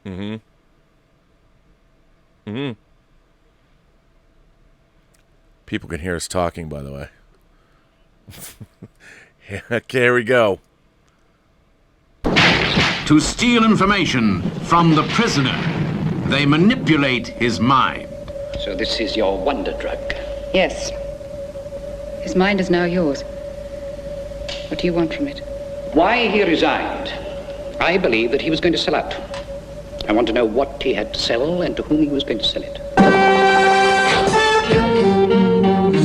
Mm-hmm. Mm-hmm. People can hear us talking, by the way. Okay, here we go. To steal information from the prisoner, they manipulate his mind. So this is your wonder drug? Yes. His mind is now yours. What do you want from it? Why he resigned. I believe that he was going to sell out. I want to know what he had to sell and to whom he was going to sell it.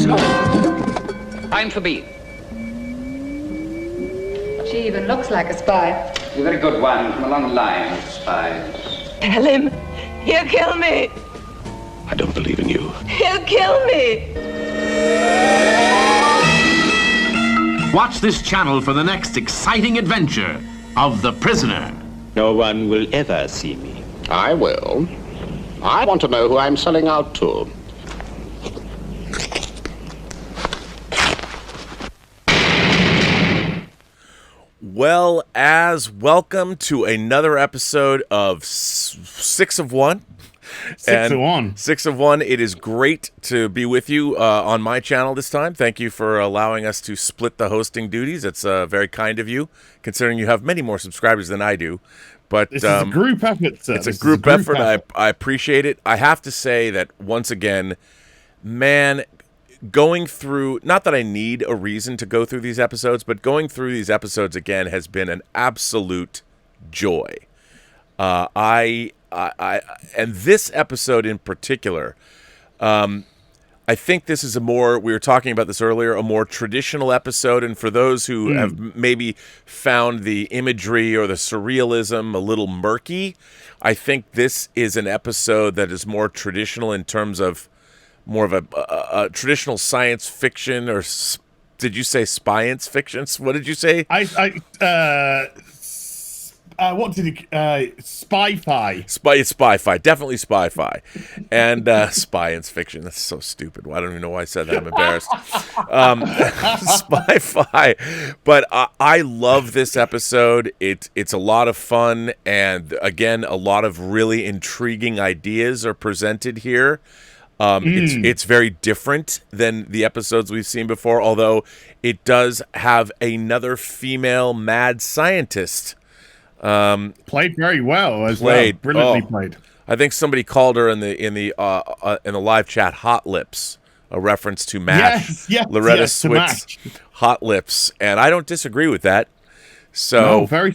So, I'm for B. She even looks like a spy. A very good one from a long line of spies. Tell him. He'll kill me. I don't believe in you. He'll kill me. Watch this channel for the next exciting adventure of the prisoner. No one will ever see me. I will. I want to know who I'm selling out to. Well, welcome to another episode of 6 of 1. Six of one. 6 of 1. It is great to be with you on my channel this time. Thank you for allowing us to split the hosting duties. It's very kind of you, considering you have many more subscribers than I do. But This is a group effort, sir. It's a group effort. I appreciate it. I have to say that once again, man, going through, not that I need a reason to go through these episodes, but going through these episodes again has been an absolute joy. And this episode in particular, I think this is we were talking about this earlier, a more traditional episode. And for those who have maybe found the imagery or the surrealism a little murky, I think this is an episode that is more traditional in terms of more of a traditional science fiction, or did you say science fiction? What did you say? What did he? Spy-fi. It's spy-fi, definitely spy-fi, and science fiction. That's so stupid. Well, I don't even know why I said that. I'm embarrassed. Spy-fi, but I love this episode. It's a lot of fun, and again, a lot of really intriguing ideas are presented here. It's very different than the episodes we've seen before, although it does have another female mad scientist. Played very well brilliantly played. I think somebody called her in the live chat "hot lips," a reference to MASH. Loretta Swit's "Hot Lips," and I don't disagree with that. So no, very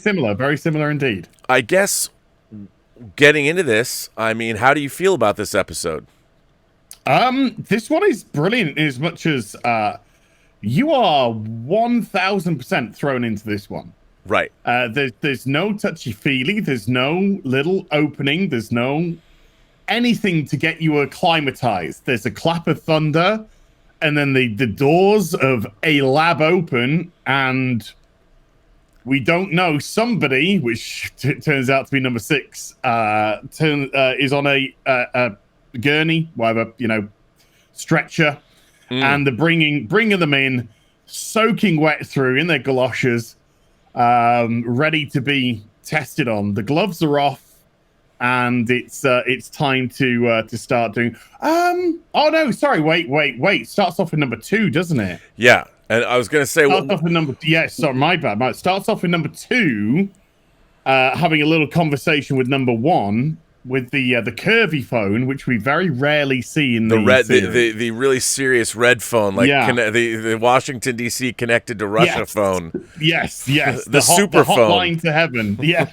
similar indeed. I guess getting into this, I mean, how do you feel about this episode? This one is brilliant as much as you are 1000% thrown into this one. Right. There's no touchy-feely, there's no little opening, there's no anything to get you acclimatized. There's a clap of thunder, and then the doors of a lab open, and we don't know, somebody, which turns out to be number 6, is on a gurney, whatever, stretcher, and they're bringing them in, soaking wet through in their galoshes, ready to be tested on. The gloves are off, and it's time to start doing. Oh no, sorry, wait. Starts off with number 2, doesn't it? Yeah, and I was gonna say, starts off with number. Yes, sorry, my bad. Starts off with number 2, having a little conversation with number 1. With the curvy phone, which we very rarely see in the really serious red phone, like the Washington D.C. connected to Russia phone. Yes, the super phone, hotline to heaven. Yeah,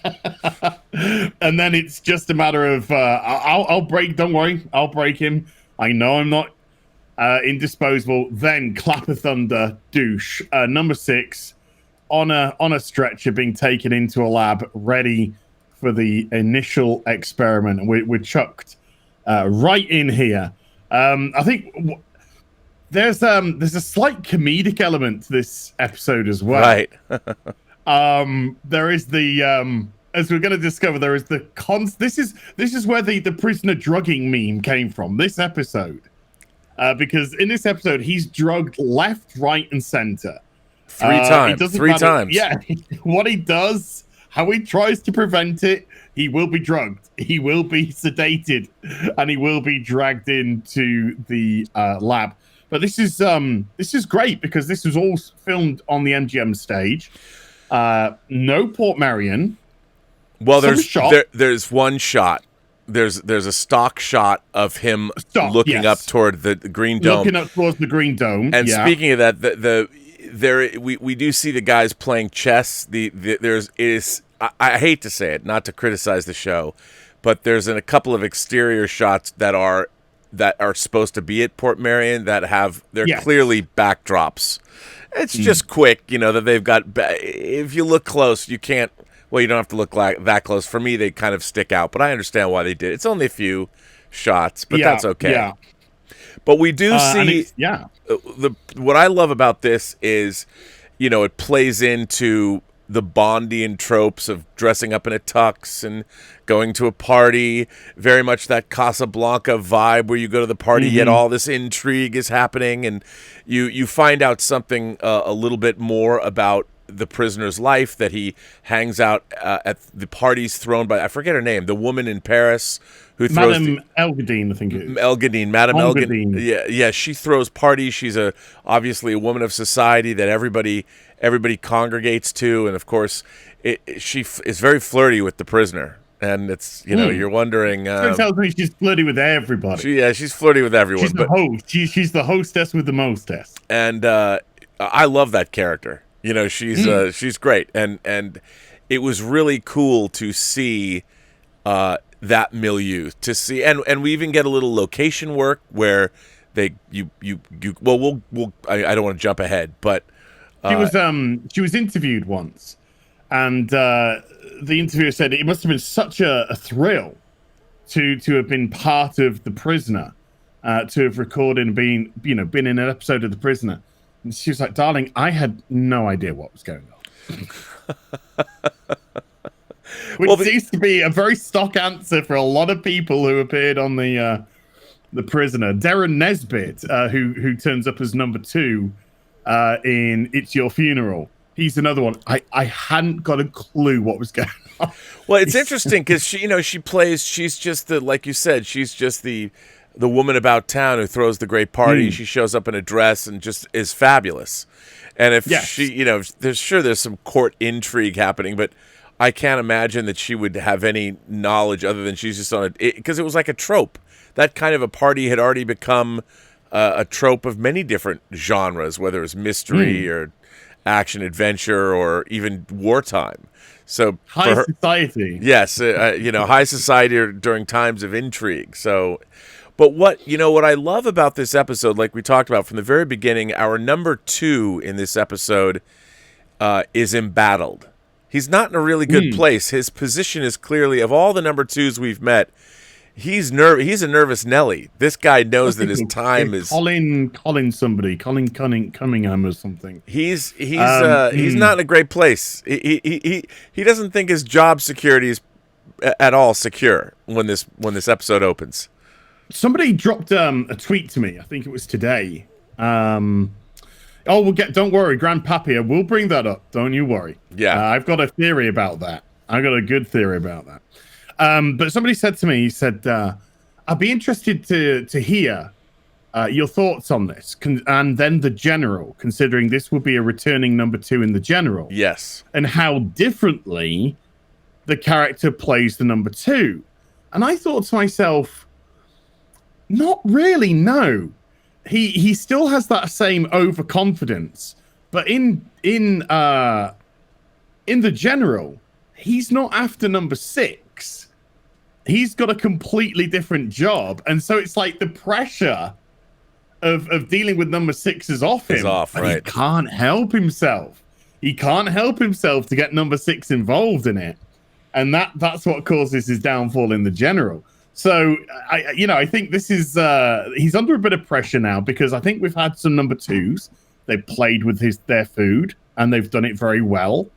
and then it's just a matter of I'll break. Don't worry, I'll break him. I know I'm not indisposable. Then clap of thunder, douche. Number 6 on a stretcher, being taken into a lab, ready for the initial experiment. We're chucked right in here. I think there's a slight comedic element to this episode as well. Right. There is the as we're going to discover, there is the this is where the prisoner drugging meme came from. This episode, because in this episode he's drugged left, right, and center. 3 times. 3 times. Yeah, what he does. how he tries to prevent it. He will be drugged, he will be sedated, and he will be dragged into the lab. But this is great because this was all filmed on the MGM stage. No Port Marion. Well, there's one shot. There's a stock shot of him looking up toward the Green Dome. Looking up towards the Green Dome. And speaking of that, we do see the guys playing chess. I hate to say it, not to criticize the show, but there's a couple of exterior shots that are supposed to be at Port Marion they're clearly backdrops. It's just quick, that they've got. If you look close, you can't. Well, you don't have to look that close. For me, they kind of stick out, but I understand why they did. It's only a few shots, but that's okay. Yeah. But we do see. What I love about this is, it plays into the Bondian tropes of dressing up in a tux and going to a party. Very much that Casablanca vibe where you go to the party, yet all this intrigue is happening, and you find out something a little bit more about the prisoner's life, that he hangs out at the parties thrown by, I forget her name, the woman in Paris who throws Madame Elgadine, I think it is. Madame Elgadine. Yeah, she throws parties. She's obviously a woman of society that everybody congregates to, and of course she is very flirty with the prisoner. And it's you're wondering. It tells me she's flirty with everybody. She's flirty with everyone. She's the host. She's the hostess with the mostess. And I love that character. She's great, and it was really cool to see that milieu. To see, and we even get a little location work where I don't want to jump ahead, but she was interviewed once, and the interviewer said it must have been such a thrill to have been part of The Prisoner, to have recorded and been in an episode of The Prisoner. And she was like, darling, I had no idea what was going on. Which seems to be a very stock answer for a lot of people who appeared on The Prisoner. Darren Nesbitt, who turns up as number 2 in It's Your Funeral. He's another one. I hadn't got a clue what was going on. Well, it's interesting because she's just like you said, she's just the woman about town who throws the great party. She shows up in a dress and just is fabulous. And if she, there's some court intrigue happening, but I can't imagine that she would have any knowledge other than she's just on it, because it was like a trope. That kind of a party had already become a trope of many different genres, whether it was mystery or action adventure or even wartime. So high society. Yes, high society during times of intrigue. So. But what I love about this episode, like we talked about from the very beginning, our number 2 in this episode is embattled. He's not in a really good place. His position is clearly, of all the number 2s we've met, he's a nervous Nelly. This guy knows that his time is Colin Cunningham or something. He's not in a great place. He doesn't think his job security is at all secure when this episode opens. Somebody dropped a tweet to me. I think it was today. Don't worry, Grandpappy. We'll bring that up. Don't you worry. Yeah. I've got a theory about that. I've got a good theory about that. But somebody said to me, he said, I'd be interested to hear your thoughts on this. And then the general, considering this will be a returning number 2 in the general. Yes. And how differently the character plays the number 2. And I thought to myself, not really, no. He still has that same overconfidence, but in the general, he's not after number 6. He's got a completely different job, and so it's like the pressure of dealing with number 6 is off him. Is off, right? He can't help himself. He can't help himself to get number 6 involved in it, and that's what causes his downfall in the general. So, I think this is he's under a bit of pressure now, because I think we've had some number 2s. They've played with their food, and they've done it very well.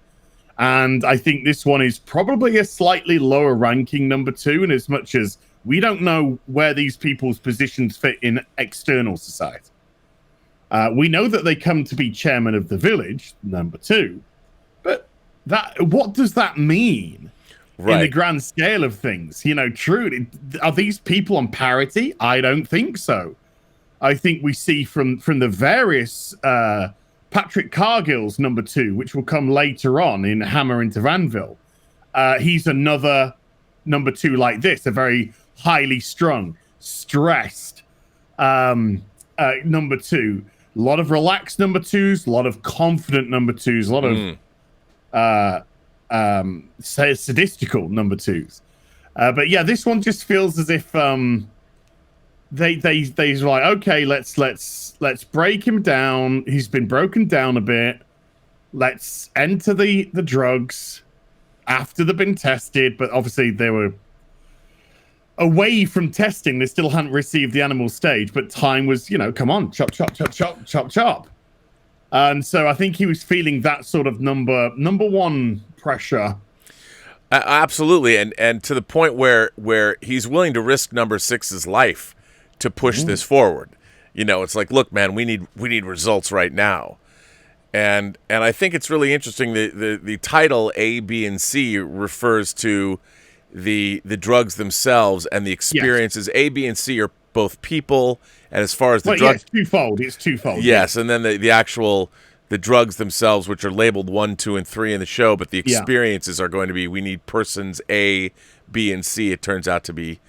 And I think this one is probably a slightly lower ranking number 2, in as much as we don't know where these people's positions fit in external society. We know that they come to be chairman of the village, number 2. But what does that mean in the Right. grand scale of things? You know, truly, are these people on parity? I don't think so. I think we see from the various Patrick Cargill's number 2, which will come later on in Hammer into Anvil. He's another number 2 like this, a very highly strung, stressed number 2. A lot of relaxed number 2s, a lot of confident number 2s, a lot of sadistical number 2s. But yeah, this one just feels as if they're like, okay, let's break him down. He's been broken down a bit. Let's enter the drugs after they've been tested, but obviously they were away from testing. They still hadn't received the animal stage, but time was, come on, chop, chop, chop, chop, chop, chop. And so I think he was feeling that sort of number 1 pressure. Absolutely, and to the point where he's willing to risk number 6's life to push this forward. It's like, look, man, we need results right now. And I think it's really interesting. The title A, B, and C refers to the drugs themselves and the experiences. Yes. A, B, and C are both people, and as far as the drugs, it's twofold. Yes, and then the drugs themselves, which are labeled 1, 2, and 3 in the show, but the experiences are going to be, we need persons A, B, and C. It turns out to be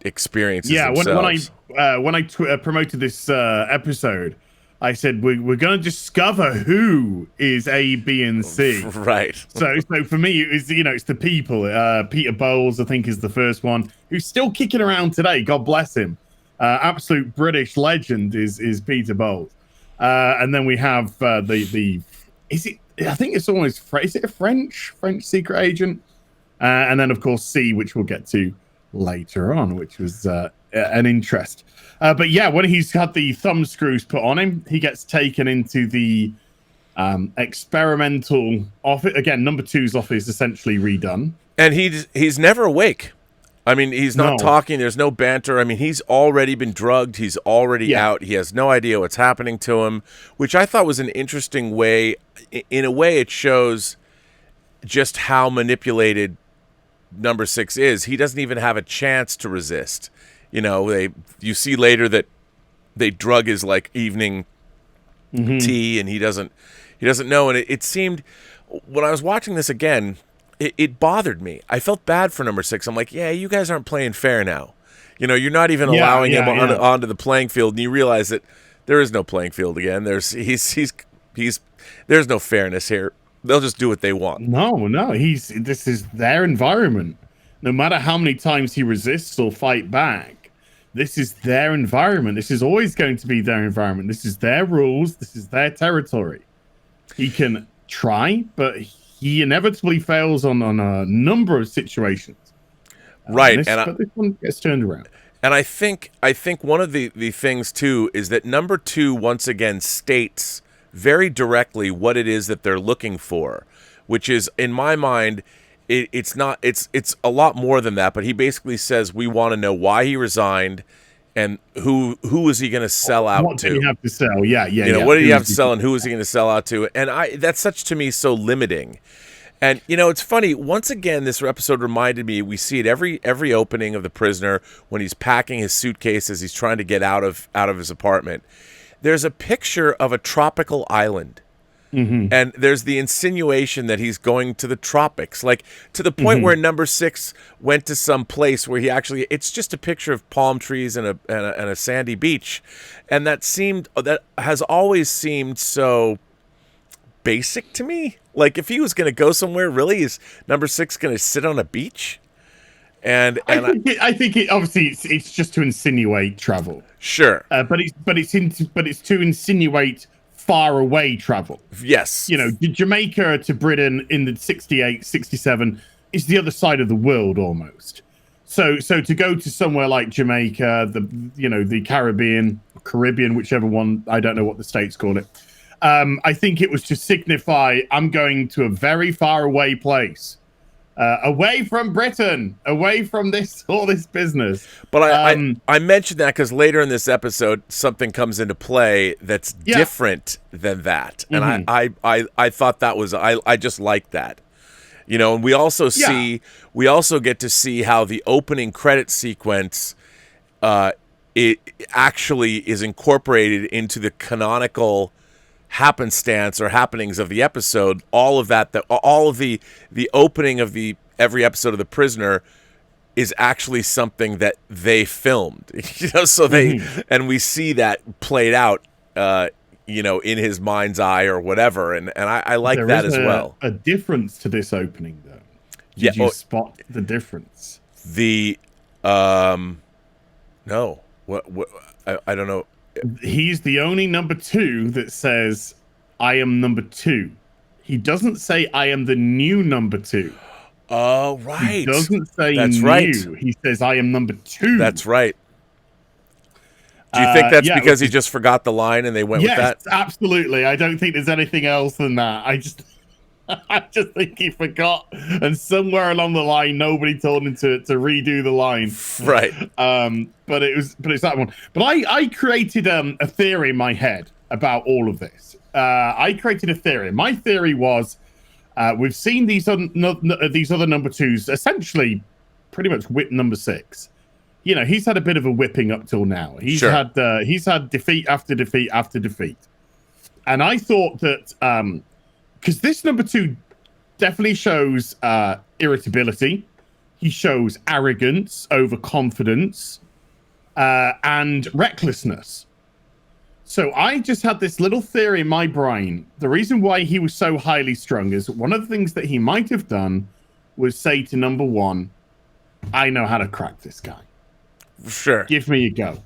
experiences themselves. When I promoted this episode, I said we're going to discover who is A, B, and C. Right. So for me, it's the people. Peter Bowles, I think, is the first one, who's still kicking around today. God bless him. Absolute British legend is Peter Bowles. And then we have I think it's almost, is it a French secret agent? And then, of course, C, which we'll get to later on, which was an interest. But yeah, when he's had the thumb screws put on him, he gets taken into the experimental office. Again, number 2's office essentially redone. And he's never awake. I mean, he's not talking. There's no banter. I mean, he's already been drugged. He's already out. He has no idea what's happening to him, which I thought was an interesting way. In a way, it shows just how manipulated number 6 is. He doesn't even have a chance to resist. You see later that they drug his evening tea, and he doesn't know. And it seemed, when I was watching this again, it bothered me. I felt bad for number 6. I'm like, yeah, you guys aren't playing fair now. You're not even allowing him onto the playing field, and you realize that there is no playing field again. There's no fairness here. They'll just do what they want. No, this is their environment. No matter how many times he resists or fight back, this is their environment. This is always going to be their environment. This is their rules. This is their territory. He can try, but he inevitably fails on a number of situations. Right, but this one gets turned around. And I think one of the things too is that number 2 once again states very directly what it is that they're looking for, which is, in my mind, it's a lot more than that. But he basically says, we want to know why he resigned, and who is he going to sell out to? What did he have to sell? What did he have to sell, and who is he going to sell out to? And that's such, to me, so limiting. And it's funny. Once again, this episode reminded me. We see it every opening of The Prisoner when he's packing his suitcase as he's trying to get out of his apartment. There's a picture of a tropical island. And there's the insinuation that he's going to the tropics, to the point where number 6 went to some place where it's just a picture of palm trees and a sandy beach. And that has always seemed so basic to me. If he was going to go somewhere, really, is number 6 going to sit on a beach? And I think obviously it's just to insinuate travel. Sure. But it's to insinuate far away travel. Yes. Jamaica to Britain in the 68, 67 is the other side of the world almost. So to go to somewhere like Jamaica, the Caribbean, whichever one, I don't know what the states call it. I think it was to signify I'm going to a very far away place Away from Britain, away from all this business. But I mentioned that because later in this episode, something comes into play that's different than that, and I thought that was I just liked that, you know. And we also get to see how the opening credit sequence, it actually is incorporated into the canonical happenstance or happenings of the episode. All of that, all of the opening of every episode of The Prisoner is actually something that they filmed, you know. So and we see that played out, you know, in his mind's eye or whatever, and I like that as well. A difference to this opening, though. Did you spot the difference? No, what I don't know. He's the only number 2 that says, I am number 2. He doesn't say, I am the new number 2. Oh, right. He doesn't say that's new. Right. He says, I am number 2. That's right. Do you think that's because he just forgot the line and they went with that? Yes, absolutely. I don't think there's anything else than that. I just think he forgot, and somewhere along the line, nobody told him to redo the line. Right. But it's that one. But I created a theory in my head about all of this. I created a theory. My theory was, we've seen these other number 2s essentially pretty much whip number 6. You know, he's had a bit of a whipping up till now. He's had defeat after defeat after defeat, and I thought that because this number 2 definitely shows irritability, he shows arrogance, overconfidence, and recklessness. So I just had this little theory in my brain. The reason why he was so highly strung is one of the things that he might have done was say to number 1, I know how to crack this guy. Sure. Give me a go.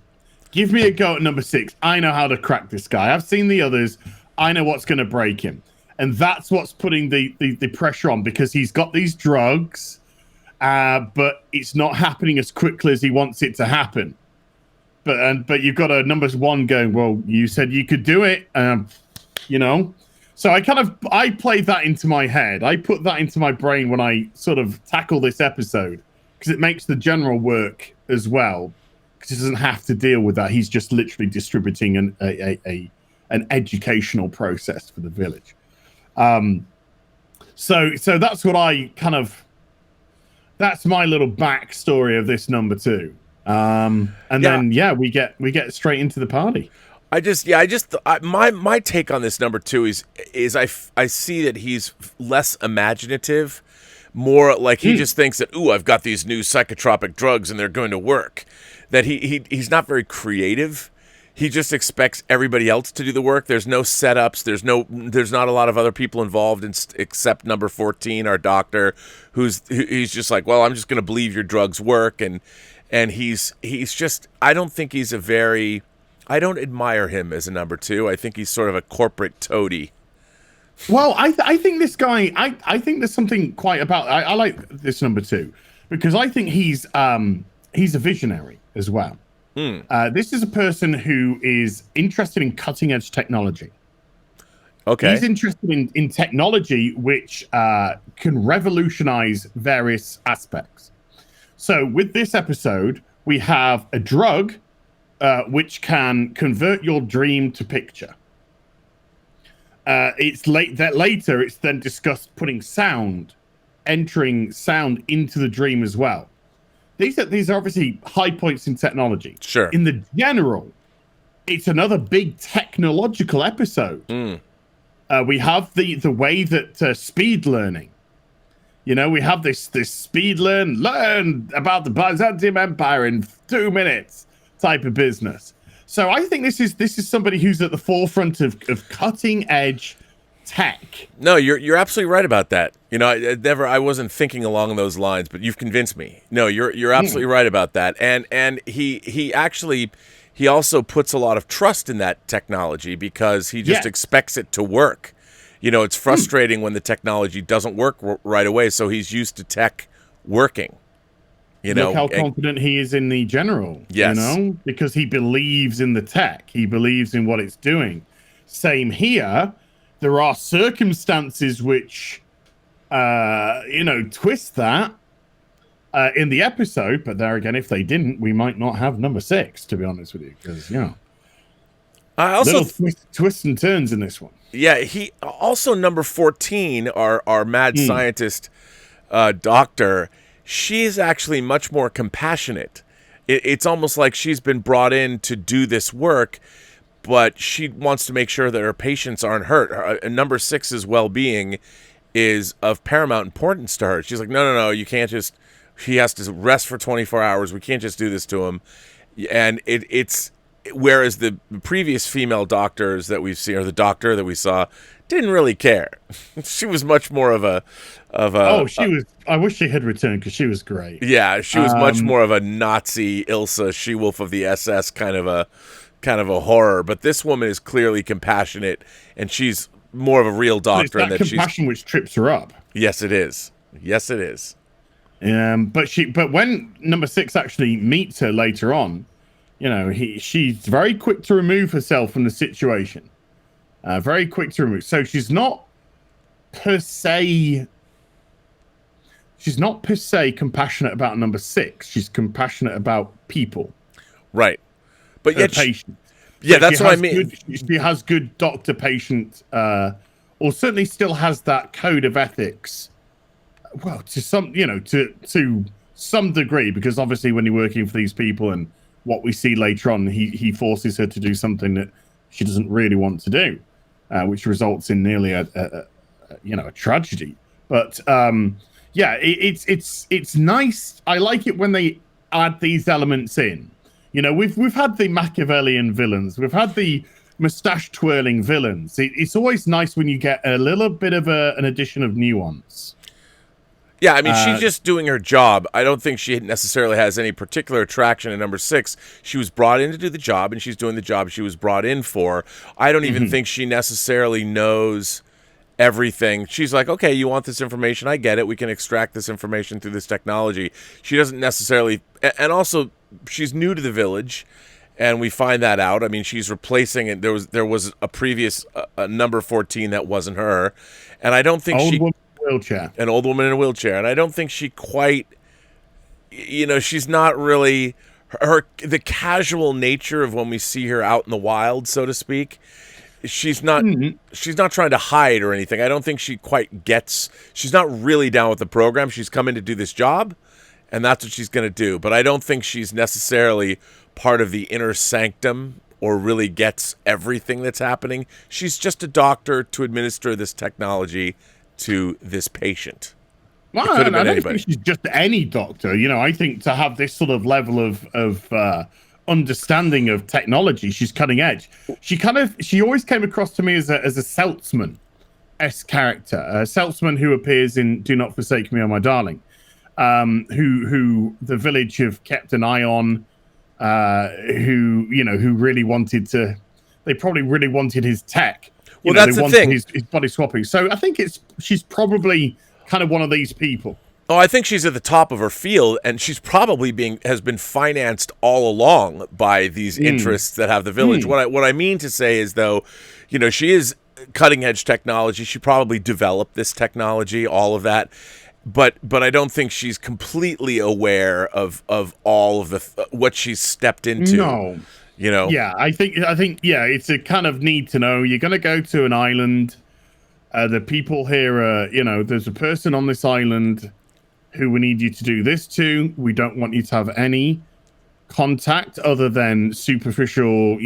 Give me a go at number 6. I know how to crack this guy. I've seen the others. I know what's going to break him. And that's what's putting the pressure on, because he's got these drugs, but it's not happening as quickly as he wants it to happen. But you've got a number 1 going, well, you said you could do it, you know. So I played that into my head. I put that into my brain when I sort of tackle this episode, because it makes the general work as well, because he doesn't have to deal with that. He's just literally distributing an educational process for the village. So that's what that's my little backstory of this number 2. Then we get straight into the party. My take on this number 2 is I see that he's less imaginative, more like he just thinks that, I've got these new psychotropic drugs and they're going to work. That he's not very creative. He just expects everybody else to do the work. There's no setups. There's not a lot of other people involved except number 14, our doctor, he's just like, well, I'm just going to believe your drugs work, and he's just, I don't think he's I don't admire him as a number 2. I think he's sort of a corporate toady. Well, I think this guy, I think there's something quite about, I like this number 2 because I think he's a visionary as well. This is a person who is interested in cutting edge technology. Okay. He's interested in technology which can revolutionize various aspects. So with this episode, we have a drug which can convert your dream to picture. Later, it's then discussed putting entering sound into the dream as well. These are obviously high points in technology. Sure. In the general, it's another big technological episode. We have the way that speed learning. You know, we have this speed learn about the Byzantium Empire in 2 minutes type of business. So I think this is somebody who's at the forefront of cutting edge tech. No, you're absolutely right about that. You know, I wasn't thinking along those lines, but you've convinced me. No, you're absolutely right about that. And he also puts a lot of trust in that technology because he just expects it to work. You know, it's frustrating when the technology doesn't work right away, so he's used to tech working. You know, look how confident he is in the general. Yes. You know, because he believes in the tech. He believes in what it's doing. Same here. There are circumstances which twist that in the episode. But there again, if they didn't, we might not have number 6, to be honest with you, because I also little twists and turns in this one. Yeah, he also number 14, our mad scientist doctor. She's actually much more compassionate. It's almost like she's been brought in to do this work, but she wants to make sure that her patients aren't hurt. Number 6's well-being is of paramount importance to her. She's like, no, you can't just. He has to rest for 24 hours. We can't just do this to him. And it's whereas the previous female doctors that we've seen, or the doctor that we saw, didn't really care. She was much more of a. She was. I wish she had returned because she was great. Yeah, she was much more of a Nazi Ilsa She-Wolf of the SS kind of a horror. But this woman is clearly compassionate, and she's more of a real doctor. It's that compassion which trips her up. Yes, it is. Yes, it is. But when number 6 actually meets her later on, she's very quick to remove herself from the situation. Very quick to remove. So she's not per se compassionate about number 6. She's compassionate about people. Right. But yet patient. Yeah, that's what I mean. She has good doctor-patient, or certainly still has that code of ethics. Well, to some degree, because obviously when you're working for these people, and what we see later on, he forces her to do something that she doesn't really want to do, which results in nearly a tragedy. But it's nice. I like it when they add these elements in. We've had the Machiavellian villains, we've had the mustache twirling villains. It's always nice when you get a little bit of an addition of nuance. Yeah, I mean, she's just doing her job. I don't think she necessarily has any particular attraction in number 6. She was brought in to do the job, and she's doing the job she was brought in for. I don't even think she necessarily knows everything. She's like, okay, you want this information? I get it. We can extract this information through this technology. She doesn't necessarily... And also, she's new to the village, and we find that out. I mean, she's replacing it. There was a previous number 14 that wasn't her, and I don't think an old woman in a wheelchair, and I don't think she quite, she's not really the casual nature of when we see her out in the wild, so to speak. She's not trying to hide or anything. I don't think she quite gets. She's not really down with the program. She's come in to do this job, and that's what she's going to do. But I don't think she's necessarily part of the inner sanctum or really gets everything that's happening. She's just a doctor to administer this technology to this patient. Well, I don't think she's just any doctor. I think to have this sort of level of understanding of technology, she's cutting edge. She always came across to me as a Seltzman-esque character, a Seltzman who appears in Do Not Forsake Me, Oh My Darling, who the village have kept an eye on, who really wanted to. They probably really wanted his tech. Well, that's the thing. His body swapping. So I think she's probably kind of one of these people. Oh, I think she's at the top of her field, and she's probably has been financed all along by these interests that have the village. What I mean to say is, though, she is cutting edge technology. She probably developed this technology, all of that, but I don't think she's completely aware of all of what she's stepped into. No. Yeah, I think it's a kind of need to know. You're going to go to an island. The people here are, there's a person on this island who we need you to do this to. We don't want you to have any contact other than superficial,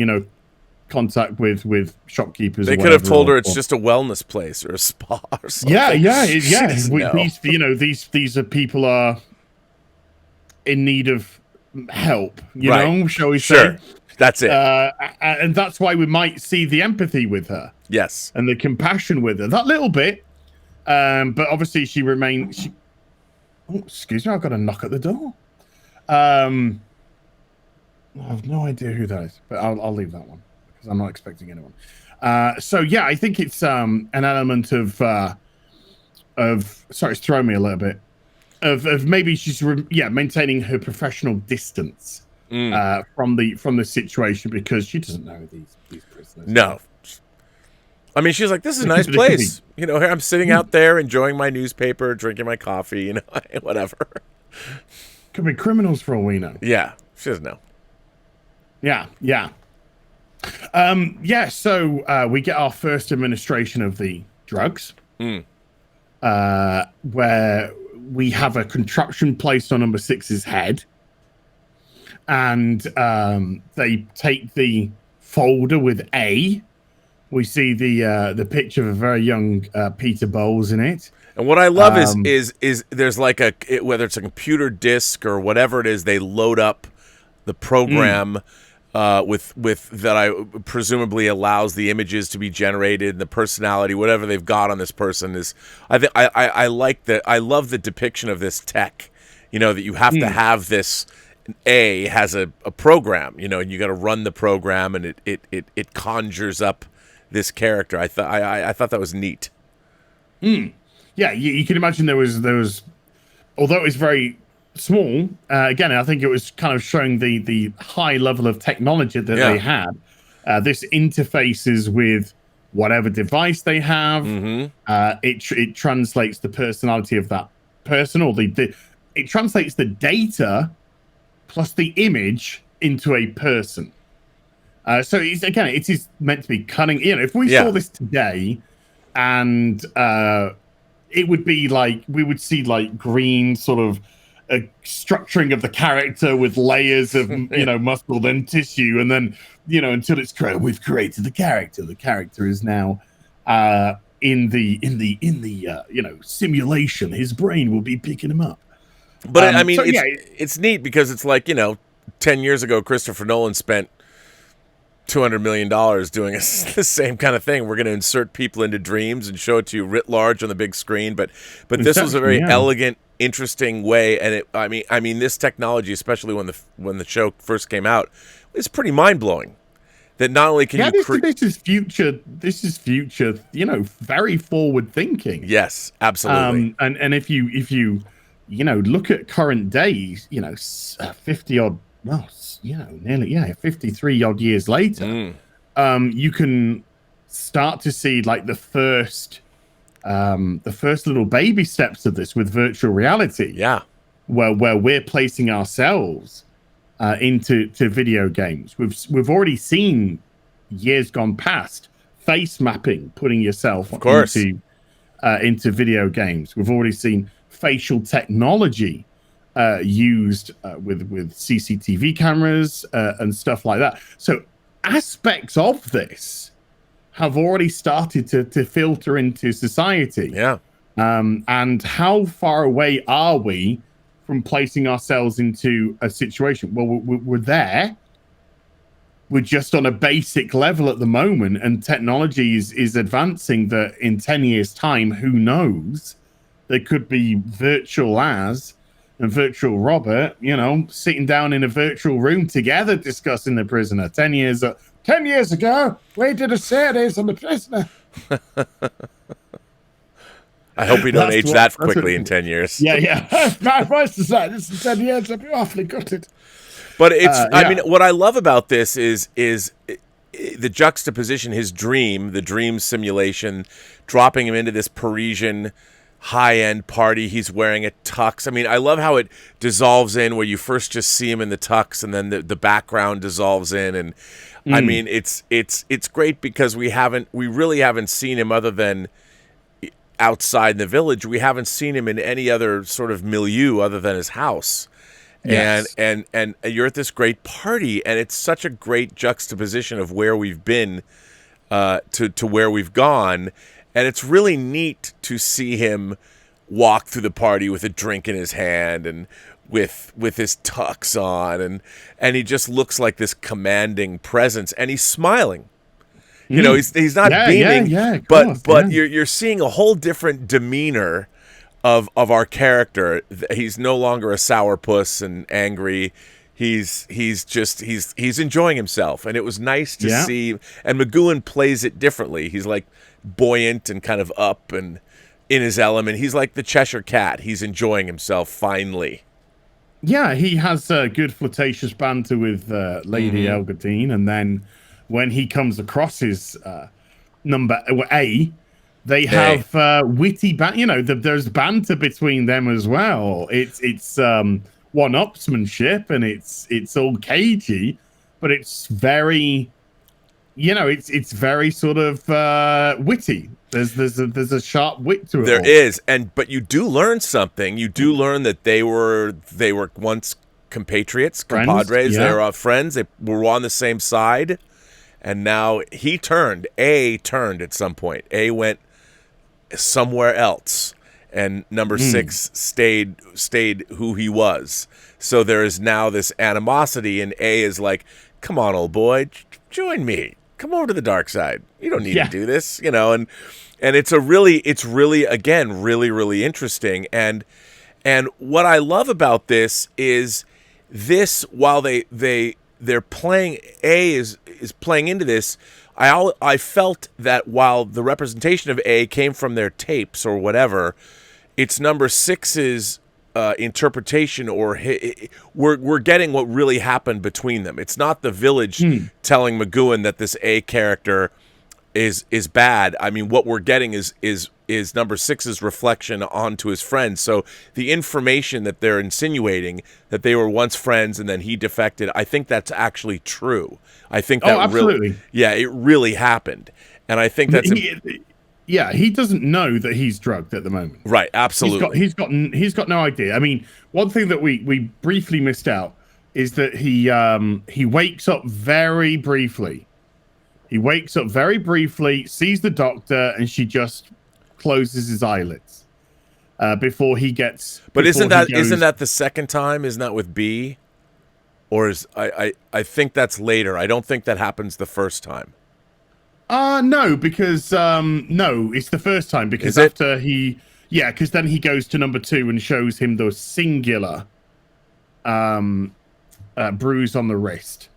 contact with shopkeepers. They could have told her it's just a wellness place or a spa or something. Yeah. These are people are in need of help, shall we say? That's it. And that's why we might see the empathy with her. Yes. And the compassion with her. That little bit. But obviously she remains... Oh, excuse me, I've got a knock at the door. I have no idea who that is, but I'll leave that one because I'm not expecting anyone. I think it's an element of sorry, it's thrown me a little bit of maybe she's maintaining her professional distance from the situation because she doesn't know these prisoners. No. I mean, she's like, this is a nice place. You know, I'm sitting out there enjoying my newspaper, drinking my coffee, you know, whatever. Could be criminals for all we know. Yeah, she doesn't know. Yeah. So we get our first administration of the drugs, where we have a contraption placed on number 6's head, and they take the folder with A. We see the picture of a very young Peter Bowles in it. And what I love is there's like whether it's a computer disk or whatever it is, they load up the program with that I presumably allows the images to be generated, and the personality, whatever they've got on this person is. I like that. I love the depiction of this tech. You know, that you have to have this. A has a program, you know, and you got to run the program, and it conjures up this character. I thought that was neat. Yeah, you can imagine there was, although it was very small. Again, I think it was kind of showing the high level of technology that they had. This interfaces with whatever device they have. It translates the personality of that person, or it translates the data plus the image into a person. So it is meant to be cunning. You know, if we saw this today, and it would be like, we would see like green sort of structuring of the character with layers of muscle, then tissue, and then until it's we've created the character. The character is now in the simulation. His brain will be picking him up. But I mean, it's neat because it's like 10 years ago, Christopher Nolan spent $200 million doing the same kind of thing. We're going to insert people into dreams and show it to you writ large on the big screen. But this was a very elegant, interesting way. And I mean, this technology, especially when the show first came out, is pretty mind blowing. That not only can you this is future. This is future. Very forward thinking. Yes, absolutely. And if you look at current days, 50 odd. Well, nearly 53 odd years later, you can start to see like the first little baby steps of this with virtual reality. Yeah, where we're placing ourselves into video games. We've already seen years gone past face mapping, putting yourself into video games. We've already seen facial technology used with CCTV cameras and stuff like that. So aspects of this have already started to filter into society. Yeah. And how far away are we from placing ourselves into a situation? Well, we're there. We're just on a basic level at the moment, and technology is advancing that in 10 years' time, who knows? There could be virtual and virtual Robert, sitting down in a virtual room together discussing The Prisoner. 10 years ago, we did a series on The Prisoner. I hope we don't age that quickly in 10 years. Yeah. My voice is like this in 10 years. I'll be awfully gutted. But it's, I mean, what I love about this is the juxtaposition, his dream, the dream simulation, dropping him into this Parisian high-end party. He's wearing a tux. I mean, I love how it dissolves in, where you first just see him in the tux, and then the background dissolves in. And I mean, it's great because we really haven't seen him other than outside in the village. We haven't seen him in any other sort of milieu other than his house. Yes. And you're at this great party, and it's such a great juxtaposition of where we've been to where we've gone. And it's really neat to see him walk through the party with a drink in his hand and with his tux on, and he just looks like this commanding presence, and he's smiling. He's not beaming, but you're seeing a whole different demeanor of our character. He's no longer a sourpuss and angry. He's enjoying himself, and it was nice to see. And McGoohan plays it differently. He's like buoyant and kind of up and in his element. He's like the Cheshire Cat. He's enjoying himself finally. Yeah, he has good flirtatious banter with Lady Elgadine, and then when he comes across his number A, they have witty there's banter between them as well. It's one-upsmanship, and it's all cagey, but it's very, it's very sort of witty. There's a sharp wit to it. There is, but you do learn something. You do learn that they were once compatriots, compadres. They were friends. They were on the same side, and now A turned at some point. A went somewhere else, and number 6 stayed who he was. So there is now this animosity, and A is like, "Come on, old boy, join me. Come over to the dark side. You don't need to do this," and it's really again really interesting. And what I love about this is while they're playing, A is playing into this. I felt that while the representation of A came from their tapes or whatever, it's number 6's interpretation, or we're getting what really happened between them. It's not the village telling McGoohan that this A character is bad. I mean, what we're getting is number 6's reflection onto his friends. So the information that they're insinuating, that they were once friends and then he defected, I think that's actually true. I think that absolutely. It really happened. And I think that's he doesn't know that he's drugged at the moment. Right, absolutely. He's got no idea. I mean, one thing that we briefly missed out is that he wakes up very briefly. He wakes up very briefly, sees the doctor, and she just closes his eyelids before he gets. But isn't that the second time? Isn't that with B? Or I think that's later. I don't think that happens the first time. No, because no, it's the first time, because after because then he goes to number 2 and shows him the singular bruise on the wrist.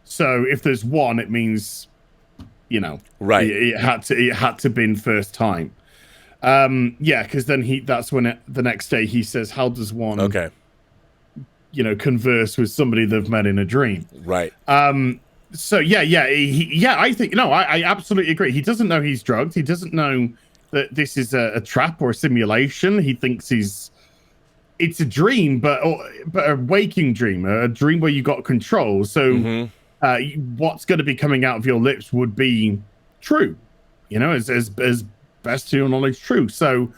So if there's one, it means, right. It had to been first time. Because then that's when the next day he says, "How does one converse with somebody they've met in a dream?" Right. So I think I absolutely agree. He doesn't know he's drugged. He doesn't know that this is a trap or a simulation. He thinks it's a dream, but a waking dream, a dream where you got control. So what's going to be coming out of your lips would be true, as best to your knowledge, true. So,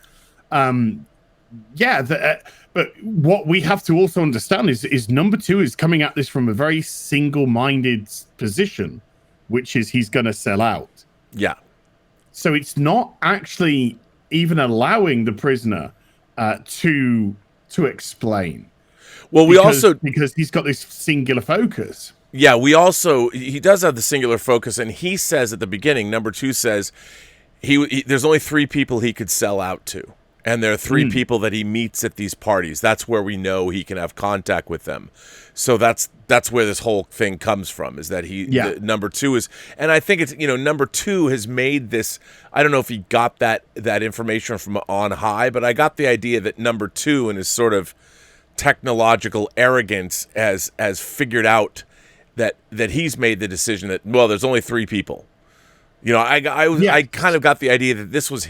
but what we have to also understand is number 2 is coming at this from a very single-minded position, which is he's going to sell out. Yeah. So it's not actually even allowing the prisoner to explain. Well, because he's got this singular focus. Yeah, he does have the singular focus, and he says at the beginning, number 2 says there's only 3 people he could sell out to. And there are 3 people that he meets at these parties. That's where we know he can have contact with them. So that's where this whole thing comes from, is that number 2 is, and I think it's, number 2 has made this, I don't know if he got that information from on high, but I got the idea that number 2 and his sort of technological arrogance has figured out that he's made the decision that, well, there's only 3 people. I kind of got the idea that this was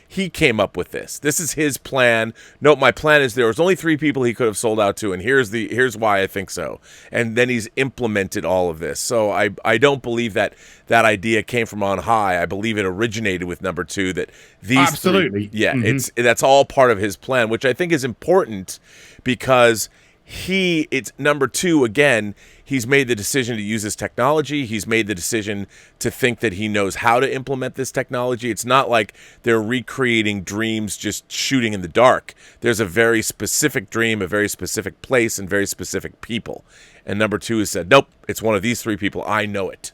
he came up with this. This is his plan. No, my plan is there was only 3 people he could have sold out to, and here's why I think so. And then he's implemented all of this. So I don't believe that idea came from on high. I believe it originated with number 2, that these absolutely. 3, that's all part of his plan, which I think is important, because it's number 2 again. He's made the decision to use this technology. He's made the decision to think that he knows how to implement this technology. It's not like they're recreating dreams, just shooting in the dark. There's a very specific dream, a very specific place, and very specific people. And number 2 has said, nope, it's one of these 3 people. I know it.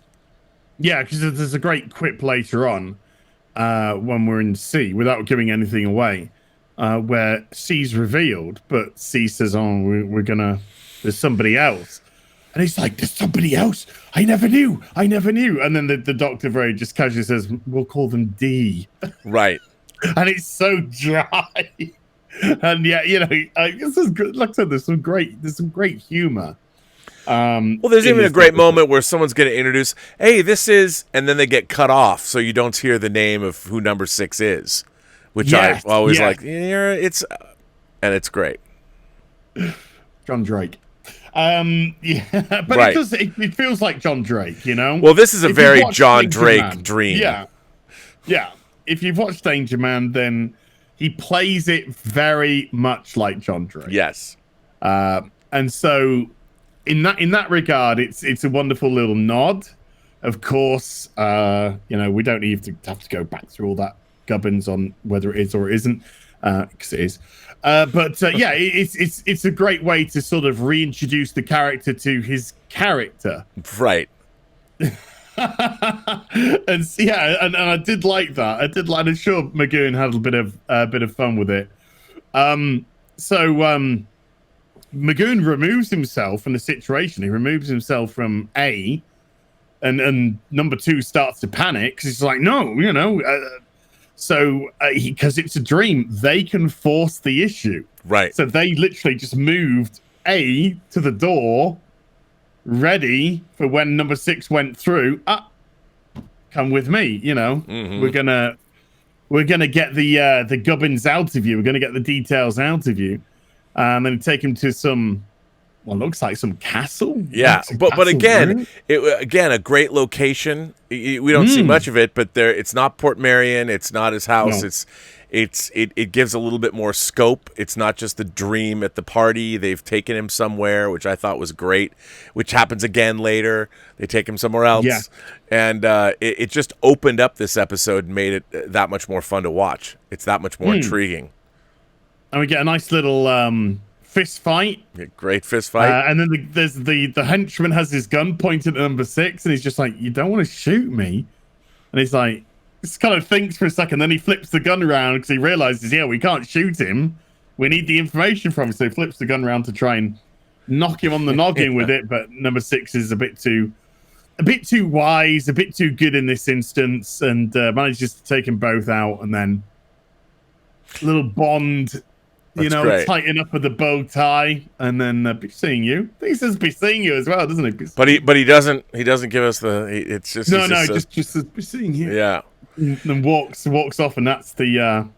Yeah, because there's a great quip later on when we're in C, without giving anything away, where C's revealed, but C says, there's somebody else. And he's like, there's somebody else? I never knew. And then the doctor very just casually says, we'll call them D. Right. And it's so dry. And this is good. Like I said, there's some great humor. Well, there's even a great moment where someone's going to introduce, hey, this is, and then they get cut off, so you don't hear the name of who number 6 is, which I always like. Yeah, it's great. John Drake. Yeah, but it feels like John Drake, you know? Well, this is a very John Drake dream. Yeah. If you've watched Danger Man, then he plays it very much like John Drake. Yes. And so in that regard, it's a wonderful little nod. Of course, we don't need to have to go back through all that gubbins on whether it is or it isn't, because it is. It's a great way to sort of reintroduce the character to his character. Right. and I did like that. I'm sure McGoohan had a bit of fun with it. McGoohan removes himself from the situation. He removes himself from A, and number 2 starts to panic because he's like, no, because it's a dream, they can force the issue. Right. So they literally just moved A to the door, ready for when number 6 went through. Come with me, Mm-hmm. We're gonna get the gubbins out of you. We're gonna get the details out of you, and then take him to some. Well, looks like some castle. Yeah, but again, a great location. We don't see much of it, but it's not Port Marion. It's not his house. No. It gives a little bit more scope. It's not just the dream at the party. They've taken him somewhere, which I thought was great. Which happens again later. They take him somewhere else, and it just opened up this episode and made it that much more fun to watch. It's that much more intriguing. And we get a nice little fist fight. Great fist fight. And then there's the henchman has his gun pointed at number 6, and he's just like, you don't want to shoot me. And he's like, just kind of thinks for a second, then he flips the gun around because he realizes, we can't shoot him. We need the information from him. So he flips the gun around to try and knock him on the noggin with it. But number 6 is a bit too wise, a bit too good in this instance, and manages to take them both out. And then little Bond, great. tighten up with the bow tie, and then be seeing you. He says be seeing you as well, doesn't he? But he doesn't give us the. It's just just be seeing you. Yeah. And walks off, and that's the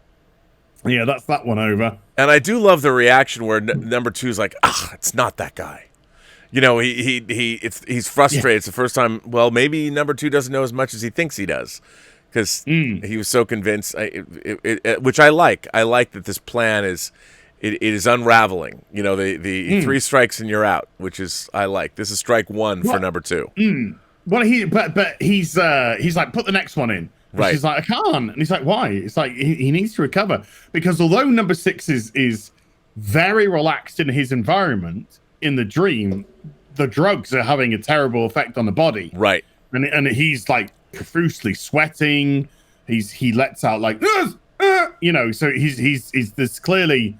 that's that one over. And I do love the reaction where number 2 is like, it's not that guy. He's frustrated. Yeah. It's the first time. Well, maybe number 2 doesn't know as much as he thinks he does, because he was so convinced. Which I like. I like that this plan is unraveling. The 3 strikes and you're out, which is I like. This is strike 1 for number 2. Well, he's like, put the next one in. Right. She's like, I can't. And he's like, why? It's like he needs to recover, because although number 6 is very relaxed in his environment in the dream, the drugs are having a terrible effect on the body. Right. And he's like profusely sweating. He lets out like, so he's there's clearly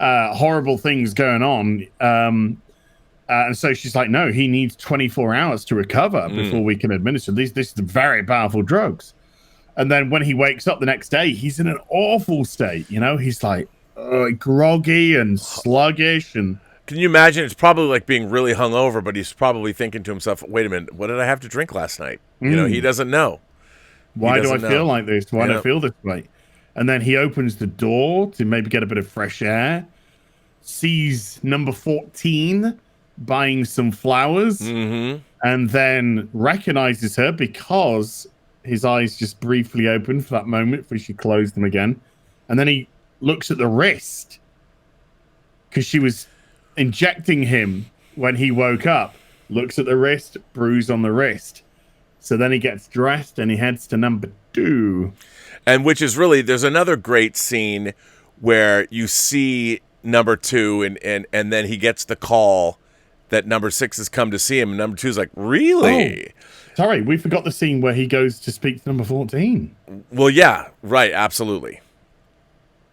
horrible things going on. And so she's like, no, he needs 24 hours to recover before we can administer these. This is very powerful drugs. And then when he wakes up the next day, he's in an awful state. He's like groggy and sluggish. And can you imagine? It's probably like being really hungover, but he's probably thinking to himself, wait a minute, what did I have to drink last night? He doesn't know. Why do I feel like this? Why do I feel this way? And then he opens the door to maybe get a bit of fresh air, sees number 14 buying some flowers, and then recognizes her because his eyes just briefly open for that moment before she closed them again. And then he looks at the wrist because she was injecting him when he woke up. Looks at the wrist, bruise on the wrist. So then he gets dressed and he heads to number 2. And which is really, there's another great scene where you see number 2 and then he gets the call that number 6 has come to see him. And number 2 is like, really? Oh, sorry, we forgot the scene where he goes to speak to number 14. Well, yeah, right, absolutely.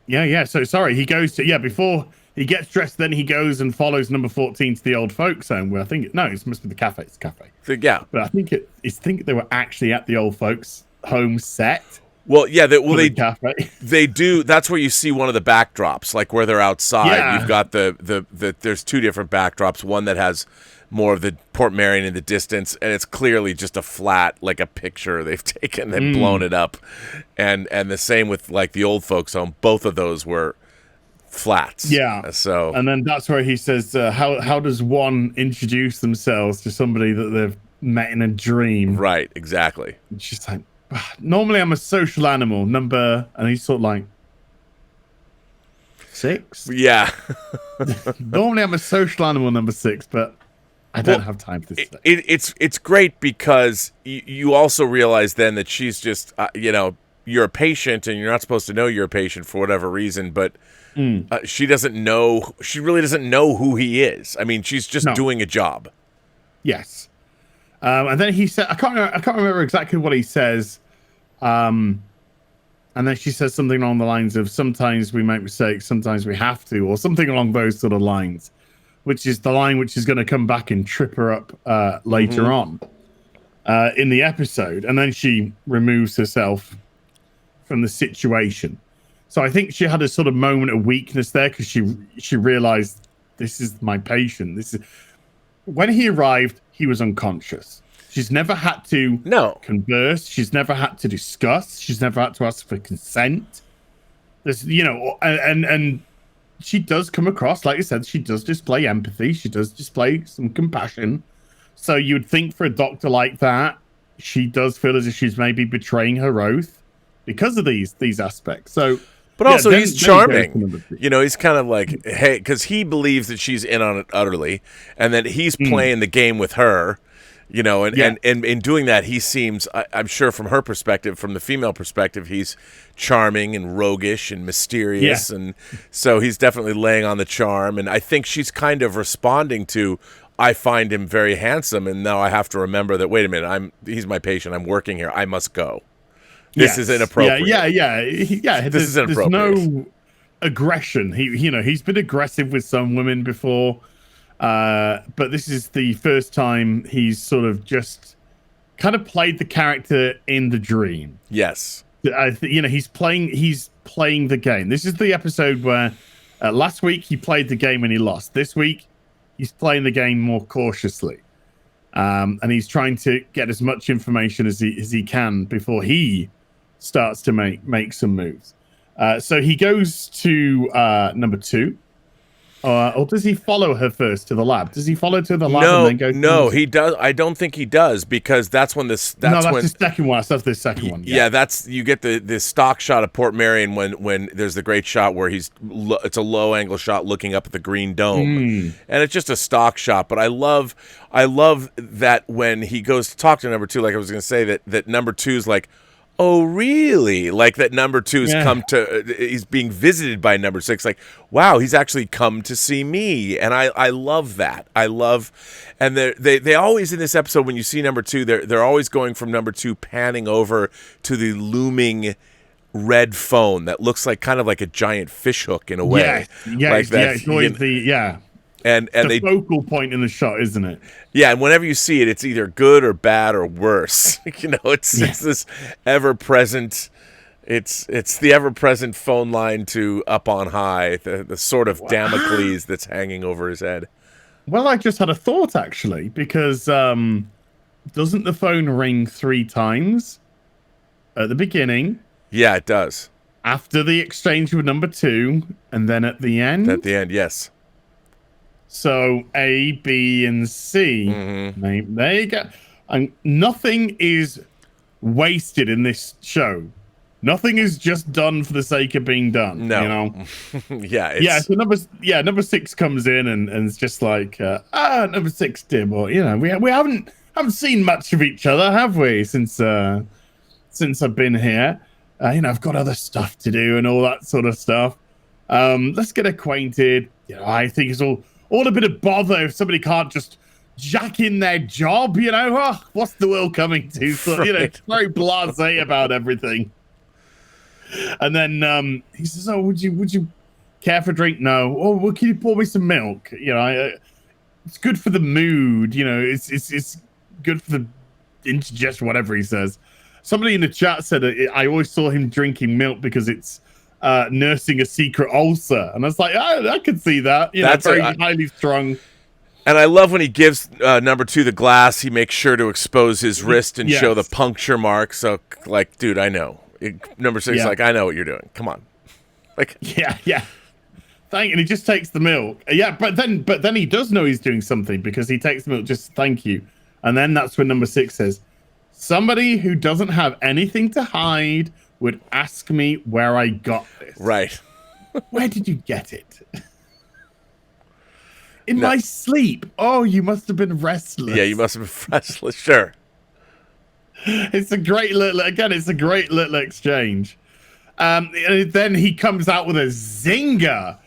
Yeah. So sorry, he goes to, before he gets dressed, then he goes and follows number 14 to the old folks home where it must be the cafe. It's a cafe. Yeah. But I think they were actually at the old folks home set. Well, yeah, cafe. They do. That's where you see one of the backdrops, like where they're outside. Yeah. You've got the there's 2 different backdrops. One that has more of the Portmeirion in the distance, and it's clearly just a flat, like a picture they've taken and blown it up. And the same with like the old folks home. Both of those were flats. Yeah. So and then that's where he says, how does one introduce themselves to somebody that they've met in a dream? Right, exactly. And she's like, normally I'm a social animal, and he's sort of like 6. Yeah. Normally I'm a social animal, number 6, but I don't have time for this. It's great because you also realize then that she's just you're a patient and you're not supposed to know you're a patient for whatever reason, but she doesn't know. She really doesn't know who he is. I mean, she's just doing a job. Yes. And then he said, I can't remember exactly what he says. And then she says something along the lines of, sometimes we make mistakes, sometimes we have to, or something along those sort of lines, which is the line which is going to come back and trip her up later on in the episode. And then she removes herself from the situation. So I think she had a sort of moment of weakness there because she realized, this is my patient. When he arrived, he was unconscious. She's never had to converse. She's never had to discuss. She's never had to ask for consent. There's, and she does come across, like I said, she does display empathy. She does display some compassion. So you'd think for a doctor like that, she does feel as if she's maybe betraying her oath because of these aspects. So, but also he's charming. He's kind of like, hey, because he believes that she's in on it utterly, and that he's playing the game with her. And in doing that, he seems, I'm sure from her perspective, from the female perspective, he's charming and roguish and mysterious. Yeah. And so he's definitely laying on the charm. And I think she's kind of responding to, I find him very handsome. And now I have to remember that, wait a minute, he's my patient. I'm working here. I must go. This is inappropriate. Yeah. This is inappropriate. There's no aggression. He's been aggressive with some women before. But this is the first time he's sort of just kind of played the character in the dream. Yes. He's playing the game. This is the episode where last week he played the game and he lost. This week he's playing the game more cautiously. And he's trying to get as much information as he can before he starts to make some moves. So he goes to number 2. Or does he follow her first to the lab? Does he follow to the lab and then go? No, he does. I don't think he does because that's when this. That's the second one. That's the second one. Yeah, you get the stock shot of Portmeirion when there's the great shot where it's a low angle shot looking up at the green dome, and it's just a stock shot. But I love that when he goes to talk to number 2, like I was going to say that number 2's like, oh, really? Like that number 2's he's being visited by number 6. Like, wow, he's actually come to see me. And I love that. And they always in this episode, when you see number 2, they're always going from number 2 panning over to the looming red phone that looks like kind of like a giant fish hook in a way. Yeah, like that, it's always and the focal point in the shot, isn't it? Yeah, and whenever you see it, it's either good or bad or worse. It's this ever-present. It's the ever-present phone line to up on high, the sort of Damocles that's hanging over his head. Well, I just had a thought actually, because doesn't the phone ring 3 times at the beginning? Yeah, it does. After the exchange with number 2, and then at the end. At the end, yes. So A, B, and C. Mm-hmm. There you go. And nothing is wasted in this show. Nothing is just done for the sake of being done. No. So number 6 comes in and it's just like, number 6 did. Well, we haven't seen much of each other, have we? Since I've been here. I've got other stuff to do and all that sort of stuff. Let's get acquainted. I think it's all a bit of bother if somebody can't just jack in their job, what's the world coming to? So, it's very blasé about everything. And then he says, "Oh, would you care for a drink?" "No." "Oh, well, can you pour me some milk?" It's good for the mood. It's good for the indigestion, whatever he says. Somebody in the chat said I always saw him drinking milk because it's nursing a secret ulcer, and I was like, I could see that. That's very highly strung. And I love when he gives number 2 the glass. He makes sure to expose his wrist and show the puncture mark. So, like, dude, I know. Number 6 is like, I know what you're doing. Come on. Like, yeah. And he just takes the milk. Yeah, but then he does know he's doing something because he takes the milk just thank you. And then that's when number 6 says, somebody who doesn't have anything to hide would ask me where I got this. Right. Where did you get it? In my sleep. Oh, you must have been restless. Yeah, you must have been restless. Sure. It's a great little exchange. And then he comes out with a zinger,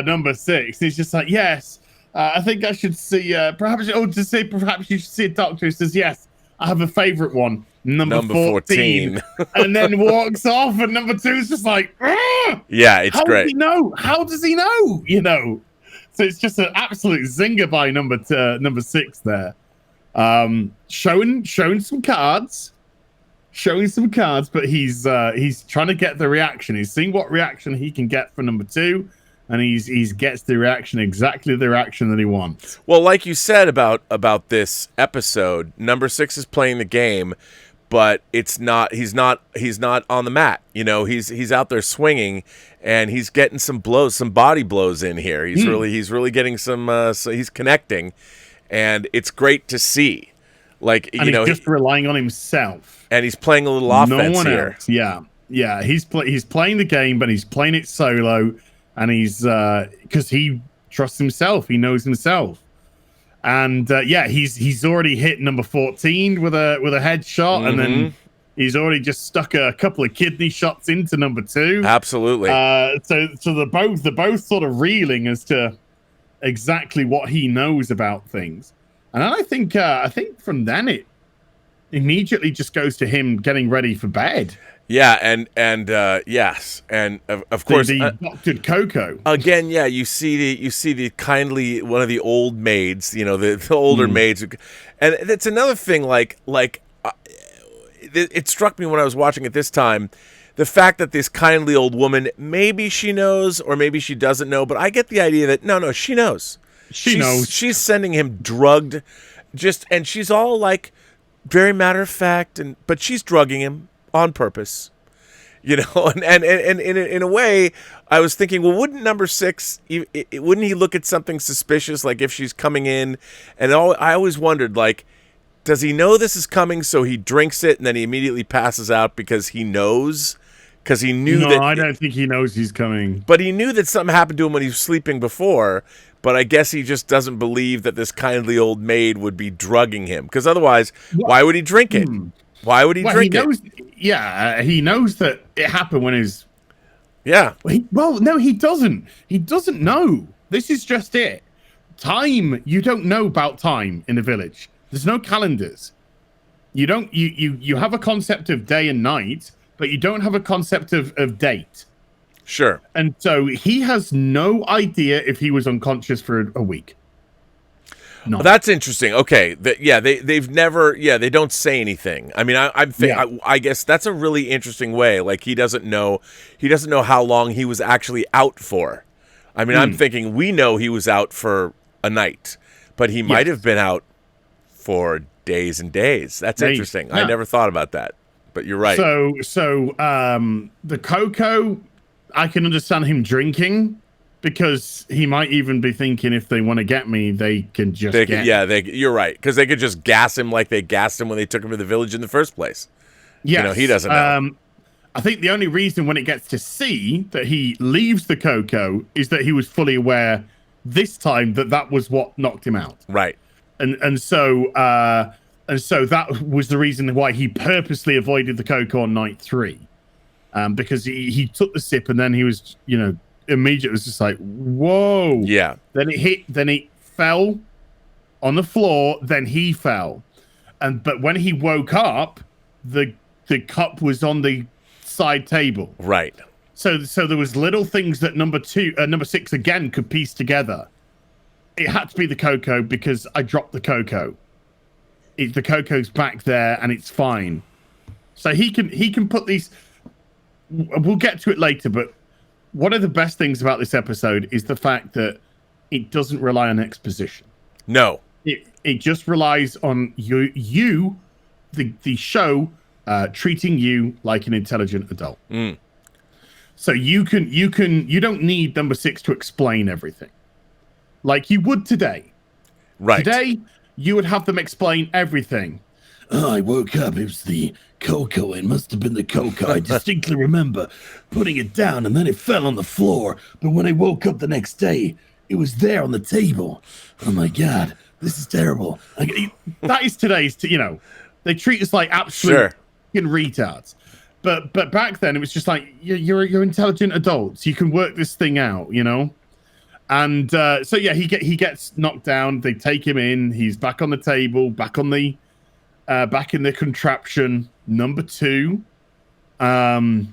number 6. He's just like, yes, I think I should see, perhaps you should see a doctor. He says, yes, I have a favorite one, number 14. And then walks off, and number 2 is just like, Argh! Yeah, it's great. Does he know? How does he know? You know? So it's just an absolute zinger by number 6 there. Showing some cards, but he's trying to get the reaction. He's seeing what reaction he can get for number 2, and he's gets exactly the reaction that he wants. Well, like you said about this episode, number 6 is playing the game, but he's not on the mat. You know, he's out there swinging, and he's getting some blows, some body blows in here. He's really getting some. So he's connecting, and it's great to see. Like, and he's just relying on himself, and he's playing a little offense no one here. Else. Yeah. He's playing the game, but he's playing it solo, and he's because he trusts himself. He knows himself. And he's already hit number 14 with a headshot, and then he's already just stuck a couple of kidney shots into number 2. Absolutely. So they're both sort of reeling as to exactly what he knows about things. And I think from then it immediately just goes to him getting ready for bed. Yeah, and yes, and of course, the doctored Coco again. Yeah, you see the kindly one of the old maids, you know, the older maids, and it's another thing. It struck me when I was watching it this time, the fact that this kindly old woman, maybe she knows or maybe she doesn't know, but I get the idea that no, she knows. She knows. She's sending him drugged, and she's all like very matter of fact, but she's drugging him on purpose, you know, and in a way, I was thinking, well, wouldn't number 6, wouldn't he look at something suspicious, like if she's coming in? And I always wondered, like, does he know this is coming, so he drinks it and then he immediately passes out because he knows? Because he knew that. No, I don't think he knows he's coming. But he knew that something happened to him when he was sleeping before. But I guess he just doesn't believe that this kindly old maid would be drugging him. Because otherwise, why would he drink it? Why would he drink it? He knows that it happened when his. Yeah. No, he doesn't. He doesn't know. This is just it. Time. You don't know about time in a village. There's no calendars. You don't. You have a concept of day and night, but you don't have a concept of date. Sure. And so he has no idea if he was unconscious for a week. No. Well, that's interesting. Okay. They've never. Yeah, they don't say anything. I mean, I guess that's a really interesting way. Like he doesn't know how long he was actually out for. I mean, I'm thinking we know he was out for a night, but he might have been out for days and days. That's interesting. Yeah. I never thought about that, but you're right. So the Coco, I can understand him drinking. Because he might even be thinking, if they want to get me, they can just get me. You're right. Because they could just gas him like they gassed him when they took him to the village in the first place. Yes. You know, he doesn't know. I think the only reason when it gets to C that he leaves the Coco is that he was fully aware this time that was what knocked him out. Right. And so that was the reason why he purposely avoided the Coco on night 3. Because he took the sip and then he was, immediately was just like, whoa. Yeah. Then it fell on the floor, then he fell. But when he woke up, the cup was on the side table. Right. So there was little things that number 6 again could piece together. It had to be the Coco because I dropped the Coco. The Coco's back there and it's fine. So he can put these. We'll get to it later, but one of the best things about this episode is the fact that it doesn't rely on exposition. No. It just relies on you, the show, treating you like an intelligent adult. So you don't need number 6 to explain everything, like you would today. Right. Today, you would have them explain everything. Oh, I woke up. It was the cocoa. It must have been the cocoa. I distinctly remember putting it down, and then it fell on the floor. But when I woke up the next day, it was there on the table. Oh my God, this is terrible. That is today's. They treat us like absolute fucking retards. But back then, it was just like you're intelligent adults. You can work this thing out. And so yeah, he gets knocked down. They take him in. He's back on the table, back in the contraption. Number 2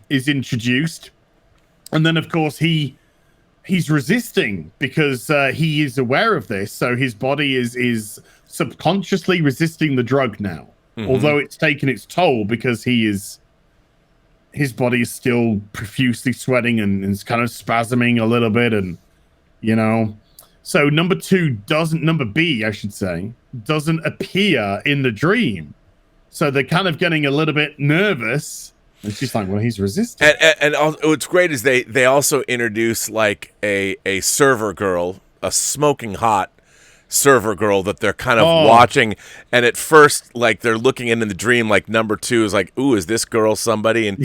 is introduced, and then of course he's resisting because he is aware of this. So his body is subconsciously resisting the drug now, although it's taken its toll because his body is still profusely sweating and is kind of spasming a little bit, and so number B, I should say, doesn't appear in the dream. So they're kind of getting a little bit nervous. It's just like, well, he's resisting. And what's great is they also introduce like a server girl, a smoking hot server girl that they're kind of watching. And at first, like, they're looking in the dream, like number 2 is like, ooh, is this girl somebody? And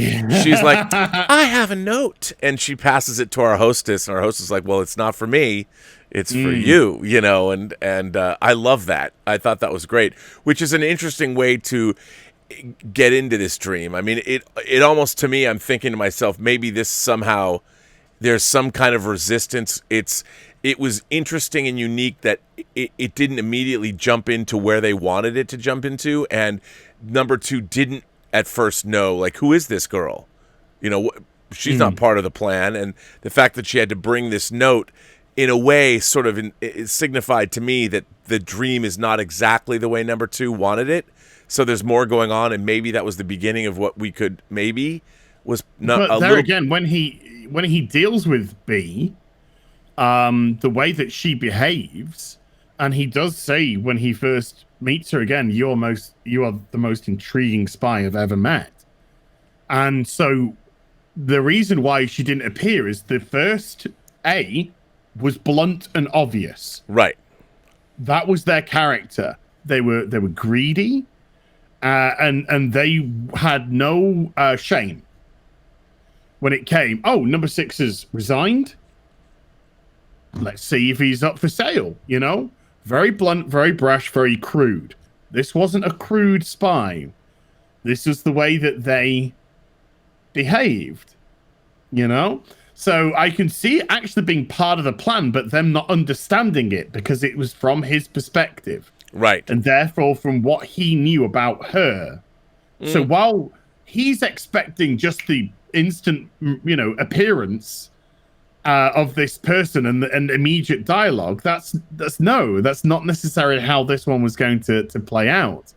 she's like, I have a note. And she passes it to our hostess. And our hostess is like, well, it's not for me. It's for you, and I love that. I thought that was great, which is an interesting way to get into this dream. I mean, it almost, to me, I'm thinking to myself, maybe this somehow, there's some kind of resistance. It was interesting and unique that it didn't immediately jump into where they wanted it to jump into, and number 2 didn't at first know, like, who is this girl? She's not part of the plan, and the fact that she had to bring this note, in a way, sort of it signified to me that the dream is not exactly the way number 2 wanted it. So there's more going on, and maybe that was the beginning of what we could was not. But there again, when he deals with B, the way that she behaves, and he does say when he first meets her again, you are the most intriguing spy I've ever met. And so the reason why she didn't appear is the first A was blunt and obvious. Right. That was their character. They were greedy, and they had no shame. When it came, number 6 has resigned. Let's see if he's up for sale. Very blunt, very brash, very crude. This wasn't a crude spy. This is the way that they behaved. So I can see it actually being part of the plan, but them not understanding it because it was from his perspective. Right. And therefore from what he knew about her. So while he's expecting just the instant, appearance of this person and immediate dialogue, that's not necessarily how this one was going to play out.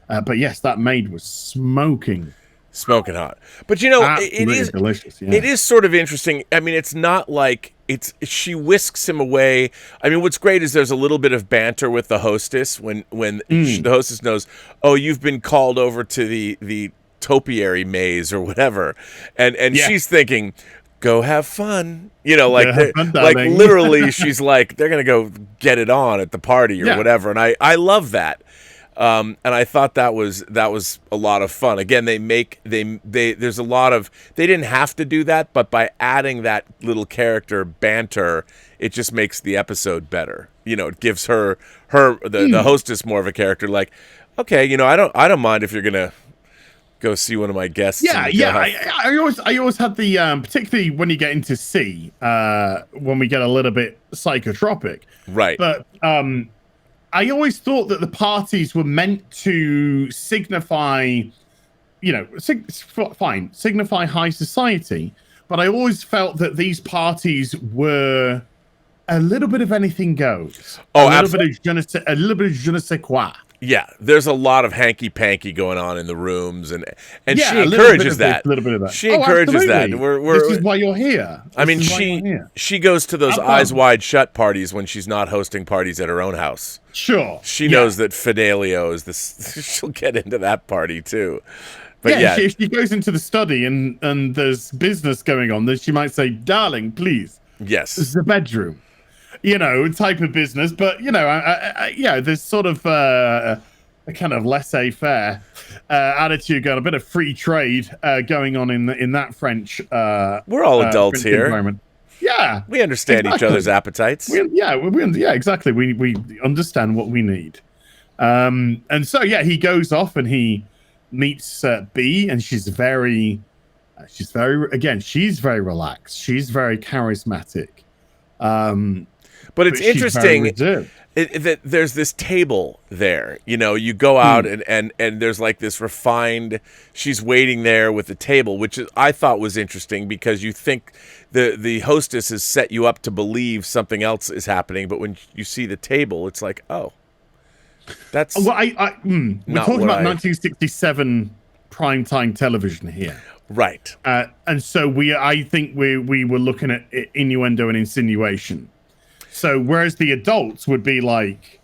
But yes, that maid was smoking hot. But it is delicious. Yeah. It is sort of interesting. I mean, it's not like she whisks him away. I mean, what's great is there's a little bit of banter with the hostess when the hostess knows, you've been called over to the topiary maze or whatever, and she's thinking, go have fun, like literally she's like, they're gonna go get it on at the party or whatever, and I love that. And I thought that was a lot of fun. Again, there's a lot of, they didn't have to do that, but by adding that little character banter, it just makes the episode better. It gives the hostess more of a character. Like, okay, I don't mind if you're gonna go see one of my guests. I always had the particularly when you get into C, when we get a little bit psychotropic, right? But I always thought that the parties were meant to signify, signify high society. But I always felt that these parties were a little bit of anything goes. Oh, absolutely. A little bit of je ne sais quoi. Yeah, there's a lot of hanky-panky going on in the rooms, and Yeah, she a little bit encourages of that. this, a little bit of that. She encourages that. Absolutely. This is why you're here. I mean, This is why you're here. she goes to those Have eyes fun. wide shut parties when she's not hosting parties at her own house. Sure. She knows that Fidelio is this. She'll get into that party too. But yeah, if she goes into the study and there's business going on, then she might say, "Darling, please, yes, this is a bedroom." Type of business. But there's sort of a kind of laissez-faire attitude going, a bit of free trade going on in that French. We're all adults French here. environment. Yeah, we understand each other's appetites. Exactly. We understand what we need. And so he goes off and he meets B, and she's very relaxed. She's very charismatic. But it's interesting that there's this table there. You go out and there's like this refined. She's waiting there with the table, which I thought was interesting because you think the hostess has set you up to believe something else is happening, but when you see the table, it's like, oh, that's we're talking about 1967 primetime television here, right? And so I think we were looking at innuendo and insinuation. So whereas the adults would be like,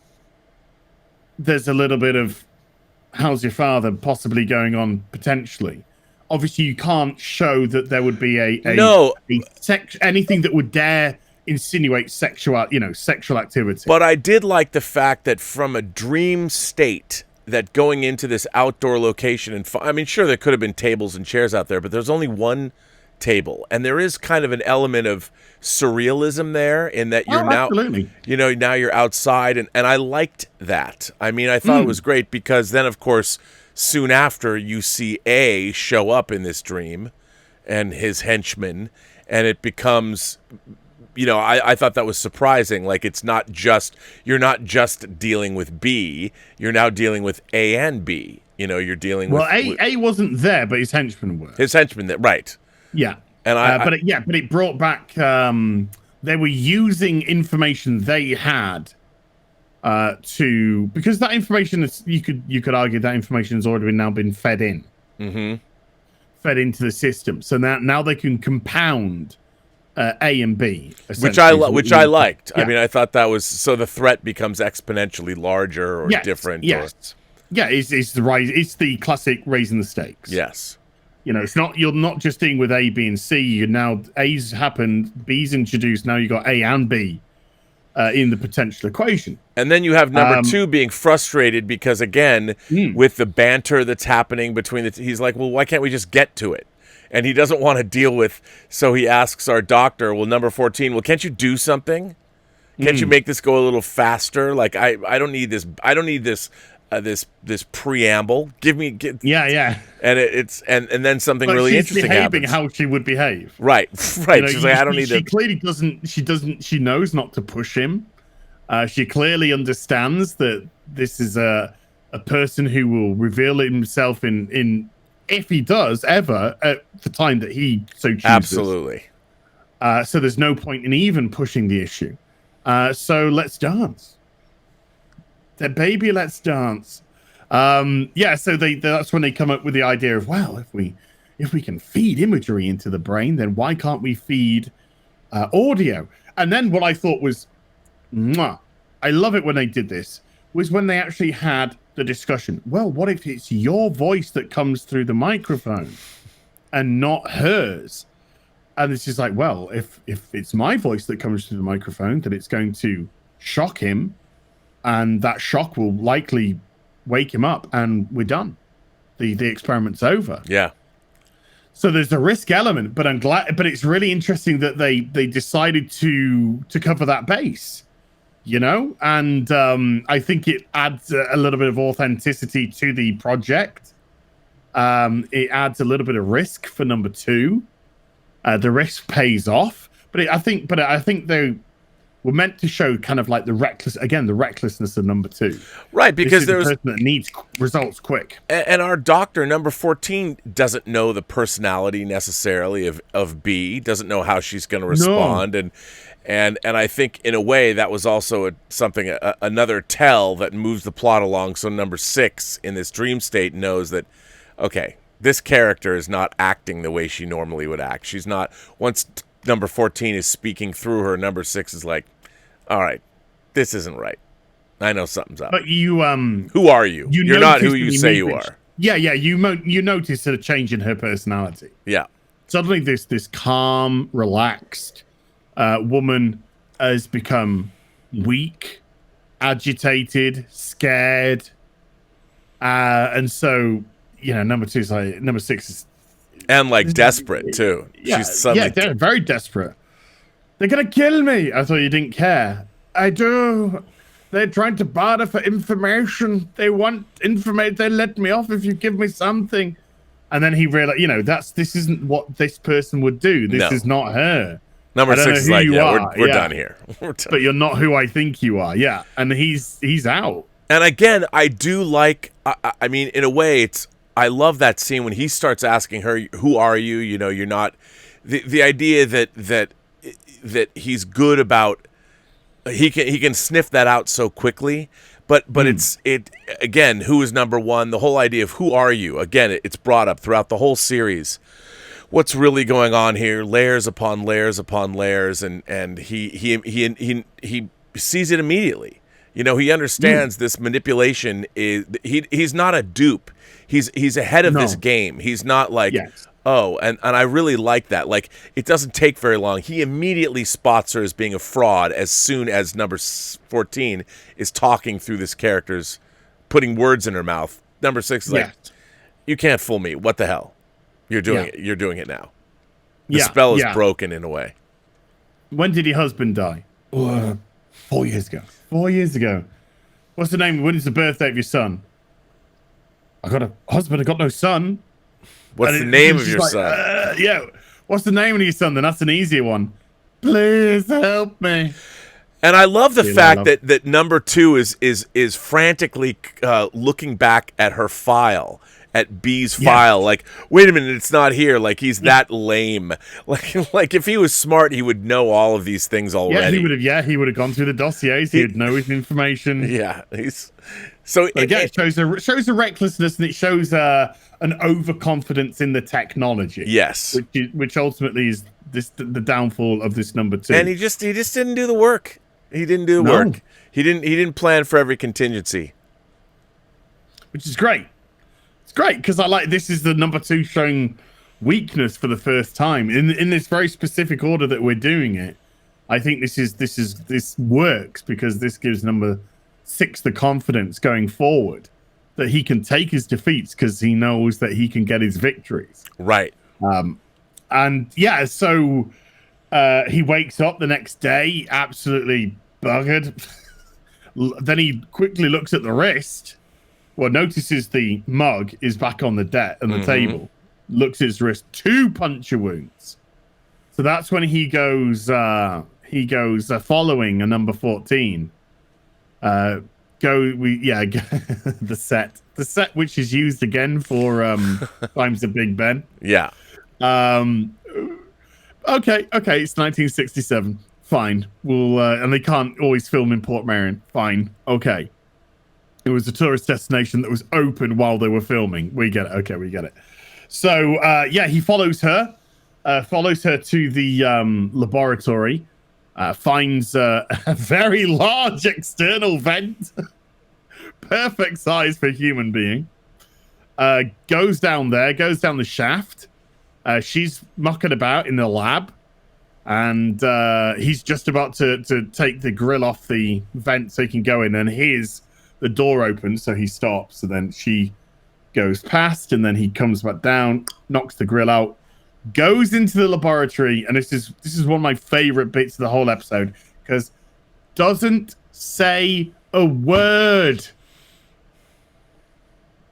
there's a little bit of how's your father possibly going on potentially. Obviously, you can't show that there would be anything that would dare insinuate sexual activity. But I did like the fact that from a dream state, that going into this outdoor location, and I mean, sure, there could have been tables and chairs out there, but there's only one table, and there is kind of an element of surrealism there in that you're now you're outside, and I liked that. I mean, I thought it was great because then, of course, soon after you see A show up in this dream and his henchman, and it becomes, I thought that was surprising. Like, you're not just dealing with B, you're now dealing with A and B. You're dealing with A wasn't there, but his henchmen were. Right. Yeah, and but it brought back. They were using information they had because that information is you could argue that information has already been fed in, fed into the system. So now they can compound A and B, which I liked. Yeah. I mean, I thought that was so the threat becomes exponentially larger or different. Yes, it's the classic raising the stakes. Yes. It's not, you're not just dealing with A, B, and C. You now A's happened, B's introduced. Now you got A and B in the potential equation. And then you have number two being frustrated because, again, with the banter that's happening between he's like, well, why can't we just get to it? And he doesn't want to deal with, so he asks our doctor, well, number 14, well, can't you do something? Can't you make this go a little faster? Like, I don't need this. I don't need this. This preamble, and then something really interesting happens. How she would behave, right? She's like, I don't need. She clearly doesn't. She knows not to push him. She clearly understands that this is a person who will reveal himself in if he does ever at the time that he so chooses. Absolutely. So there's no point in even pushing the issue. So let's dance. Baby, let's dance. So that's when they come up with the idea of, well, if we can feed imagery into the brain, then why can't we feed audio? And then what I thought was, I love it when they did this, was when they actually had the discussion. Well, what if it's your voice that comes through the microphone and not hers? And it's just like, well, if it's my voice that comes through the microphone, then it's going to shock him. And that shock will likely wake him up, and we're done. The experiment's over. Yeah. So there's a risk element, but I'm glad. But it's really interesting that they decided to cover that base, And I think it adds a little bit of authenticity to the project. It adds a little bit of risk for number 2. The risk pays off, but I think they. We're meant to show kind of like the recklessness of number 2. Right, because there's a person that needs results quick. And our doctor, number 14, doesn't know the personality necessarily of B, doesn't know how she's going to respond. And I think in a way that was also another tell that moves the plot along. So number 6 in this dream state knows that, okay, this character is not acting the way she normally would act. She's not. Once number 14 is speaking through her, number 6 is like, all right, this isn't right. I know something's up. But you, who are you? You're not who you say you are. Yeah. You notice a change in her personality. Yeah. Suddenly, this calm, relaxed woman has become weak, agitated, scared, and so number 6 is and desperate too. Yeah, she's suddenly they're very desperate. They're gonna kill me. I thought you didn't care. I do. They're trying to barter for information. They want information. They let me off if you give me something. And then he realized, this isn't what this person would do. This is not her. Number 6 is like, we're done here. But you're not who I think you are. Yeah. And he's out. And again, I do like, I mean, in a way, I love that scene when he starts asking her, who are you? You're not, the idea that he's good about, he can sniff that out so quickly. But it's again, who is number 1? The whole idea of who are you? Again, it's brought up throughout the whole series. What's really going on here? Layers upon layers upon layers, and he sees it immediately. He understands this manipulation is he's not a dupe. He's ahead of this game. He's not like and I really like that. Like, it doesn't take very long. He immediately spots her as being a fraud as soon as number 14 is talking through this character's, putting words in her mouth. Number 6 is like, you can't fool me. What the hell? You're doing it. You're doing it now. The spell is broken in a way. When did your husband die? 4 years ago. 4 years ago. What's the name? When is the birthday of your son? I got a husband. I got no son. What's the name of your son? What's the name of your son? Then that's an easier one. Please help me. And I love the fact that number 2 is frantically looking back at her file, at B's file. Like, wait a minute, it's not here. Like, he's that lame. Like if he was smart, he would know all of these things already. He would have gone through the dossiers. He'd know his information. Yeah, it shows a recklessness, and it shows an overconfidence in the technology. Yes, which ultimately is the downfall of this number 2. And he just didn't do the work. He didn't do the work. He didn't plan for every contingency, which is great. It's great because I like this is the number 2 showing weakness for the first time in this very specific order that we're doing it. I think this works because this gives number 6 the confidence going forward that he can take his defeats because he knows that he can get his victories. Right. So he wakes up the next day absolutely buggered. Then he quickly looks at the wrist. Well, notices the mug is back on the table. Looks at his wrist, 2 puncture wounds. So that's when he goes following a number 14. The set which is used again for Times of Big Ben. Yeah. Okay, it's 1967. Fine. We'll and they can't always film in Port Marion. Fine. Okay. It was a tourist destination that was open while they were filming. We get it. Okay, we get it. So he follows her to the laboratory. Finds a very large external vent, perfect size for a human being. Goes down the shaft. She's mucking about in the lab, and he's just about to take the grill off the vent so he can go in, and the door opens, so he stops, and then she goes past, and then he comes back down, knocks the grill out, goes into the laboratory, and this is one of my favorite bits of the whole episode because doesn't say a word.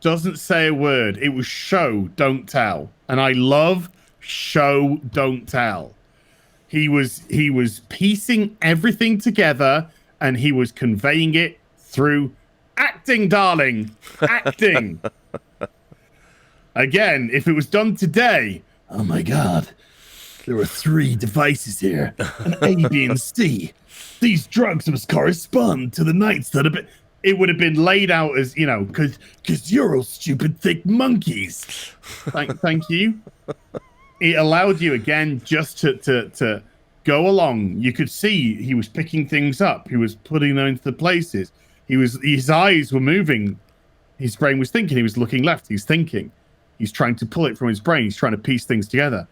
It was show, don't tell, and I love show, don't tell. He was piecing everything together, and he was conveying it through acting, darling, acting. Again, if it was done today. Oh my God. There are 3 devices here, an A, B, and C. These drugs must correspond to the nights that have been... It would have been laid out as, because you're all stupid, thick monkeys. Thank you. It allowed you, again, just to go along. You could see he was picking things up. He was putting them into the places. His eyes were moving. His brain was thinking. He was looking left. He's thinking. He's trying to pull it from his brain. He's trying to piece things together.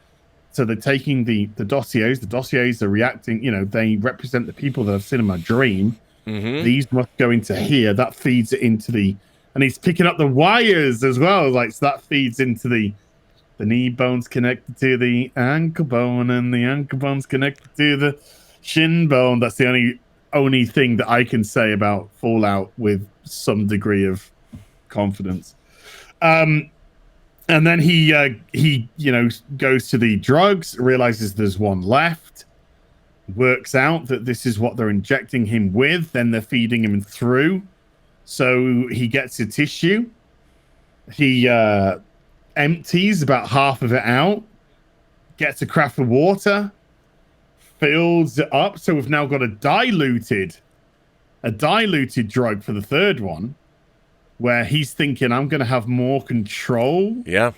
So they're taking the dossiers. The dossiers are reacting. They represent the people that I've seen in my dream. Mm-hmm. These must go into here. That feeds it into and he's picking up the wires as well. So that feeds into the knee bone's connected to the ankle bone, and the ankle bone's connected to the shin bone. That's the only thing that I can say about Fallout with some degree of confidence. And then he goes to the drugs, realizes there's one left, works out that this is what they're injecting him with, then they're feeding him through. So he gets a tissue. He empties about half of it out, gets a carafe of water, fills it up. So we've now got a diluted drug for the third one, where he's thinking, I'm going to have more control. Yeah.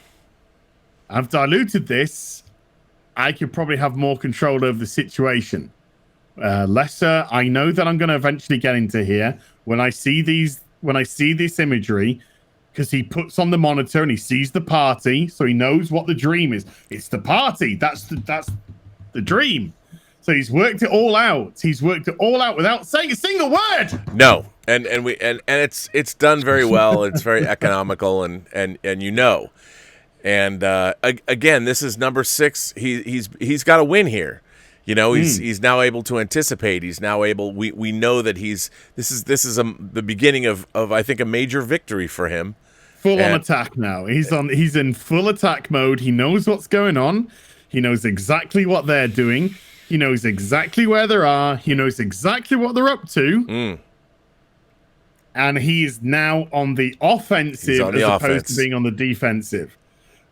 I've diluted this. I could probably have more control over the situation. Lesser, I know that I'm going to eventually get into here. When I see this imagery, because he puts on the monitor and he sees the party, so he knows what the dream is. It's the party. That's the dream. So he's worked it all out. He's worked it all out without saying a single word. No, and it's done very well. It's very economical, and And again, this is number 6. He's got a win here. He's now able to anticipate. He's now able. We know that this is the beginning of I think a major victory for him. Full on attack now. He's in full attack mode. He knows what's going on. He knows exactly what they're doing. He knows exactly where they are. He knows exactly what they're up to. And he is now on the offensive opposed to being on the defensive.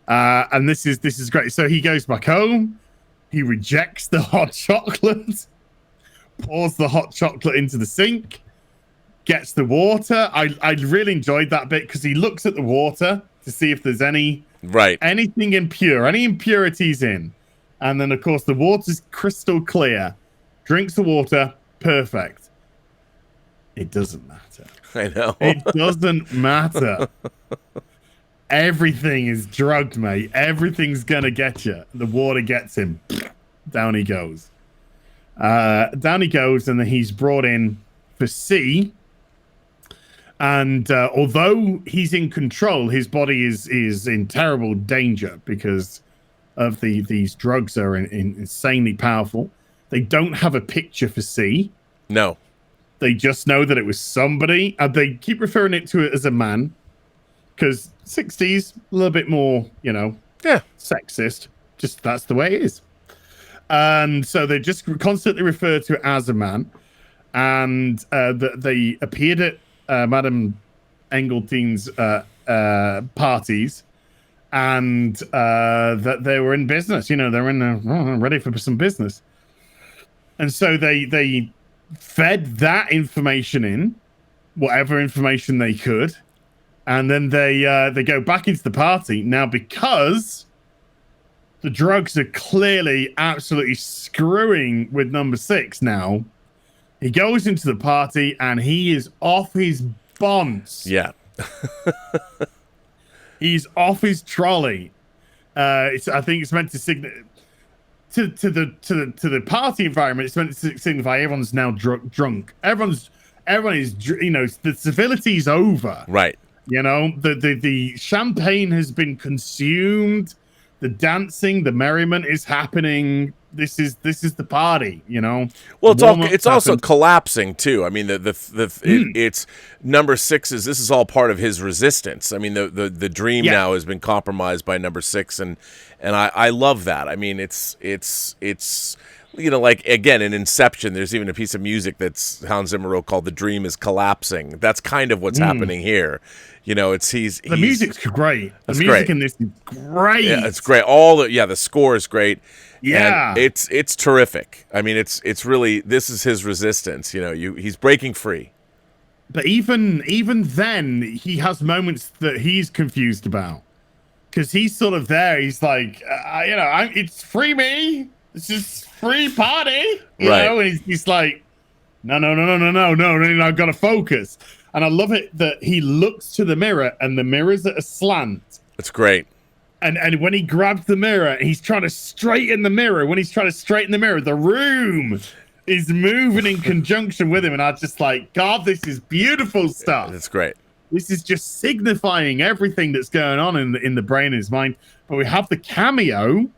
And this is great. So he goes back home. He rejects the hot chocolate, pours the hot chocolate into the sink, gets the water. I really enjoyed that bit because he looks at the water to see if there's anything impure, any impurities in. And then, of course, the water's crystal clear. Drinks the water. Perfect. It doesn't matter. I know. It doesn't matter. Everything is drugged, mate. Everything's going to get you. The water gets him. Down he goes. And then he's brought in for C. And although he's in control, his body is in terrible danger because of these drugs are insanely powerful. They don't have a picture for C. No. They just know that it was somebody. They keep referring to it as a man. Because 60s, a little bit more, sexist. Just that's the way it is. And so they just constantly refer to it as a man. And they appeared at Madame Engeltein's parties, and that they were in business. They're ready for some business. And so they fed that information in, whatever information they could. And then they go back into the party. Now, because the drugs are clearly absolutely screwing with number 6 now, he goes into the party and he is off his bonds. Yeah. He's off his trolley. I think it's meant to signify to the party environment. It's meant to signify everyone's now drunk. Everyone is, the civility's over. Right. The champagne has been consumed. The dancing, the merriment is happening. This is the party, Well, it's also collapsing too. I mean, it's number 6 is this is all part of his resistance. I mean, the dream now has been compromised by number 6, and I love that. I mean, it's like again in Inception, there's even a piece of music that's Hans Zimmer wrote called "The Dream is Collapsing." That's kind of what's happening here. You know, he's the music's great. The It's music great. in this is great. Yeah, it's great. The score is great. Yeah. And it's terrific. I mean, it's really, this is his resistance. You know, he's breaking free. But even then, he has moments that he's confused about, because he's sort of there. He's like, it's free me. This is free party, you Right. know. And he's like, no, I've got to focus. And I love it that he looks to the mirror, and the mirror's at a slant. It's great. And when he grabs the mirror, he's trying to straighten the mirror. When he's trying to straighten the mirror, the room is moving in conjunction with him. And I just like, God, this is beautiful stuff. It's great. This is just signifying everything that's going on in the brain and his mind. But we have the cameo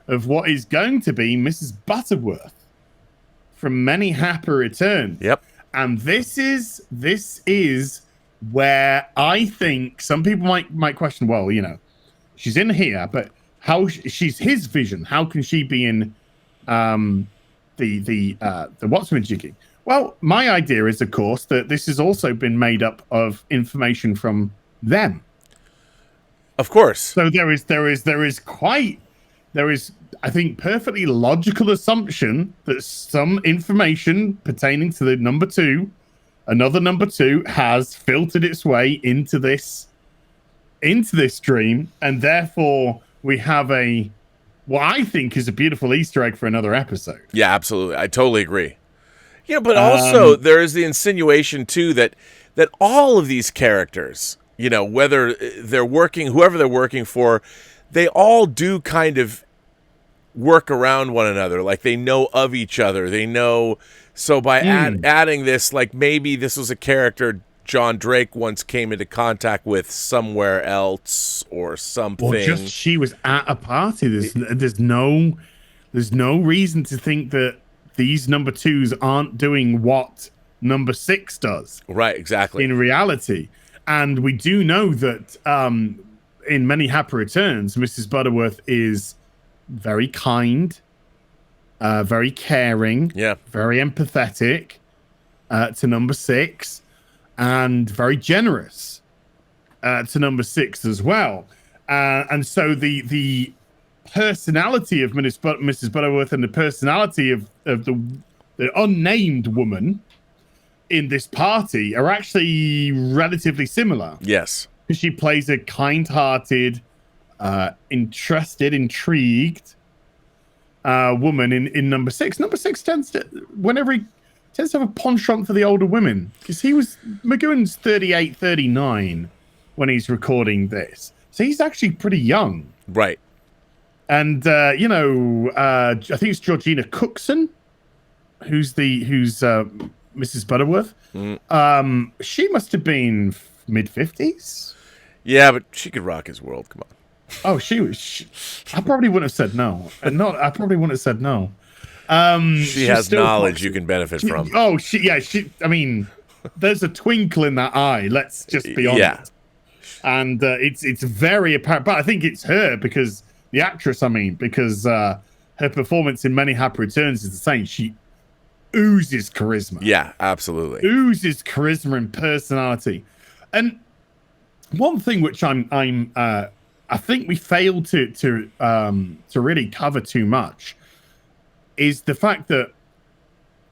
of what is going to be Mrs. Butterworth from Many Happy Returns. Yep. And this is where I think some people might question, well, you know, she's in here, but how she's his vision? How can she be in the what's-my-jiggy? Well, my idea is, of course, that this has also been made up of information from them. Of course. So there is, I think, perfectly logical assumption that some information pertaining to the another number two, has filtered its way into this dream, and therefore we have what I think is a beautiful Easter egg for another episode. Yeah, absolutely. I totally agree. You know, but also there is the insinuation too that all of these characters, you know, whether whoever they're working for, they all do kind of work around one another. Like, they know of each other. They know. So by adding this, like, maybe this was a character John Drake once came into contact with somewhere else or something. Or just she was at a party. There's no reason to think that these number twos aren't doing what number six does. Right, exactly. In reality. And we do know that in Many Happy Returns, Mrs. Butterworth is very kind, very caring, very empathetic to number six, and very generous to number six as well. And so the personality of Mrs. Butterworth and the personality of the unnamed woman in this party are actually relatively similar. Yes. Because she plays a kind-hearted, interested, intrigued woman in number six. Number six tends to have a penchant for the older women, because McGoohan's 38, 39 when he's recording this. So he's actually pretty young. Right. And, I think it's Georgina Cookson, who's Mrs. Butterworth. She must have been mid-50s. Yeah, but she could rock his world. Come on. Oh, I probably wouldn't have said no. I probably wouldn't have said no. She has knowledge you can benefit from. I mean, there's a twinkle in that eye. Let's just be honest. Yeah. And it's very apparent. But I think it's her, because the actress, because her performance in Many Happy Returns is the same. She oozes charisma. Yeah, absolutely. Oozes charisma and personality. And one thing which I think we failed to really cover too much is the fact that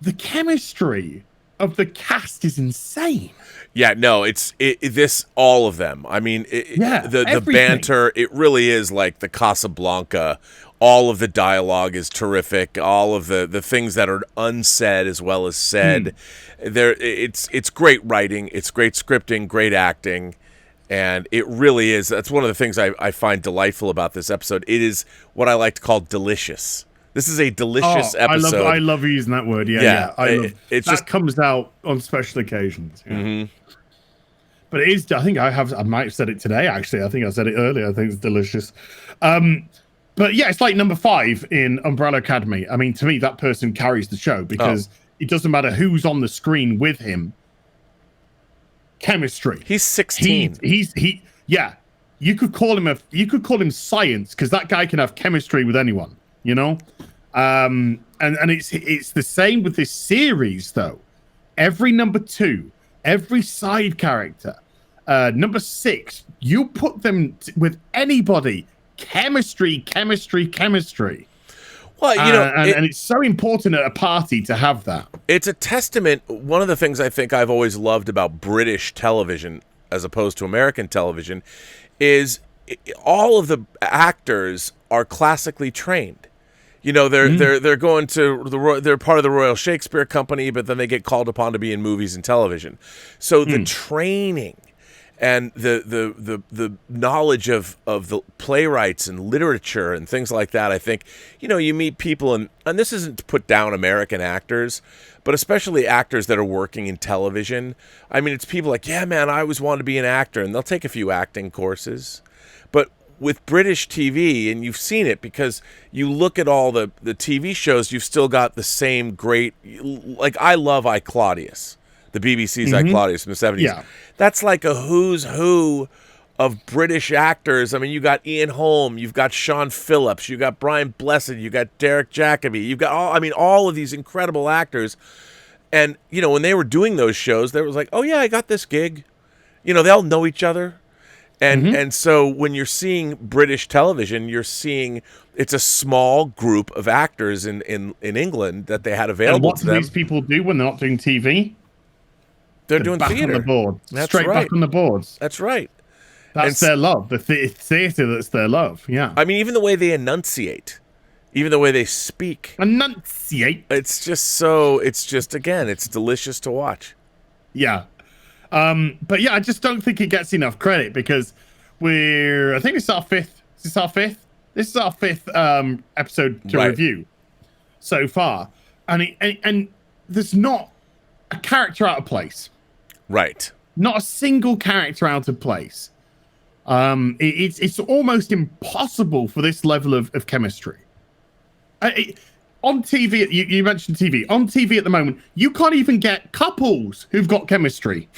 the chemistry of the cast is insane. Yeah, no, this all of them. I mean, the banter, it really is like the Casablanca. All of the dialogue is terrific. All of the things that are unsaid as well as said. It's great writing. It's great scripting, great acting. And it really is. That's one of the things I find delightful about this episode. It is what I like to call delicious. This is a delicious episode. I love using that word. Yeah. It just comes out on special occasions. Yeah. Mm-hmm. But it is. I think I might have said it today. Actually, I think I said it earlier. I think it's delicious. But yeah, it's like number 5 in Umbrella Academy. I mean, to me, that person carries the show, because it doesn't matter who's on the screen with him. Chemistry. He's 16. Yeah. You could call him science, because that guy can have chemistry with anyone, you know? And it's the same with this series, though. Every number 2, every side character, Number 6, you put them with anybody. Chemistry. Well, you know, and it's so important at a party to have that. It's a testament. One of the things I think I've always loved about British television as opposed to American television is all of the actors are classically trained. You know, they're going to they're part of the Royal Shakespeare Company, but then they get called upon to be in movies and television. So the training and the knowledge of the playwrights and literature and things like that, I think, you know, you meet people, and this isn't to put down American actors, but especially actors that are working in television. I mean, it's people like, yeah, man, I always wanted to be an actor, and they'll take a few acting courses. But with British TV, and you've seen it because you look at all the TV shows, you've still got the same great, like I love I, Claudius. The BBC's I, Claudius from the 70s. Yeah. That's like a who's who of British actors. I mean, you got Ian Holm, you've got Sean Phillips, you got Brian Blessed, you got Derek Jacobi, you've got all of these incredible actors. And, you know, when they were doing those shows, they was like, oh yeah, I got this gig. You know, they all know each other. And so when you're seeing British television, you're seeing it's a small group of actors in England that they had available to them. And what do these people do when they're not doing TV? They're doing back theater. On the board. That's Straight right. back on the boards. That's right. That's their love. The theater that's their love. Yeah. I mean, even the way they enunciate, even the way they speak. Enunciate. It's just again, it's delicious to watch. Yeah. But yeah, I just don't think it gets enough credit because I think it's our fifth. This is our fifth episode to review so far. And there's not a character out of place. Right. Not a single character out of place. It's almost impossible for this level of chemistry. On TV, you mentioned TV. On TV at the moment, you can't even get couples who've got chemistry.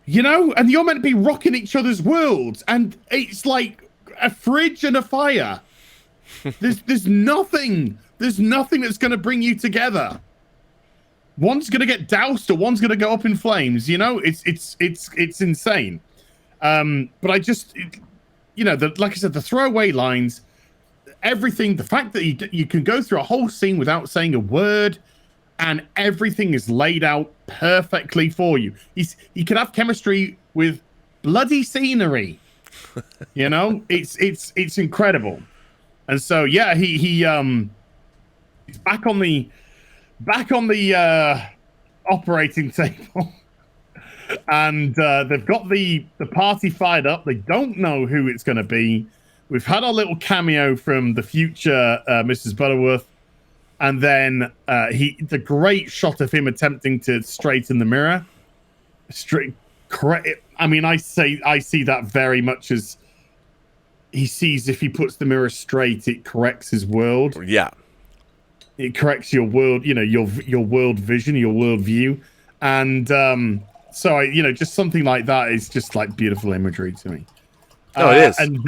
You know, and you're meant to be rocking each other's worlds, and it's like a fridge and a fire. There's nothing. There's nothing that's going to bring you together. One's going to get doused, or one's going to go up in flames. You know, it's insane. But I just, you know, like I said, the throwaway lines, everything, the fact that you can go through a whole scene without saying a word, and everything is laid out perfectly for you. He can have chemistry with bloody scenery. You know, it's incredible. And so yeah, he's back on the operating table. And they've got the party fired up. They don't know who it's going to be. We've had our little cameo from the future Mrs. Butterworth, and then the great shot of him attempting to straighten the mirror. I mean, I see that very much as he sees if he puts the mirror straight, it corrects his world. Yeah, it corrects your world. You know, your world vision, your world view, and so just something like that is just like beautiful imagery to me. Oh, it is. And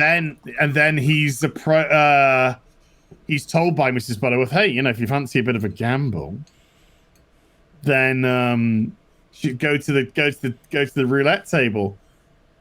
then he's told by Mrs. Butterworth, hey, you know, if you fancy a bit of a gamble, then should go to the roulette table.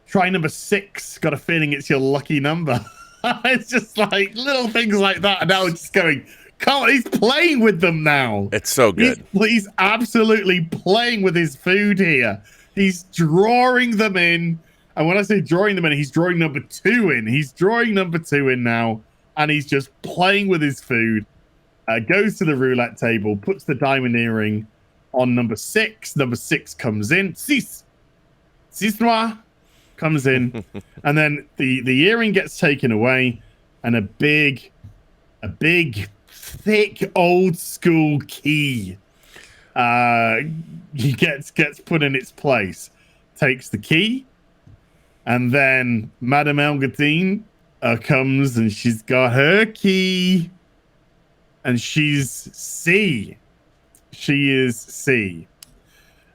Try number 6. Got a feeling it's your lucky number. It's just like little things like that. And now it's just going, come on, he's playing with them now. It's so good. He's absolutely playing with his food here. He's drawing them in. And when I say drawing them in, he's drawing number 2 in. He's drawing number 2 in now. And he's just playing with his food. Goes to the roulette table, puts the diamond earring on number 6. Number 6 comes in. Six noir comes in. And then the earring gets taken away. And a big, thick, old school key he gets put in its place. Takes the key. And then Madame Elgadine comes and she's got her key. And she's C. She is C.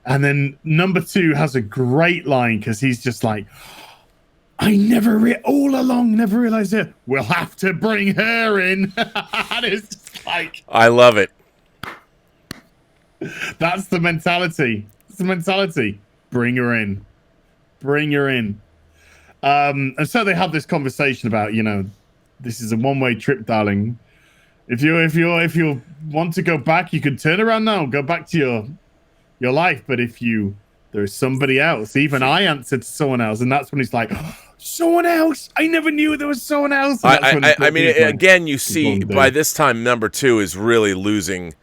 And then number 2 has a great line because he's just like, I all along never realized it. We'll have to bring her in. And it's just like, I love it. That's the mentality. It's the mentality. Bring her in. Bring her in. And so they have this conversation about, this is a one-way trip, darling. If you want to go back, you can turn around now, go back to your life. But there's somebody else. Even I answered to someone else, and that's when he's like, someone else. I never knew there was someone else. I mean, again, you see by this time, number 2 is really losing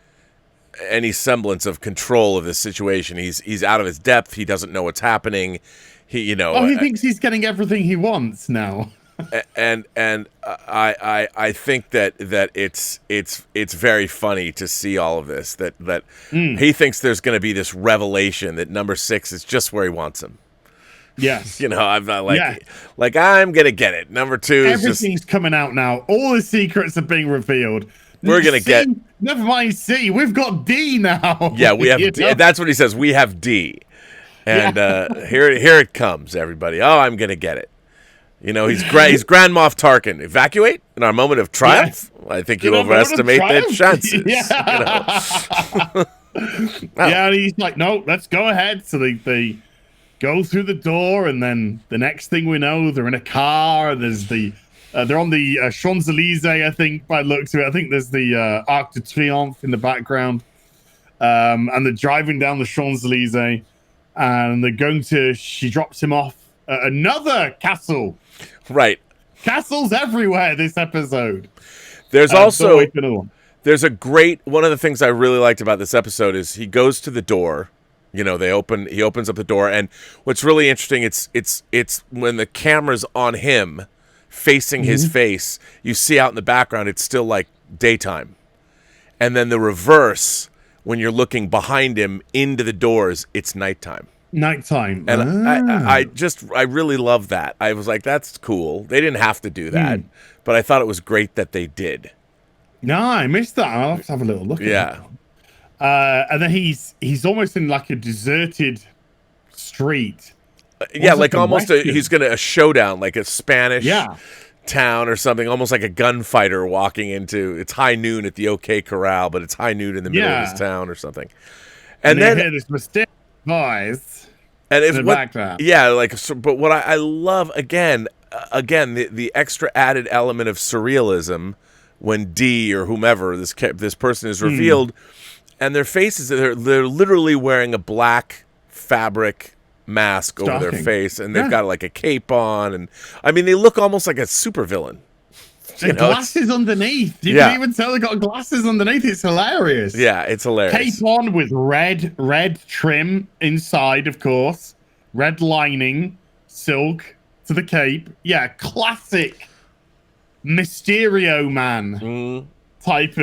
any semblance of control of this situation. He's out of his depth. He doesn't know what's happening. He thinks he's getting everything he wants now. and I think that it's very funny to see all of this. That he thinks there's going to be this revelation that number 6 is just where he wants him. Yes, I'm not like I'm gonna get it. Number 2 is everything's coming out now. All the secrets are being revealed. We're gonna get. Never mind C. We've got D now. Yeah, we have D. That's what he says. We have D. And here it comes, everybody. Oh, I'm gonna get it. He's Grand Moff Tarkin. Evacuate in our moment of triumph. Yeah. I think you overestimate their chances. Yeah. Yeah, and he's like, no, let's go ahead. So they go through the door, and then the next thing we know, they're in a car. And there's they're on the Champs-Elysees, I think, by the looks of it. I think there's the Arc de Triomphe in the background, and they're driving down the Champs-Elysees. And they're going to, she drops him off at another castle. Right. Castles everywhere this episode. There's also, there's a great, one of the things I really liked about this episode is he goes to the door, he opens up the door. And what's really interesting, it's when the camera's on him facing his face, you see out in the background, it's still like daytime. And then the reverse, when you're looking behind him into the doors, it's nighttime. Nighttime. And I really love that. I was like, that's cool. They didn't have to do that, but I thought it was great that they did. No, I missed that. I'll have to have a little look at that. And then he's almost in like a deserted street. Yeah, like almost he's going to a showdown, like a Spanish town or something, almost like a gunfighter walking into, it's high noon at the OK Corral, but it's high noon in the middle of his town or something. And then hear this mysterious voice and in the background. Yeah, like, but what I love, again, the extra added element of surrealism when D or whomever, this person is revealed, and their faces, they're literally wearing a black fabric mask over their face, and they've got like a cape on, and I mean they look almost like a supervillain. The glasses underneath. You can even tell they got glasses underneath. It's hilarious. Yeah, it's hilarious. Cape on with red trim inside, of course. Red lining, silk to the cape. Yeah, classic Mysterio Man type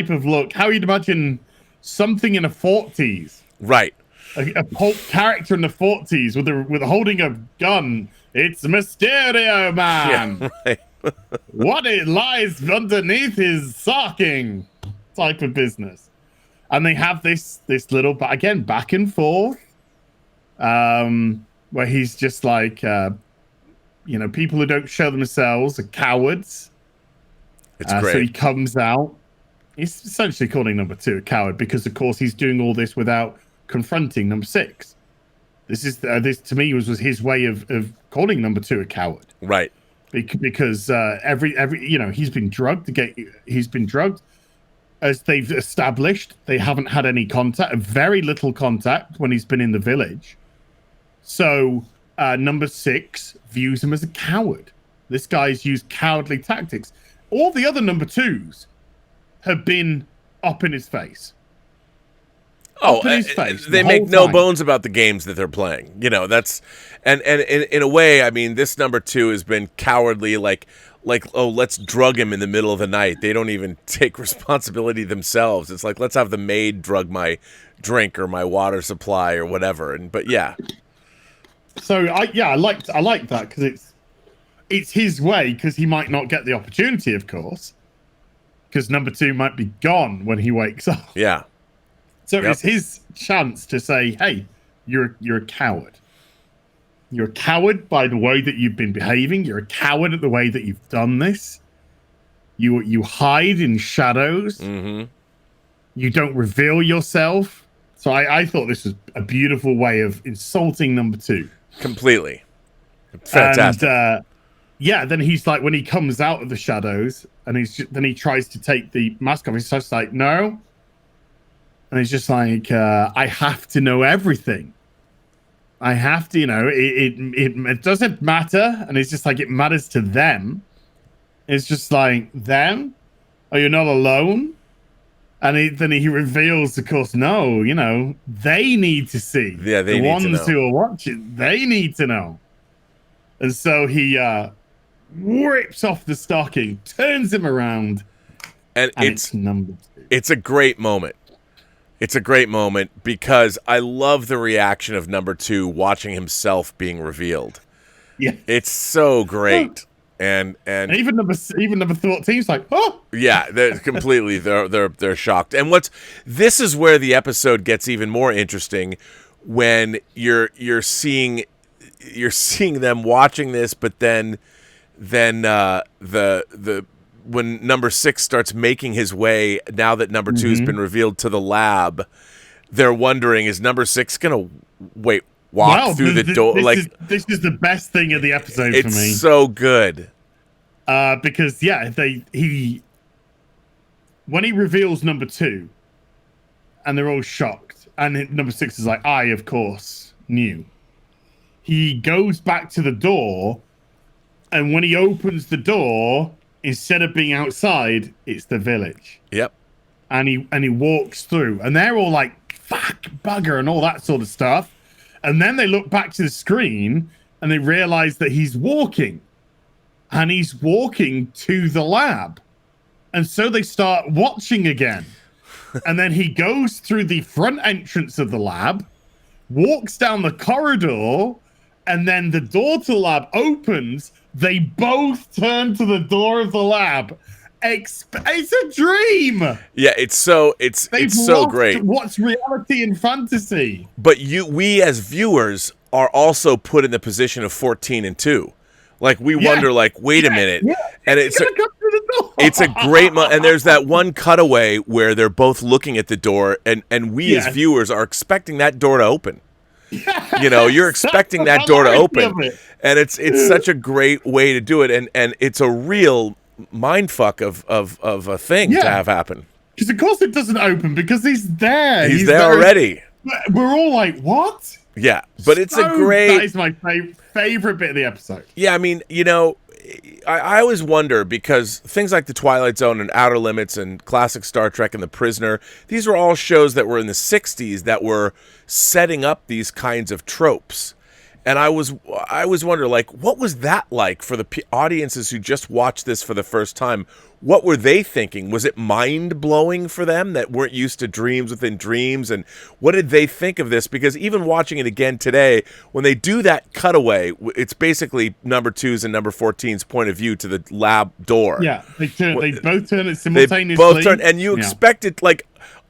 of look. How you'd imagine something in the 40s. Right. A pulp character in the 40s with holding a gun. It's Mysterio Man. Yeah, right. What it lies underneath his socking type of business. And they have this little, again, back and forth, where he's just like, people who don't show themselves are cowards. It's great. So he comes out. He's essentially calling number 2 a coward because, of course, he's doing all this without confronting number 6. This to me was his way of calling number 2 a coward. Right. Because he's been drugged. As they've established, they haven't had any contact, very little contact when he's been in the village. So number 6 views him as a coward. This guy's used cowardly tactics. All the other number 2s have been up in his face. Oh, they make no bones about the games that they're playing. That's and in a way, I mean, this number 2 has been cowardly, like let's drug him in the middle of the night. They don't even take responsibility themselves. It's like, let's have the maid drug my drink or my water supply or whatever. So I like that because it's his way, because he might not get the opportunity, of course, because number 2 might be gone when he wakes up. Yeah. So it's his chance to say, hey, you're a coward. You're a coward by the way that you've been behaving. You're a coward at the way that you've done this. You hide in shadows. Mm-hmm. You don't reveal yourself So I thought this was a beautiful way of insulting number 2. Completely. Fantastic. And then he's like, when he comes out of the shadows and then he tries to take the mask off, he's just like, no. And he's just like, I have to know everything. I have to, it doesn't matter. And it's just like, it matters to them. It's just like, them? Oh, you're not alone? And then he reveals, of course, no, they need to see. Yeah, they the need ones to know. who are watching, they need to know. And so he rips off the stocking, turns him around, and it's number 2. It's a great moment. It's a great moment because I love the reaction of number 2 watching himself being revealed. Yeah, it's so great. And even number 13 is like, oh yeah, they're completely they're shocked. And this is where the episode gets even more interesting when you're seeing them watching this, but then the when number 6 starts making his way, now that number 2's been revealed, to the lab, they're wondering, is number 6 gonna walk through the door? This is the best thing of the episode for me. It's so good. Because when he reveals number 2, and they're all shocked, and number 6 is like, I of course knew. He goes back to the door, and when he opens the door, instead of being outside, it's the village. Yep. And he walks through, and they're all like, fuck, bugger, and all that sort of stuff. And then they look back to the screen, and they realize that he's walking. And he's walking to the lab. And so they start watching again. And then he goes through the front entrance of the lab, walks down the corridor, and then the door to the lab opens. They both turn to the door of the lab. It's a dream. Yeah, it's so great. What's reality and fantasy? But we as viewers are also put in the position of 14 and 2. Like, we wonder, wait a minute. Yeah. And it's a great and there's that one cutaway where they're both looking at the door, and we as viewers are expecting that door to open. You're expecting that door to open. And it's such a great way to do it, and it's a real mindfuck of a thing to have happen. Because of course it doesn't open, because he's there. He's there already. We're all like, what? Yeah, but it's a great... That is my favorite bit of the episode. Yeah, I mean, I always wonder, because things like The Twilight Zone and Outer Limits and classic Star Trek and The Prisoner, these were all shows that were in the 60s that were setting up these kinds of tropes. And I was wonder, what was that like for the audiences who just watched this for the first time? What were they thinking? Was it mind-blowing for them that weren't used to dreams within dreams? And what did they think of this? Because even watching it again today, when they do that cutaway, it's basically number 2's and number 14's point of view to the lab door. Yeah, they both turn it simultaneously. They both turn, and you expect it,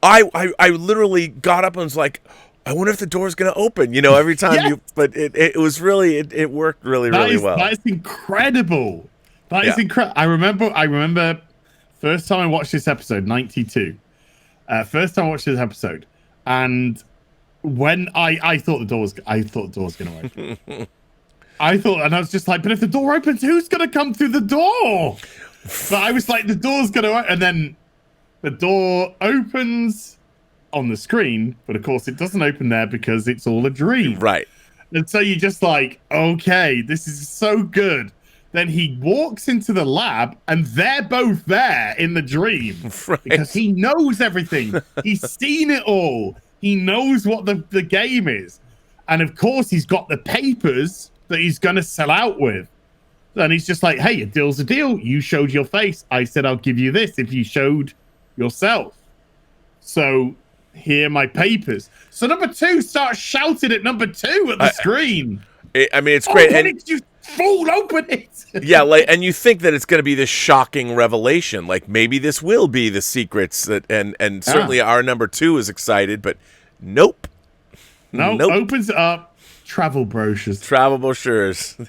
I literally got up and was like, I wonder if the door's going to open, every time but it was really, it worked really well. That is incredible. That is incredible. I remember first time I watched this episode, 92. First time I watched this episode, and when I thought the door was going to open. And I was just like, but if the door opens, who's going to come through the door? But I was like, the door's going to open, and then the door opens on the screen, but of course it doesn't open there because it's all a dream. Right. And so you're just like, okay, this is so good. Then he walks into the lab, and they're both there in the dream. Right. Because he knows everything. He's seen it all. He knows what the game is. And of course, he's got the papers that he's going to sell out with. And he's just like, hey, a deal's a deal. You showed your face. I said I'll give you this if you showed yourself. So here are my papers. So number 2 starts shouting at number 2 at the screen. It's great. Open it, you fool, open it. Yeah, and you think that it's going to be this shocking revelation. Like, maybe this will be the secrets that, and certainly our number 2 is excited, but nope. Nope. Opens it up. Travel brochures.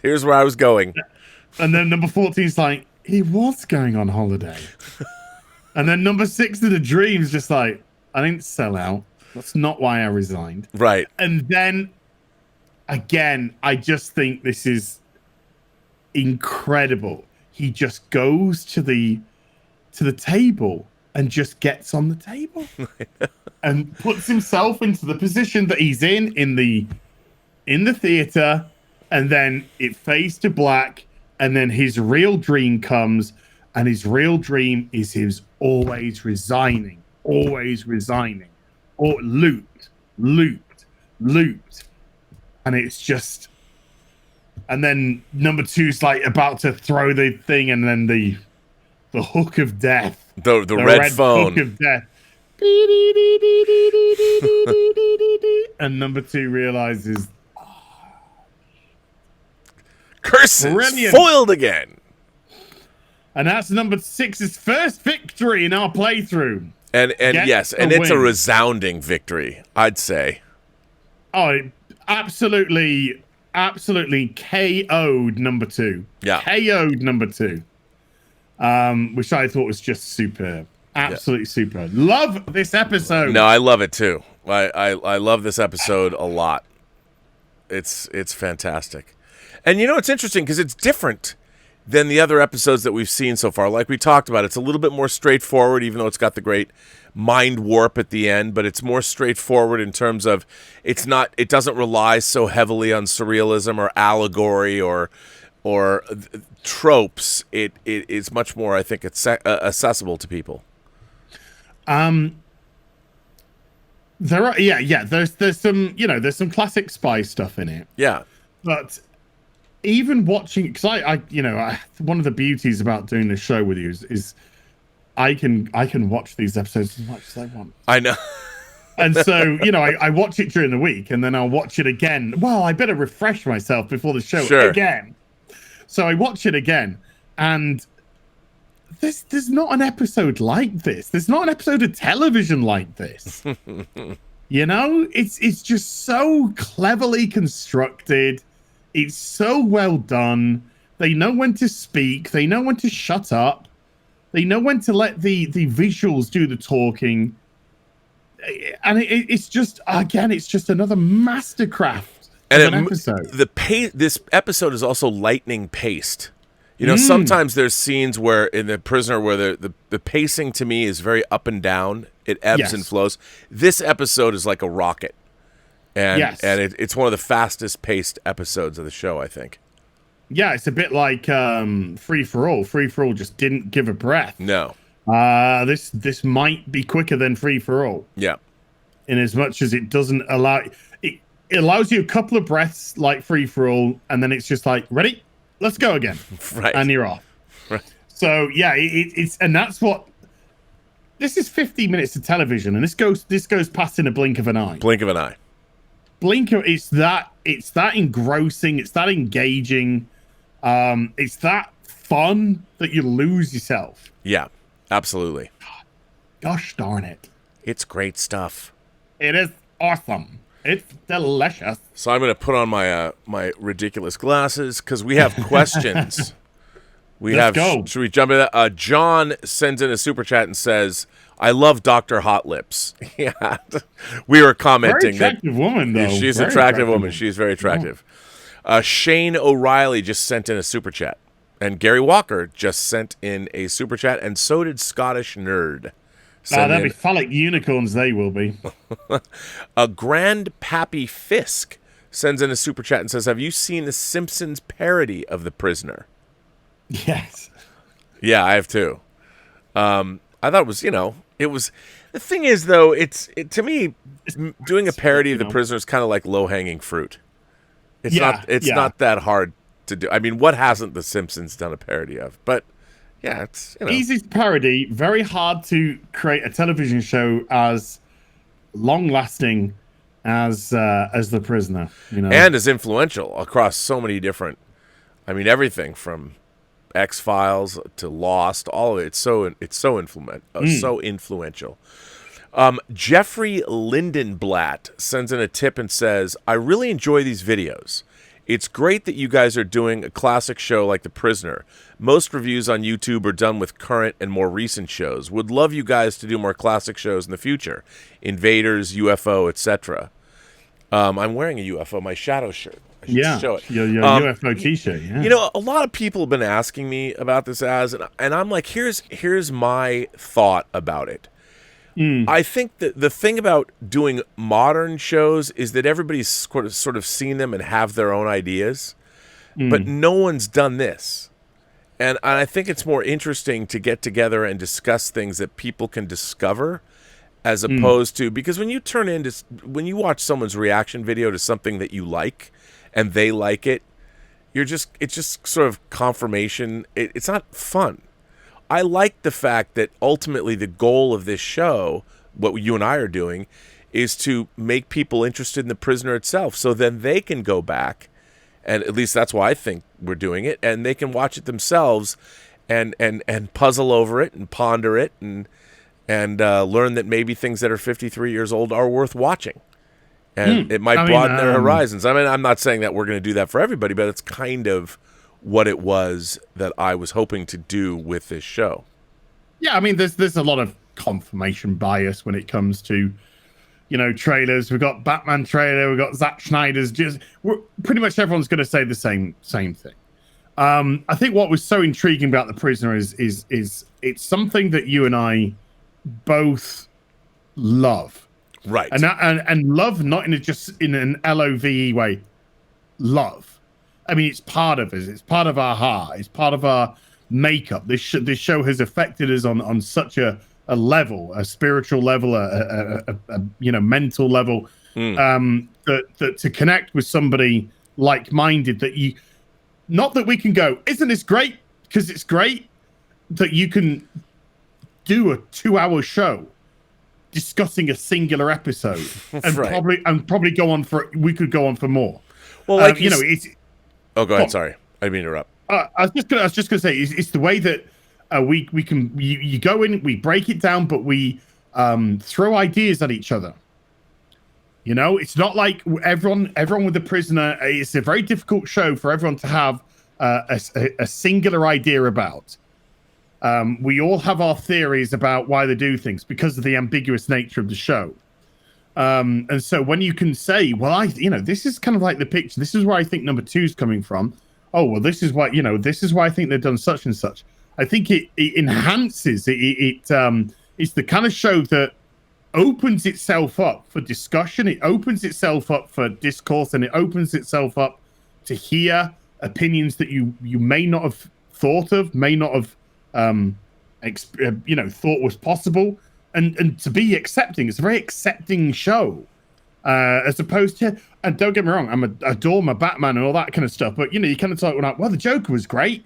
Here's where I was going. And then number 14 is like, he was going on holiday. And then number 6 of the dreams just like, I didn't sell out. That's not why I resigned. Right. And then, again, I just think this is incredible. He just goes to the table and just gets on the table and puts himself into the position that he's in the theater, and then it fades to black, and then his real dream comes, and his real dream is his always resigning, or looped, and it's just, and then number two's like about to throw the thing, and then the hook of death, the red phone, hook of death, and number two realizes, curses, brilliant. Foiled again. And that's number 6's first victory in our playthrough. And Get yes, a and it's a win. resounding victory, I'd say. Oh, absolutely KO'd number 2. Yeah. KO'd number 2. Which I thought was just superb. Absolutely superb. Love this episode. No, I love it too. I love this episode a lot. It's fantastic. And you know, it's interesting because it's different than the other episodes that we've seen so far. Like we talked about, it's a little bit more straightforward, even though it's got the great mind warp at the end, but it's more straightforward in terms of it doesn't rely so heavily on surrealism or allegory or tropes. It is much more, I think, it's accessible to people. There's some classic spy stuff in it. Yeah. But even watching, because one of the beauties about doing this show with you is I can watch these episodes as much as I want. I know. And so, I watch it during the week, and then I'll watch it again. Well, I better refresh myself before the show again. So I watch it again, and there's not an episode like this. There's not an episode of television like this. It's just so cleverly constructed. It's so well done. They know when to speak. They know when to shut up. They know when to let the visuals do the talking. And it's just, again, it's just another mastercraft of an episode. This episode is also lightning paced. Sometimes there's scenes where in The Prisoner where the pacing to me is very up and down. It ebbs and flows. This episode is like a rocket. And it's one of the fastest paced episodes of the show, I think. Yeah, it's a bit like Free for All. Free for All just didn't give a breath. No. This might be quicker than Free for All. Yeah. In as much as it doesn't allow it allows you a couple of breaths like Free for All, and then it's just like, ready? Let's go again. Right. And you're off. Right. So yeah, it's and that's what this is 50 minutes of television, and this goes past in a blink of an eye. Blink of an eye. It's that engrossing, it's that engaging, it's that fun that you lose yourself. Yeah, absolutely. Gosh darn it. It's great stuff. It is awesome. It's delicious. So I'm going to put on my my ridiculous glasses because we have questions. Let's go. Should we jump into that? John sends in a super chat and says, I love Dr. Hot Lips. Yeah. We were commenting very attractive woman, though. She's an attractive woman. She's very attractive. Shane O'Reilly just sent in a super chat. And Gary Walker just sent in a super chat. And so did Scottish Nerd. They'll be phallic unicorns, they will be. A Grand Pappy Fisk sends in a super chat and says, have you seen the Simpsons parody of The Prisoner? Yes. Yeah, I have too. I thought it was, it was. The thing is, though, to me, doing a parody of The Prisoner is kind of like low-hanging fruit. It's not that hard to do. I mean, what hasn't The Simpsons done a parody of? But yeah, it's easy to parody, very hard to create a television show as long-lasting as The Prisoner, and as influential across so many different. I mean, everything from X-Files to Lost, all of it. So influential. Jeffrey Lindenblatt sends in a tip and says, I really enjoy these videos. It's great that you guys are doing a classic show like The Prisoner. Most reviews on YouTube are done with current and more recent shows. Would love you guys to do more classic shows in the future. Invaders, UFO, etc. I'm wearing a UFO, my shadow shirt. I should show it. Your UFO t-shirt, yeah. You know, a lot of people have been asking me about this and I'm like, here's my thought about it. I think that the thing about doing modern shows is that everybody's sort of seen them and have their own ideas, but no one's done this. And I think it's more interesting to get together and discuss things that people can discover as opposed to, because when you watch someone's reaction video to something that you like and they like it, it's just sort of confirmation. It's not fun. I like the fact that ultimately the goal of this show, what you and I are doing, is to make people interested in The Prisoner itself, so then they can go back, and at least that's why I think we're doing it, and they can watch it themselves and puzzle over it and ponder it and learn that maybe things that are 53 years old are worth watching. And it might broaden their horizons. I mean, I'm not saying that we're going to do that for everybody, but it's kind of what it was that I was hoping to do with this show. Yeah, I mean, there's a lot of confirmation bias when it comes to, trailers. We've got Batman trailer, we've got Zack Snyder's. Pretty much everyone's going to say the same thing. I think what was so intriguing about The Prisoner is it's something that you and I both love, right? And love not just in an LOVE way. Love. I mean, it's part of us. It's part of our heart. It's part of our makeup. This show has affected us on such a level, a spiritual level, a mental level, that to connect with somebody like-minded, that not that we can go, isn't this great? Because it's great that you can do a 2-hour show discussing a singular episode and probably go on we could go on for more. Well, like it's. Oh, go ahead. Sorry, I didn't mean to interrupt. I was just gonna say it's the way that we can you go in, we break it down, but we throw ideas at each other. It's not like everyone with The Prisoner. It's a very difficult show for everyone to have a singular idea about. We all have our theories about why they do things because of the ambiguous nature of the show. And so when you can say, well, this is kind of like the picture. This is where I think number 2 is coming from. Oh, well, this is why, this is why I think they've done such and such. I think it enhances it's the kind of show that opens itself up for discussion. It opens itself up for discourse, and it opens itself up to hear opinions that you may not have thought of, may not have, thought was possible. And to be accepting, it's a very accepting show, as opposed to, and don't get me wrong, I adore my Batman and all that kind of stuff, but you kind of talk like, well, the Joker was great,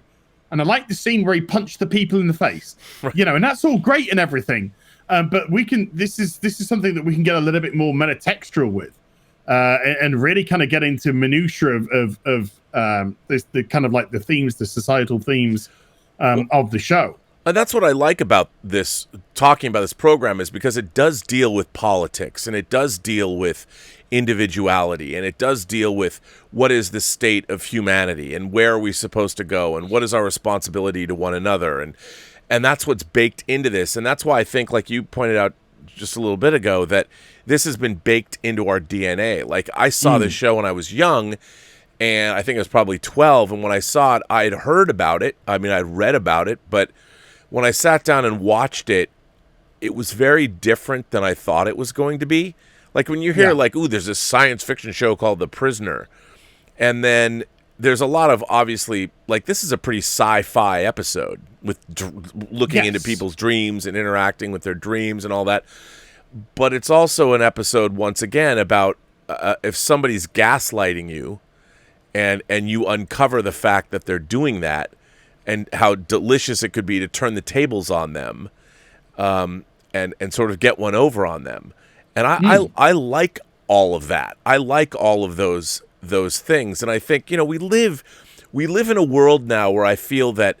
and I like the scene where he punched the people in the face, and that's all great and everything, but this is something that we can get a little bit more metatextual with, and really kind of get into minutiae of the kind of like the themes, the societal themes of the show. And that's what I like about this, talking about this program, is because it does deal with politics, and it does deal with individuality, and it does deal with what is the state of humanity, and where are we supposed to go, and what is our responsibility to one another, and that's what's baked into this. And that's why I think, like you pointed out just a little bit ago, that this has been baked into our DNA. Like, I saw this show when I was young, and I think I was probably 12, and when I saw it, I had heard about it. I mean, I'd read about it, but when I sat down and watched it, it was very different than I thought it was going to be. Like when you hear there's this science fiction show called The Prisoner, and then there's a lot of, obviously, like, this is a pretty sci-fi episode with looking into people's dreams and interacting with their dreams and all that. But it's also an episode, once again, about if somebody's gaslighting you and you uncover the fact that they're doing that, and how delicious it could be to turn the tables on them, and sort of get one over on them. And I like all of that. I like all of those things. And I think, we live in a world now where I feel that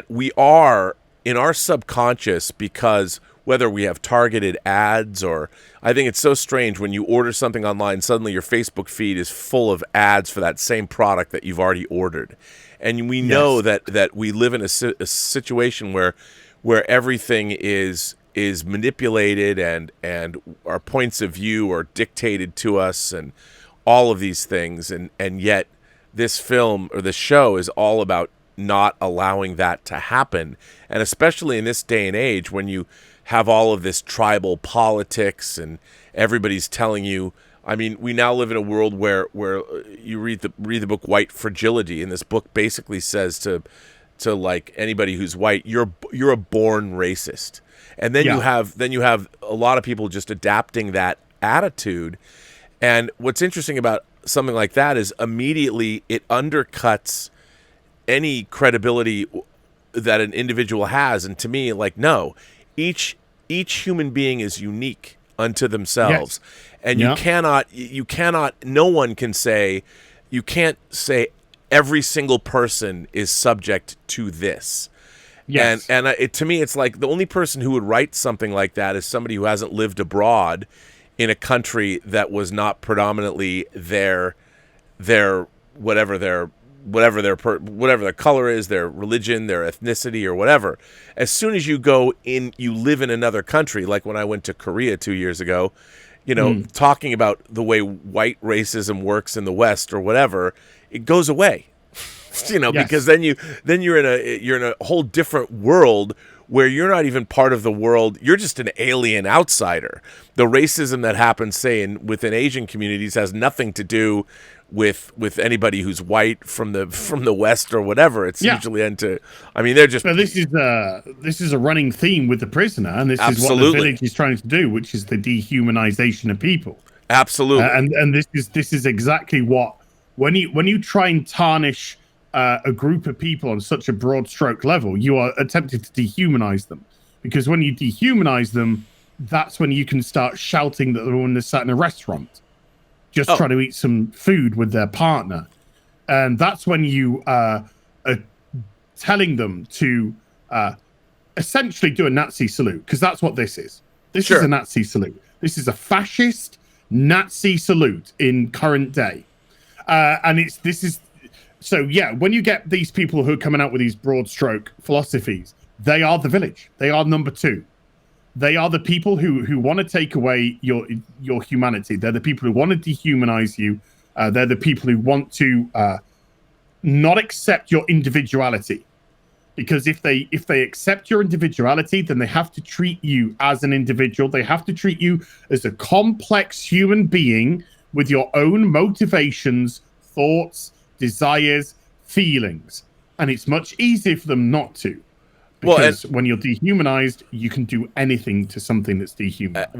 we are in our subconscious, because whether we have targeted ads, or I think it's so strange when you order something online, suddenly your Facebook feed is full of ads for that same product that you've already ordered. And we know that we live in a situation where everything is manipulated, and our points of view are dictated to us, and all of these things, and yet this film or this show is all about not allowing that to happen. And especially in this day and age, when you have all of this tribal politics and everybody's telling you, I mean, we now live in a world where you read the book White Fragility, and this book basically says to like anybody who's white, you're a born racist. And then you have a lot of people just adapting that attitude. And what's interesting about something like that is immediately it undercuts any credibility that an individual has. And to me, like, no, each human being is unique unto themselves. Yes. And you cannot, no one can say, you can't say every single person is subject to this. Yes. And to me, it's like the only person who would write something like that is somebody who hasn't lived abroad in a country that was not predominantly whatever their color is, their religion, their ethnicity, or whatever. As soon as you live in another country, like when I went to Korea 2 years ago, talking about the way white racism works in the West or whatever, it goes away. Yes. Because then you're in a whole different world where you're not even part of the world. You're just an alien outsider. The racism that happens, say, within Asian communities has nothing to do with anybody who's white from the West or whatever. It's usually they're just. But this is a running theme with The Prisoner, and this is what the village is trying to do, which is the dehumanization of people. Absolutely. And this is exactly what when you try and tarnish a group of people on such a broad stroke level, you are attempting to dehumanize them. Because when you dehumanize them, that's when you can start shouting that the woman is sat in a restaurant just trying to eat some food with their partner. And that's when you are telling them to essentially do a Nazi salute, because that's what this is. This is a Nazi salute. This is a fascist Nazi salute in current day. So when you get these people who are coming out with these broad stroke philosophies, they are the village. They are number two. They are the people who want to take away your humanity. They're the people who want to dehumanize you. They're the people who want to not accept your individuality. Because if they accept your individuality, then they have to treat you as an individual. They have to treat you as a complex human being with your own motivations, thoughts, desires, feelings. And it's much easier for them not to. Because when you're dehumanized, you can do anything to something that's dehumanized.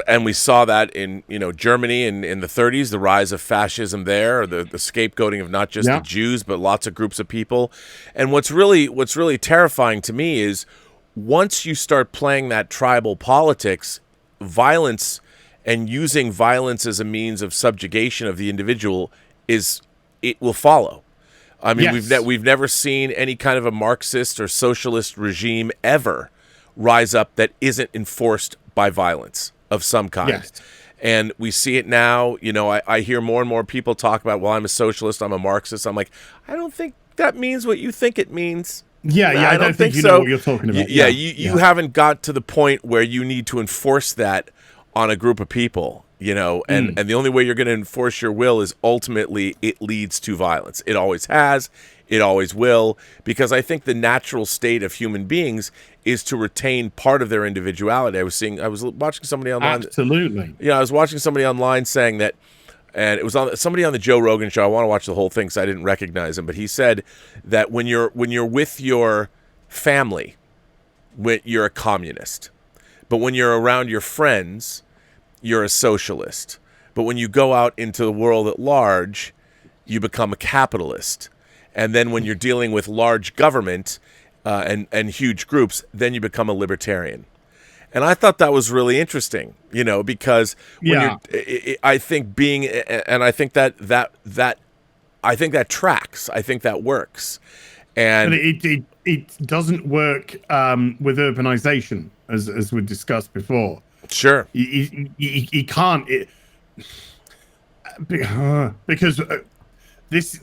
And we saw that in Germany in the 30s, the rise of fascism there, the scapegoating of not just the Jews, but lots of groups of people. And what's really terrifying to me is once you start playing that tribal politics, violence and using violence as a means of subjugation of the individual it will follow. I mean, we've never seen any kind of a Marxist or socialist regime ever rise up that isn't enforced by violence of some kind. Yes. And we see it now. I hear more and more people talk about, well, I'm a socialist, I'm a Marxist. I'm like, I don't think that means what you think it means. I don't think you know what you're talking about. You haven't got to the point where you need to enforce that on a group of people. And the only way you're going to enforce your will is ultimately it leads to violence. It always has, it always will, because I think the natural state of human beings is to retain part of their individuality. I was watching somebody online. Absolutely. I was watching somebody online saying that, and it was somebody on the Joe Rogan show. I want to watch the whole thing because I didn't recognize him, but he said that when you're with your family, you're a communist, but when you're around your friends, you're a socialist. But when you go out into the world at large, you become a capitalist. And then when you're dealing with large government and huge groups, then you become a libertarian. And I thought that was really interesting, because I think that tracks. I think that works. And it doesn't work with urbanization, as we discussed before. Sure, you can't because this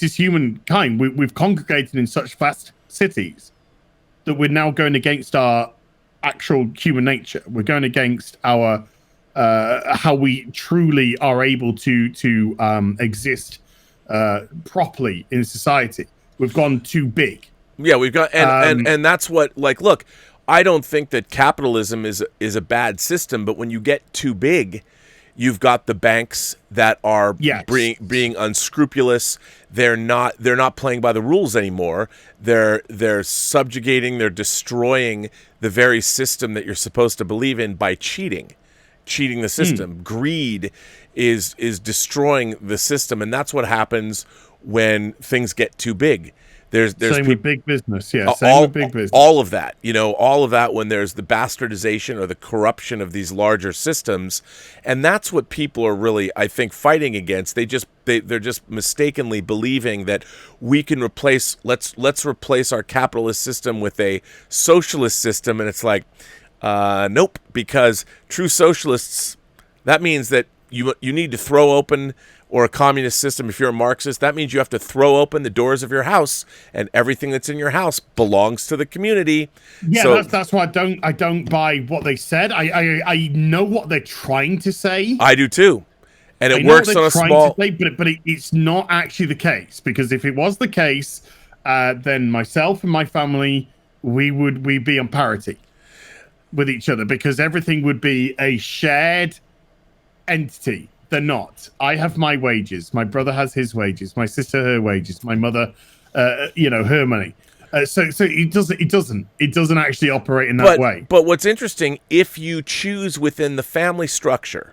is humankind. We've congregated in such vast cities that we're now going against our actual human nature. We're going against our how we truly are able to exist properly in society. We've gone too big. Yeah, we've got and that's what, like, look, I don't think that capitalism is a bad system, but when you get too big, you've got the banks that are being unscrupulous. They're not playing by the rules anymore. They're subjugating, they're destroying the very system that you're supposed to believe in by cheating the system. Greed is destroying the system, and that's what happens when things get too big. There's same with big business, yeah. With big business. All of that, all of that when there's the bastardization or the corruption of these larger systems, and that's what people are really, I think, fighting against. They're just mistakenly believing that we can let's replace our capitalist system with a socialist system, and it's like, nope, because true socialists, that means that you need to throw open. Or a communist system, if you're a Marxist, that means you have to throw open the doors of your house, and everything that's in your house belongs to the community. Yeah, so, that's why I don't buy what they said. I know what they're trying to say. I do too, and it works on a small. Say, but it's not actually the case, because if it was the case, then myself and my family we'd be on parity with each other, because everything would be a shared entity. They're not. I have my wages. My brother has his wages. My sister her wages. My mother, her money. So it doesn't actually operate in that way. But what's interesting, if you choose within the family structure,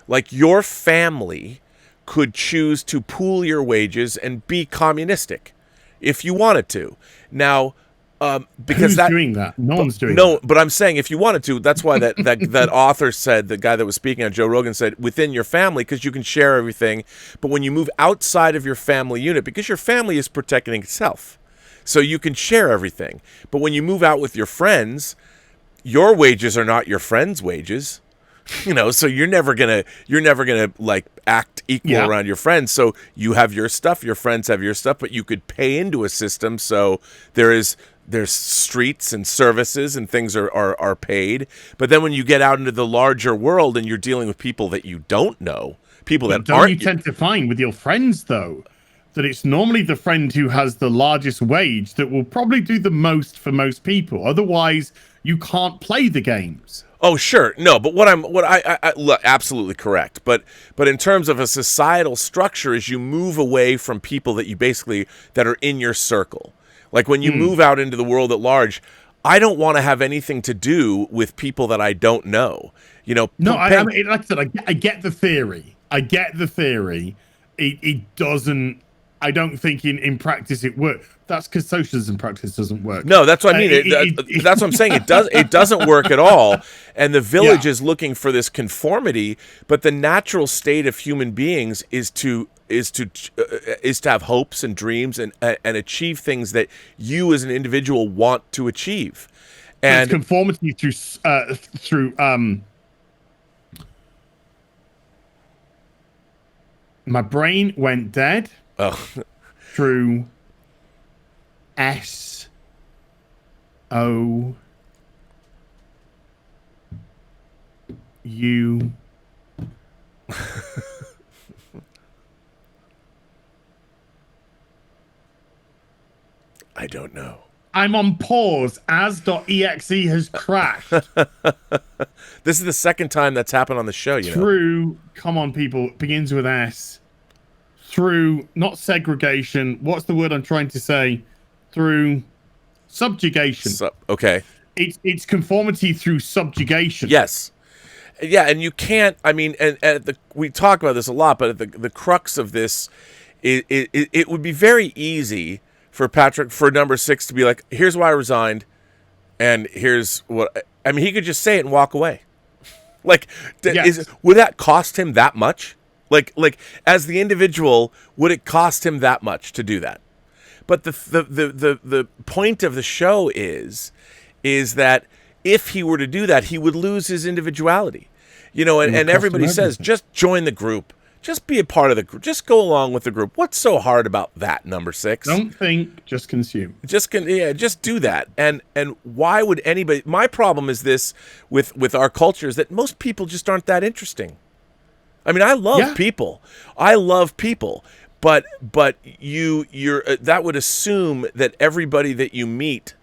like your family could choose to pool your wages and be communistic, if you wanted to. Now. Because who's doing that? No one's doing that. No, but I'm saying if you wanted to, that's why that author said, the guy that was speaking on Joe Rogan said, within your family, because you can share everything. But when you move outside of your family unit, because your family is protecting itself, so you can share everything. But when you move out with your friends, your wages are not your friends' wages. So you're never gonna like act equal around your friends. So you have your stuff, your friends have your stuff, but you could pay into a system. So there's streets and services and things are paid. But then when you get out into the larger world and you're dealing with people that you don't know, people that aren't. You tend to find with your friends, though, that it's normally the friend who has the largest wage that will probably do the most for most people. Otherwise, you can't play the games. Oh, sure. No, but what I look, absolutely correct. But in terms of a societal structure, is you move away from people that are in your circle. Like when you move out into the world at large, I don't want to have anything to do with people that I don't know. No, I mean, like I said, I get the theory. It doesn't. I don't think in practice it works. That's because socialism practice doesn't work. No, that's what I mean. That's what I'm saying. It doesn't work at all. And the village is looking for this conformity, but the natural state of human beings is to have hopes and dreams and achieve things that you as an individual want to achieve. And it's conformity through my brain went dead. Oh. Through SOU. I don't know. I'm on pause. As.exe has crashed. This is the second time that's happened on the show, Through, come on, people, begins with S. Through, not segregation. What's the word I'm trying to say? Through subjugation. Okay. It's conformity through subjugation. Yes. Yeah, and you can't, I mean, we talk about this a lot, but the crux of this, it would be very easy for number 6 to be like, here's why I resigned, and here's what, he could just say it and walk away. Like, would that cost him that much? Like as the individual, would it cost him that much to do that? But the point of the show is that if he were to do that, he would lose his individuality. You know, and everybody says, just join the group. Just be a part of the group. Just go along with the group. What's so hard about that, number 6? Don't think, just consume. Just do that. And why would anybody? My problem is this with our culture is that most people just aren't that interesting. I mean, I love people. I love people, but you're that would assume that everybody that you meet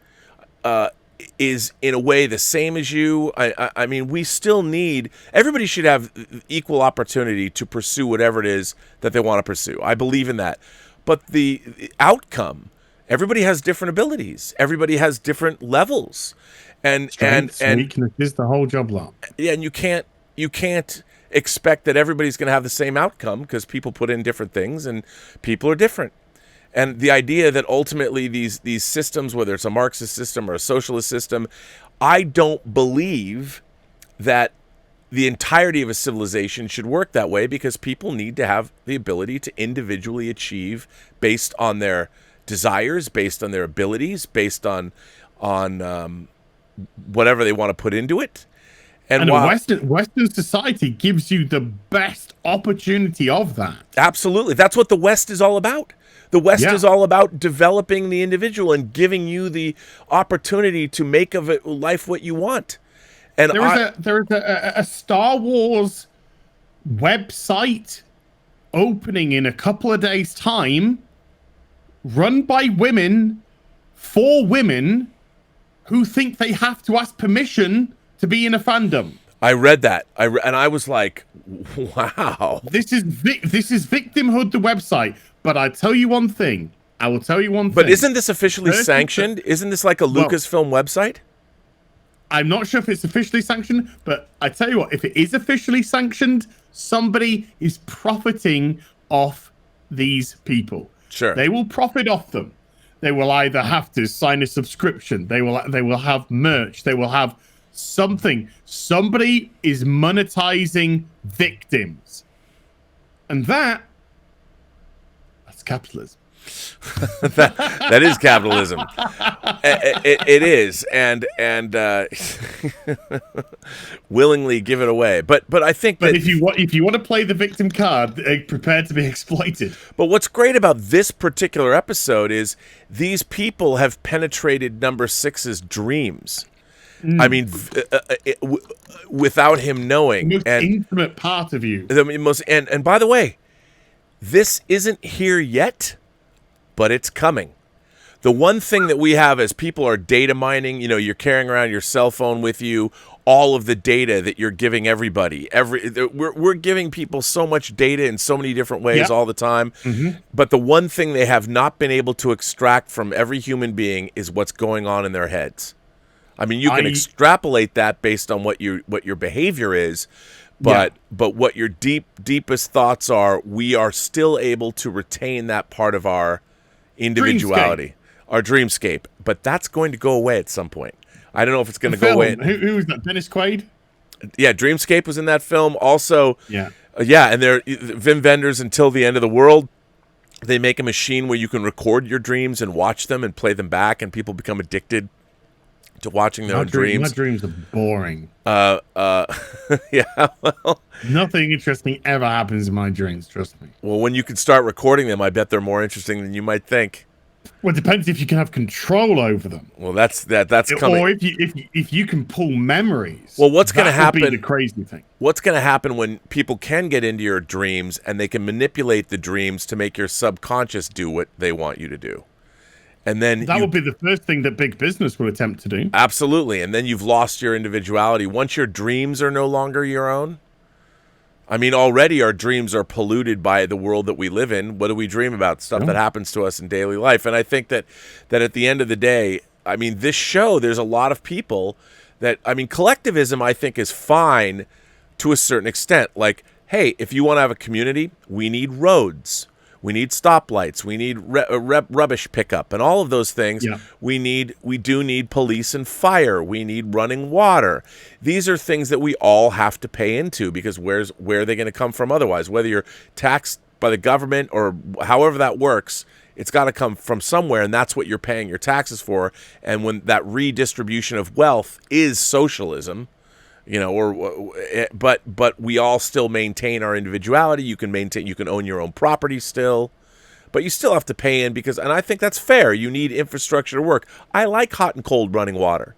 is in a way the same as you. I mean, we still need, everybody should have equal opportunity to pursue whatever it is that they want to pursue. I believe in that. But the outcome, everybody has different abilities. Everybody has different levels. And weakness is the whole job lot. Yeah, and you can't expect that everybody's going to have the same outcome because people put in different things and people are different. And the idea that ultimately these systems, whether it's a Marxist system or a socialist system, I don't believe that the entirety of a civilization should work that way, because people need to have the ability to individually achieve based on their desires, based on their abilities, based on whatever they want to put into it. And Western society gives you the best opportunity of that. Absolutely. That's what the West is all about. The West is all about developing the individual and giving you the opportunity to make of it life what you want. And there is a Star Wars website opening in a couple of days' time, run by women, for women who think they have to ask permission to be in a fandom. I read that, and I was like, "Wow, this is Victimhood, the website." But I will tell you one thing. But isn't this officially sanctioned? Isn't this like a Lucasfilm website? I'm not sure if it's officially sanctioned, but I tell you what, if it is officially sanctioned, somebody is profiting off these people. Sure, they will profit off them. They will either have to sign a subscription. They will have merch. They will have something. Somebody is monetizing victims, and that's capitalism. that is capitalism. It is, and willingly give it away. But I think that if you want to play the victim card, prepare to be exploited. But what's great about this particular episode is these people have penetrated number 6's dreams. I mean, without him knowing, the most intimate part of you. The most, and by the way, this isn't here yet, but it's coming. The one thing that we have as people are data mining. You know, you're carrying around your cell phone with you, all of the data that you're giving everybody. We're giving people so much data in so many different ways all the time. Mm-hmm. But the one thing they have not been able to extract from every human being is what's going on in their heads. I mean, you can extrapolate that based on what your behavior is. But what your deepest thoughts are, we are still able to retain that part of our individuality, our dreamscape. But that's going to go away at some point. I don't know if it's going to go away. Who was that? Dennis Quaid? Yeah, Dreamscape was in that film. Also, and they're Vim Vendors Until the End of the World. They make a machine where you can record your dreams and watch them and play them back, and people become addicted to watching their own dreams. My dreams are boring. Yeah, well, nothing interesting ever happens in my dreams, trust me. Well, when you can start recording them, I bet they're more interesting than you might think. Well, it depends if you can have control over them. Well, that's coming. Or if you can pull memories. Well, what's going to happen? Would be the crazy thing. What's going to happen when people can get into your dreams and they can manipulate the dreams to make your subconscious do what they want you to do? And then that would be the first thing that big business would attempt to do. Absolutely. And then you've lost your individuality. Once your dreams are no longer your own. I mean, already our dreams are polluted by the world that we live in. What do we dream about? Stuff that happens to us in daily life. And I think that at the end of the day, I mean, this show, there's a lot of people that, I mean, collectivism, I think, is fine to a certain extent. Like, hey, if you want to have a community, we need roads. we need stoplights, we need rubbish pickup, and all of those things. Yeah. We do need police and fire. We need running water. These are things that we all have to pay into, because where are they going to come from otherwise? Whether you're taxed by the government or however that works, it's got to come from somewhere, and that's what you're paying your taxes for. And when that redistribution of wealth is socialism, but we all still maintain our individuality. You can own your own property still, but you still have to pay in and I think that's fair. You need infrastructure to work. I like hot and cold running water.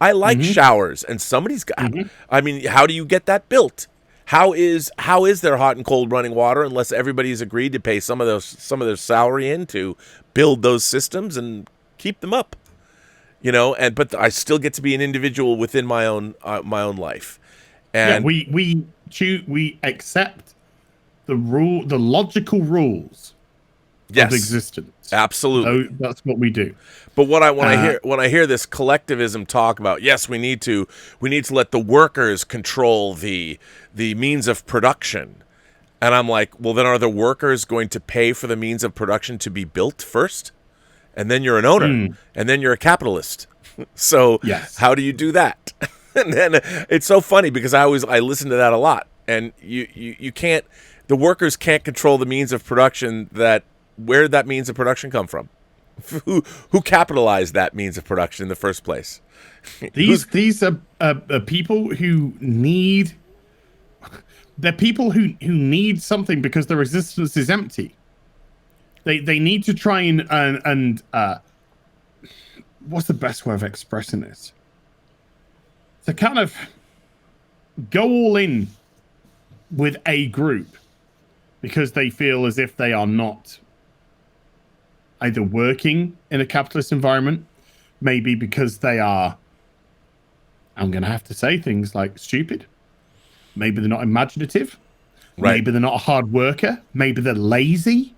I like showers, and somebody's got. I mean, how do you get that built? How is there hot and cold running water unless everybody's agreed to pay some of their salary in to build those systems and keep them up? But I still get to be an individual within my own life. And we accept the logical rules of existence. Absolutely. So that's what we do. But when I hear this collectivism talk about, yes, we need to let the workers control the means of production. And I'm like, well, then are the workers going to pay for the means of production to be built first? And then you're an owner, and then you're a capitalist. So yes. How do you do that? And then it's so funny because I listen to that a lot, and you can't. The workers can't control the means of production. Where did that means of production come from? Who capitalized that means of production in the first place? These are people who need. They're people who need something because their existence is empty. They need to try and what's the best way of expressing this? To kind of go all in with a group because they feel as if they are not either working in a capitalist environment, maybe because they are, I'm going to have to say things like stupid. Maybe they're not imaginative. Right. Maybe they're not a hard worker. Maybe they're lazy.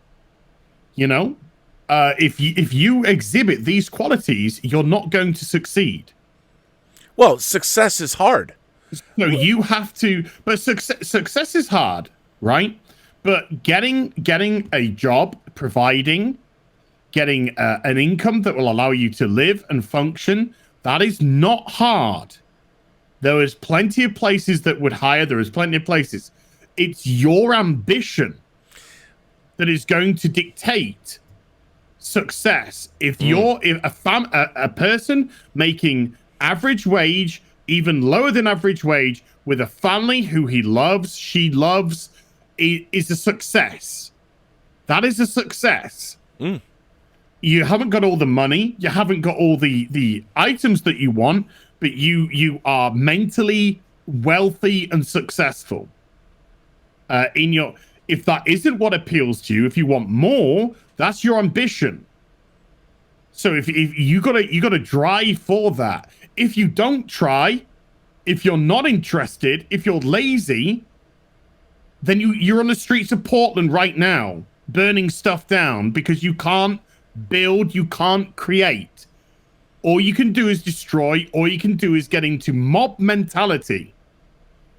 If you exhibit these qualities, you're not going to succeed. Well, success is hard. So you have to, but success is hard, right? But getting a job, providing, getting an income that will allow you to live and function, that is not hard. There is plenty of places that would hire. There is plenty of places. It's your ambition that is going to dictate success. If you're a person making average wage, even lower than average wage, with a family who she loves, is a success. That is a success. You haven't got all the money, you haven't got all the items that you want, but you are mentally wealthy and successful. If that isn't what appeals to you, if you want more, that's your ambition. So if you gotta drive for that. If you don't try, if you're not interested, if you're lazy, then you're on the streets of Portland right now, burning stuff down because you can't build, you can't create. All you can do is destroy. All you can do is get into mob mentality,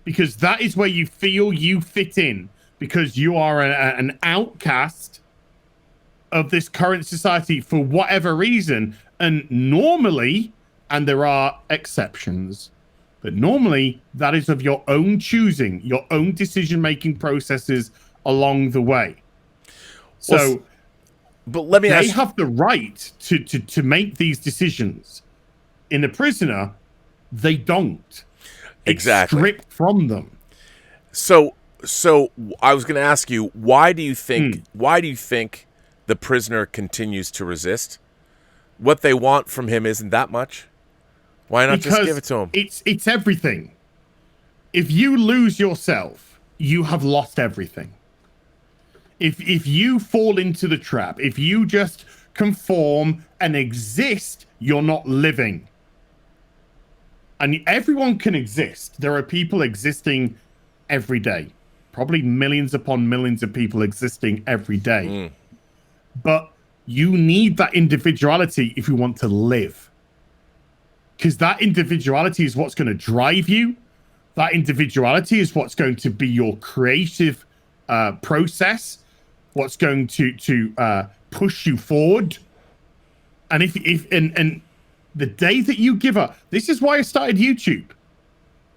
because that is where you feel you fit in, because you are an outcast of this current society for whatever reason. And normally, and there are exceptions, but normally that is of your own choosing, your own decision-making processes along the way. So but let me they have the right to make these decisions. In a prisoner, they don't. Exactly. It's stripped from them. So I was going to ask you, why do you think the prisoner continues to resist? What they want from him isn't that much. Why not just give it to him? It's everything. If you lose yourself, you have lost everything. If you fall into the trap, if you just conform and exist, you're not living. And everyone can exist. There are people existing every day. Probably millions upon millions of people existing every day. But you need that individuality if you want to live. Because that individuality is what's going to drive you. That individuality is what's going to be your creative process. what's going to push you forward. And if the day that you give up, this is why I started YouTube.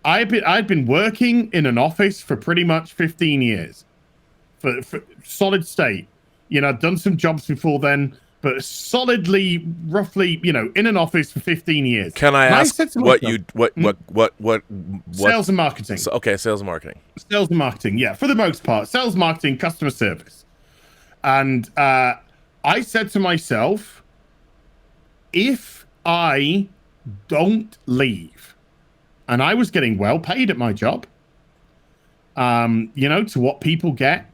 I'd been working in an office for pretty much 15 years, for solid state. You know, I've done some jobs before then, but solidly, roughly, you know, in an office for 15 years. Can I ask what sales and marketing? Okay, sales and marketing. Sales and marketing, yeah, for the most part, sales, marketing, customer service. And I said to myself, if I don't leave, and I was getting well paid at my job, you know, to what people get.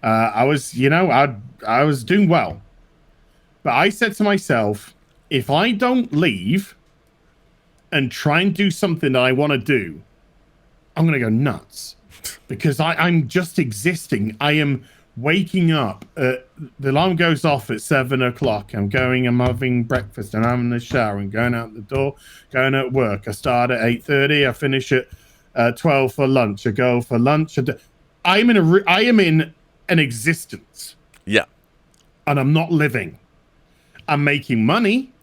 I was, you know, I was doing well. But I said to myself, if I don't leave and try and do something that I want to do, I'm going to go nuts. Because I'm just existing. I am waking up. The alarm goes off at 7 o'clock. I'm having breakfast and I'm in the shower and going out the door, going at work. I start at 8:30. I finish at 12 for lunch. I go for lunch. I am in an existence. Yeah. And I'm not living. I'm making money,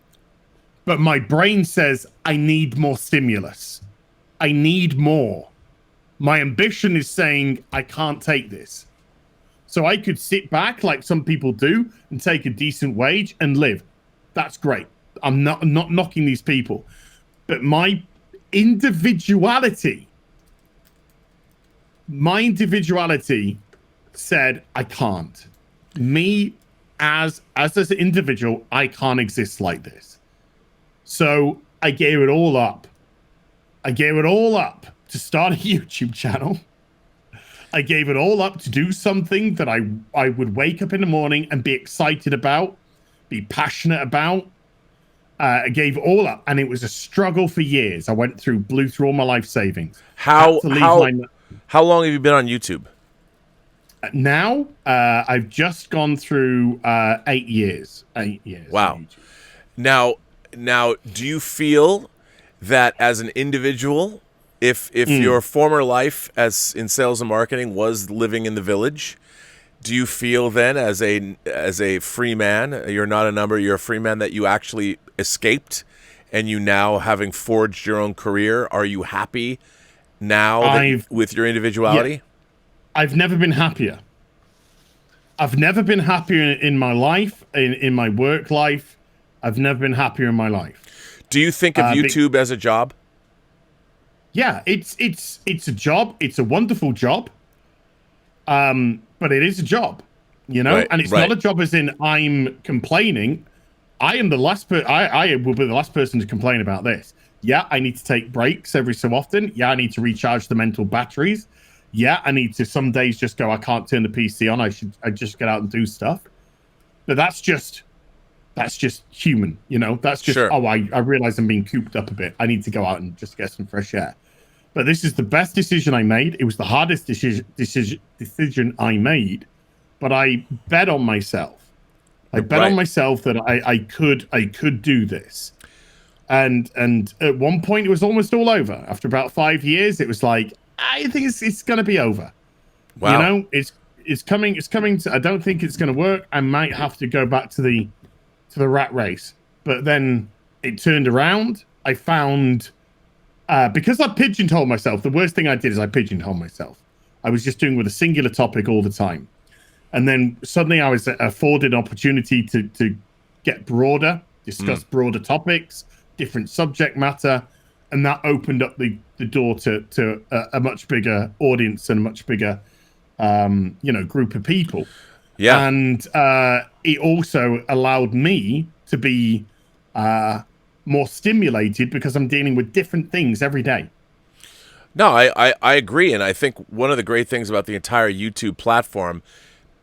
but my brain says I need more stimulus. I need more. My ambition is saying I can't take this. So I could sit back like some people do and take a decent wage and live. That's great. I'm not knocking these people. But my individuality said I can't. Me as an individual, I can't exist like this. So I gave it all up. I gave it all up to start a YouTube channel. I gave it all up to do something that I would wake up in the morning and be excited about, be passionate about. I gave it all up, and it was a struggle for years. I blew through all my life savings. How long have you been on YouTube? Now, I've just gone through 8 years. 8 years. Wow. Now, do you feel that as an individual, if your former life as in sales and marketing was living in the village, do you feel then as a free man, you're not a number, you're a free man, that you actually escaped, and you now, having forged your own career, are you happy now with your individuality? Yeah. I've never been happier. I've never been happier in my life, in my work life. I've never been happier in my life. Do you think of YouTube as a job? Yeah, it's a job. It's a wonderful job. But it is a job, you know, and it's not a job as in I'm complaining. I am the last I will be the last person to complain about this. Yeah, I need to take breaks every so often. Yeah, I need to recharge the mental batteries. Yeah, I need to some days just go, I can't turn the PC on. I just get out and do stuff. But that's just human, you know. That's just I realize I'm being cooped up a bit. I need to go out and just get some fresh air. But this is the best decision I made. It was the hardest decision I made, but I bet on myself. I bet on myself that I could do this. And at one point it was almost all over. After about 5 years, it was like, I think it's going to be over. Wow. You know, it's coming to, I don't think it's going to work. I might have to go back to the rat race. But then it turned around. I found because I pigeonholed myself, the worst thing I did is I pigeonholed myself. I was just doing with a singular topic all the time. And then suddenly I was afforded an opportunity to get broader, discuss broader topics, different subject matter. And that opened up the door to a much bigger audience and a much bigger, group of people. Yeah. And it also allowed me to be more stimulated because I'm dealing with different things every day. No, I agree. And I think one of the great things about the entire YouTube platform,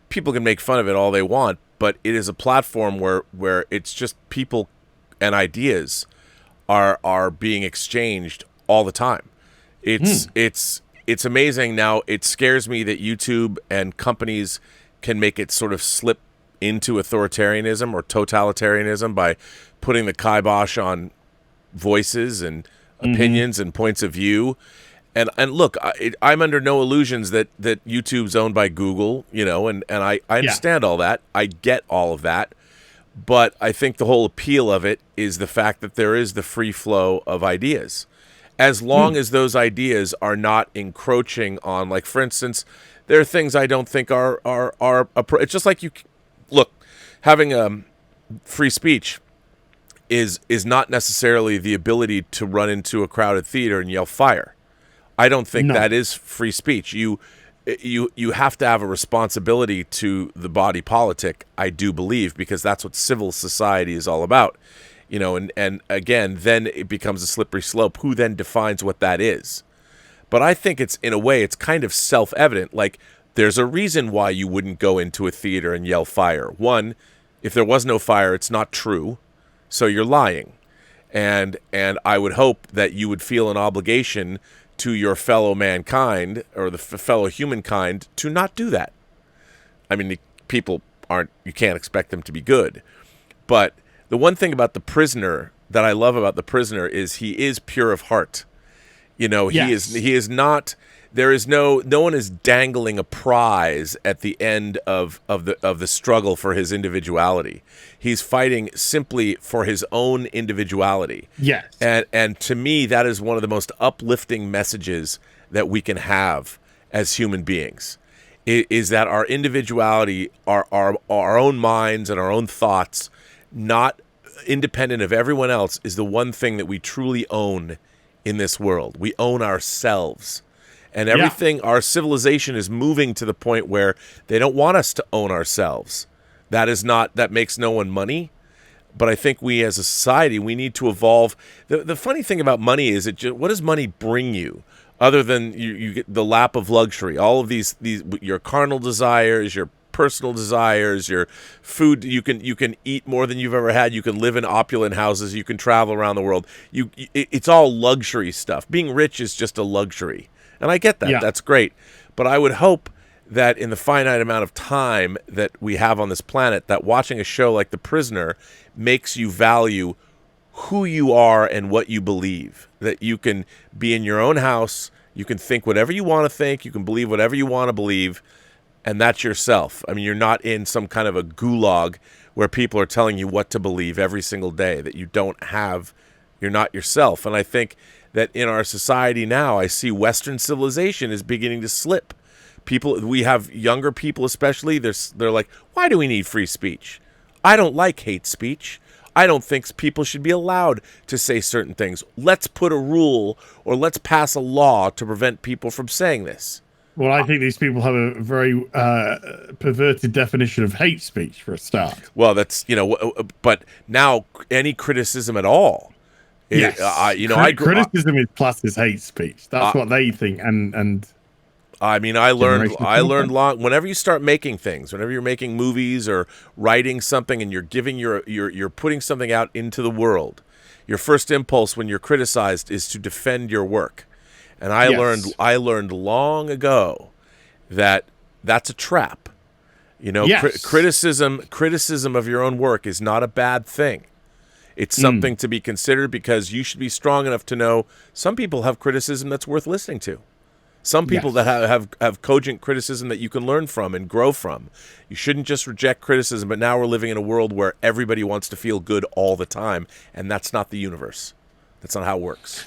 people can make fun of it all they want, but it is a platform where it's just people and ideas are being exchanged all the time. It's amazing. Now, it scares me that YouTube and companies can make it sort of slip into authoritarianism or totalitarianism by putting the kibosh on voices and opinions and points of view. And look, I'm under no illusions that YouTube's owned by Google, and I understand all that. I get all of that. But I think the whole appeal of it is the fact that there is the free flow of ideas. As long as those ideas are not encroaching on, like, for instance, there are things I don't think are it's just like look, having free speech is not necessarily the ability to run into a crowded theater and yell fire. I don't think that is free speech. You have to have a responsibility to the body politic, I do believe, because that's what civil society is all about. And again, then it becomes a slippery slope. Who then defines what that is? But I think in a way, it's kind of self-evident. Like, there's a reason why you wouldn't go into a theater and yell fire. One, if there was no fire, it's not true. So you're lying. And I would hope that you would feel an obligation to your fellow mankind or the fellow humankind to not do that. I mean, people you can't expect them to be good. But the one thing about The Prisoner that I love about The Prisoner is he is pure of heart. He is not, no one is dangling a prize at the end of the struggle for his individuality. He's fighting simply for his own individuality. Yes. And to me, that is one of the most uplifting messages that we can have as human beings, is that our individuality, our own minds and our own thoughts, not independent of everyone else, is the one thing that we truly own in this world. We own ourselves. And everything, our civilization is moving to the point where they don't want us to own ourselves. That makes no one money. But I think we as a society, we need to evolve. The funny thing about money is, what does money bring you? Other than you get the lap of luxury, all of these your carnal desires, your personal desires, your food. You can eat more than you've ever had. You can live in opulent houses. You can travel around the world. It's all luxury stuff. Being rich is just a luxury, and I get that. Yeah. That's great. But I would hope that in the finite amount of time that we have on this planet, that watching a show like The Prisoner makes you value who you are and what you believe. That you can be in your own house, you can think whatever you want to think, you can believe whatever you want to believe, and that's yourself. I mean, you're not in some kind of a gulag where people are telling you what to believe every single day, that you're not yourself. And I think that in our society now, I see Western civilization is beginning to slip. We have younger people especially, they're like, why do we need free speech? I don't like hate speech. I don't think people should be allowed to say certain things. Let's put a rule or let's pass a law to prevent people from saying this. Well, I think these people have a very perverted definition of hate speech, for a start. Well, that's, but now any criticism at all. Yes. Criticism is classed as hate speech. That's what they think. And I mean, I learned whenever you start making things, whenever you're making movies or writing something and you're giving you're putting something out into the world, your first impulse when you're criticized is to defend your work. And I learned long ago that that's a trap. Criticism of your own work is not a bad thing. It's something to be considered, because you should be strong enough to know some people have criticism that's worth listening to. Some people that have cogent criticism that you can learn from and grow from. You shouldn't just reject criticism, but now we're living in a world where everybody wants to feel good all the time, and that's not the universe. That's not how it works.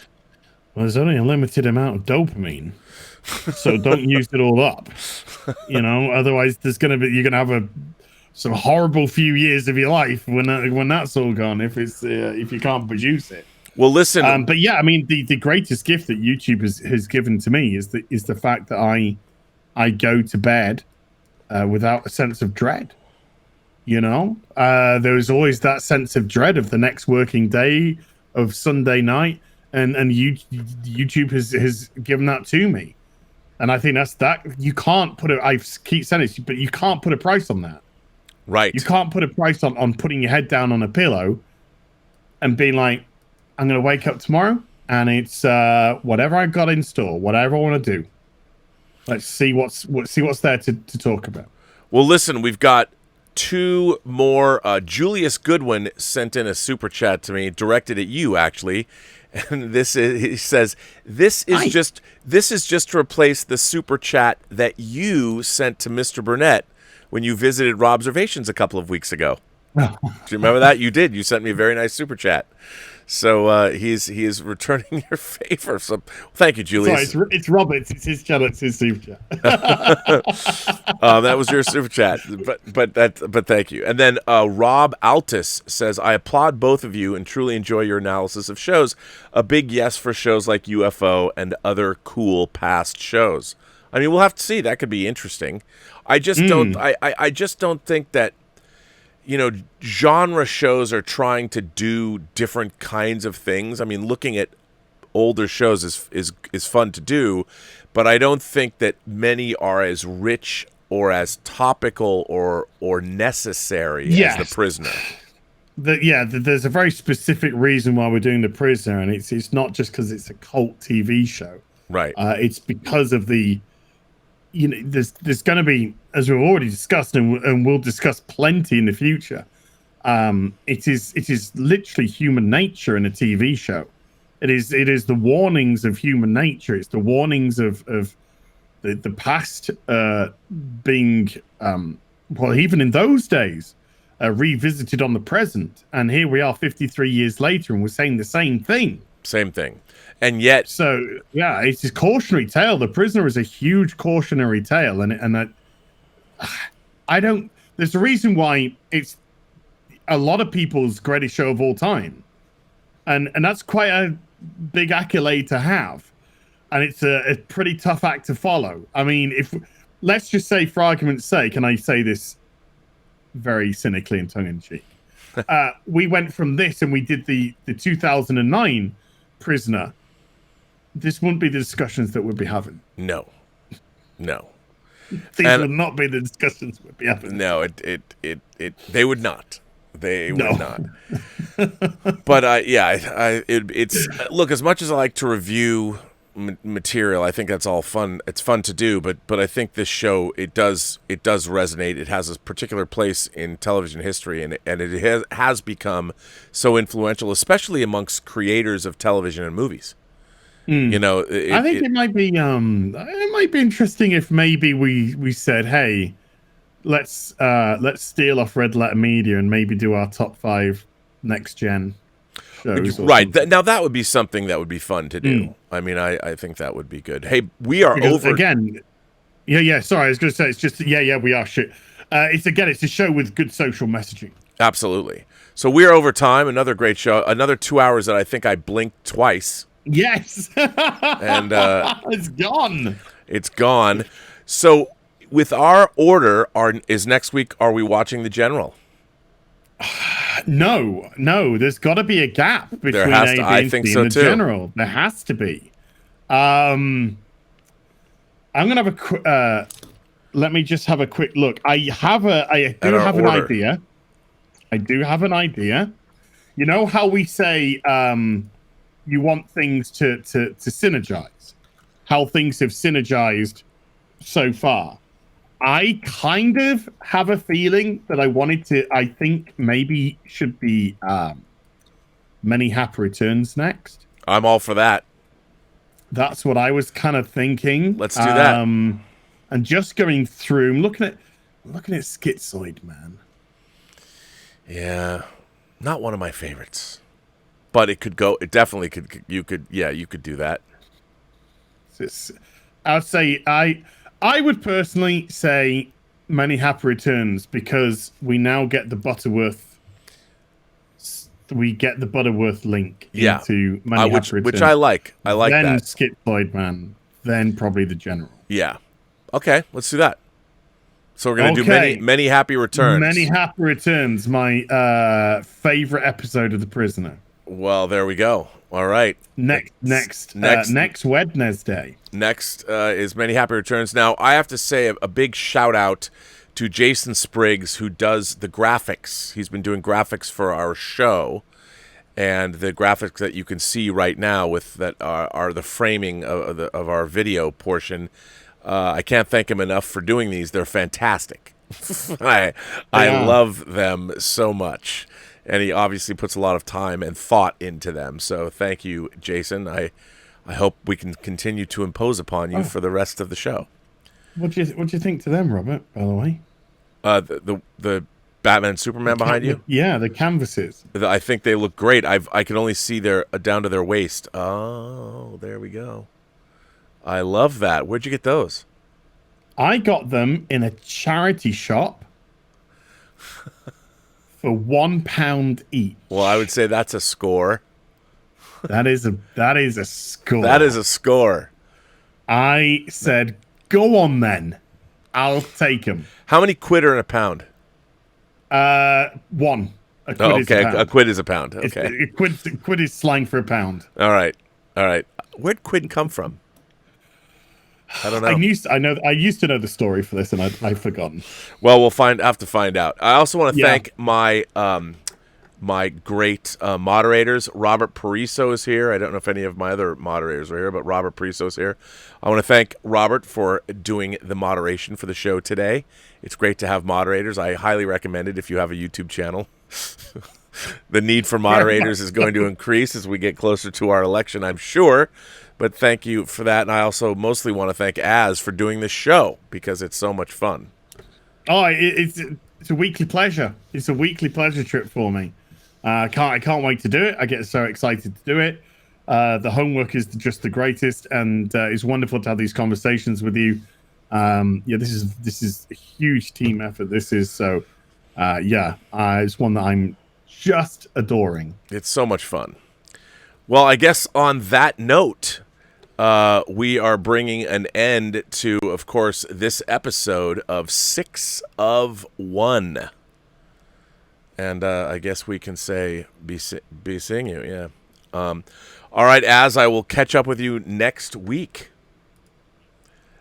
Well, there's only a limited amount of dopamine, so don't use it all up. Otherwise you're gonna have some horrible few years of your life when that's all gone. If you can't produce it. Well, listen. But yeah, I mean, the greatest gift that YouTube has given to me is the fact that I go to bed without a sense of dread. There's always that sense of dread of the next working day, of Sunday night. And YouTube has given that to me, and I think that you can't put I keep saying it, but you can't put a price on that. Right. You can't put a price on putting your head down on a pillow and being like, I'm going to wake up tomorrow and it's whatever I got in store, whatever I want to do. Let's see what's there to talk about. Well, listen, we've got two more. Julius Goodwin sent in a super chat to me, directed at you actually, and he says this is just to replace the super chat that you sent to Mr. Burnett when you visited Robservations a couple of weeks ago. Do you remember that? You did. You sent me a very nice super chat. So he is returning your favor. So thank you, Julius. Sorry, it's Robert's. It's his channel. It's his super chat. That was your super chat, but thank you. And then Rob Altus says, "I applaud both of you and truly enjoy your analysis of shows. A big yes for shows like UFO and other cool past shows." I mean, we'll have to see. That could be interesting. I just don't. I just don't think that, genre shows are trying to do different kinds of things. I mean, looking at older shows is fun to do, but I don't think that many are as rich or as topical or necessary as The Prisoner. There's a very specific reason why we're doing The Prisoner, and it's not just because it's a cult TV show. Right. It's because of the, there's going to be, as we've already discussed, and we'll discuss plenty in the future. It is literally human nature in a TV show. It is the warnings of human nature. It's the warnings of the past being, even in those days, revisited on the present. And here we are 53 years later, and we're saying the same thing. Same thing. And yet... So, yeah, it's a cautionary tale. The Prisoner is a huge cautionary tale. And I don't... There's a reason why it's a lot of people's greatest show of all time. And that's quite a big accolade to have. And it's a pretty tough act to follow. I mean, let's just say, for argument's sake, and I say this very cynically and tongue-in-cheek, we went from this and we did the 2009 Prisoner. This wouldn't be the discussions that we'd be having. No. These would not be the discussions we'd be having. No, they would not. They would not. But it's look, as much as I like to review material, I think that's all fun. It's fun to do, but I think this show it does resonate. It has a particular place in television history, and it has become so influential, especially amongst creators of television and movies. I think it might be interesting if maybe we said, hey, let's steal off Red Letter Media and maybe do our top 5 next gen shows. Right. Now that would be something that would be fun to do. I mean, I think that would be good. Hey, we are over again. Yeah. Sorry, I was going to say it's just we are shit. It's a show with good social messaging. Absolutely. So we're over time. Another great show. Another 2 hours that I think I blinked twice. Yes. And it's gone. It's gone. So with our order, is next week, are we watching The General? No. There's got to be a gap between A.B. and The General. There has to be. I'm gonna have let me just have a quick look. I do have an idea. I do have an idea. You know how we say you want things to synergize? How things have synergized so far. I kind of have a feeling that I think maybe should be Many Happy Returns next. I'm all for that. That's what I was kind of thinking. Let's do that. And just going through, I'm looking at Schizoid Man. Yeah, not one of my favorites, but it definitely could. You could do that. I'd say I would personally say Many Happy Returns because we now get the Butterworth. We get the Butterworth link into Many Happy Returns, which I like. I like then that. Then Schizoid Man, then probably The General. Yeah. Okay, let's do that. So we're going to do many Happy Returns. Many Happy Returns, my favorite episode of The Prisoner. Well, there we go. All right. Next Wednesday. Next is Many Happy Returns. Now, I have to say a big shout out to Jason Spriggs, who does the graphics. He's been doing graphics for our show, and the graphics that you can see right now that are the framing of our video portion. I can't thank him enough for doing these. They're fantastic. I Yeah. love them so much, and he obviously puts a lot of time and thought into them. So thank you, Jason. I hope we can continue to impose upon you for the rest of the show. What do you think to them, Robert? By the way, The Batman and Superman behind you. Yeah, the canvases. I think they look great. I can only see their down to their waist. Oh, there we go. I love that. Where'd you get those? I got them in a charity shop for £1 each. Well, I would say that's a score. That is a score. That is a score. I said, go on then. I'll take them. How many quid are in a pound? One. A quid Oh, is a okay, pound. a quid is a pound. It's- Okay. quid is slang for a pound. All right. Where'd quid come from? I don't know. I used to know the story for this, and I've forgotten. Well, we'll have to find out. I also want to Yeah. thank my great moderators. Robert Pariso is here. I don't know if any of my other moderators are here, but Robert Pariso is here. I want to thank Robert for doing the moderation for the show today. It's great to have moderators. I highly recommend it if you have a YouTube channel. The need for moderators is going to increase as we get closer to our election, I'm sure. But thank you for that. And I also mostly want to thank Az for doing this show because it's so much fun. Oh, it's a weekly pleasure. It's a weekly pleasure trip for me. I can't wait to do it. I get so excited to do it. The homework is just the greatest, and it's wonderful to have these conversations with you. This is a huge team effort. This is so. It's one that I'm just adoring. It's so much fun. Well, I guess on that note, we are bringing an end to, of course, this episode of 6 of 1. And I guess we can say be seeing you, yeah. All right, Az, I will catch up with you next week.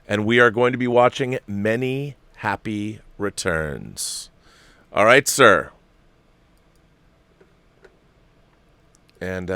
And we are going to be watching Many Happy Returns. All right, sir. And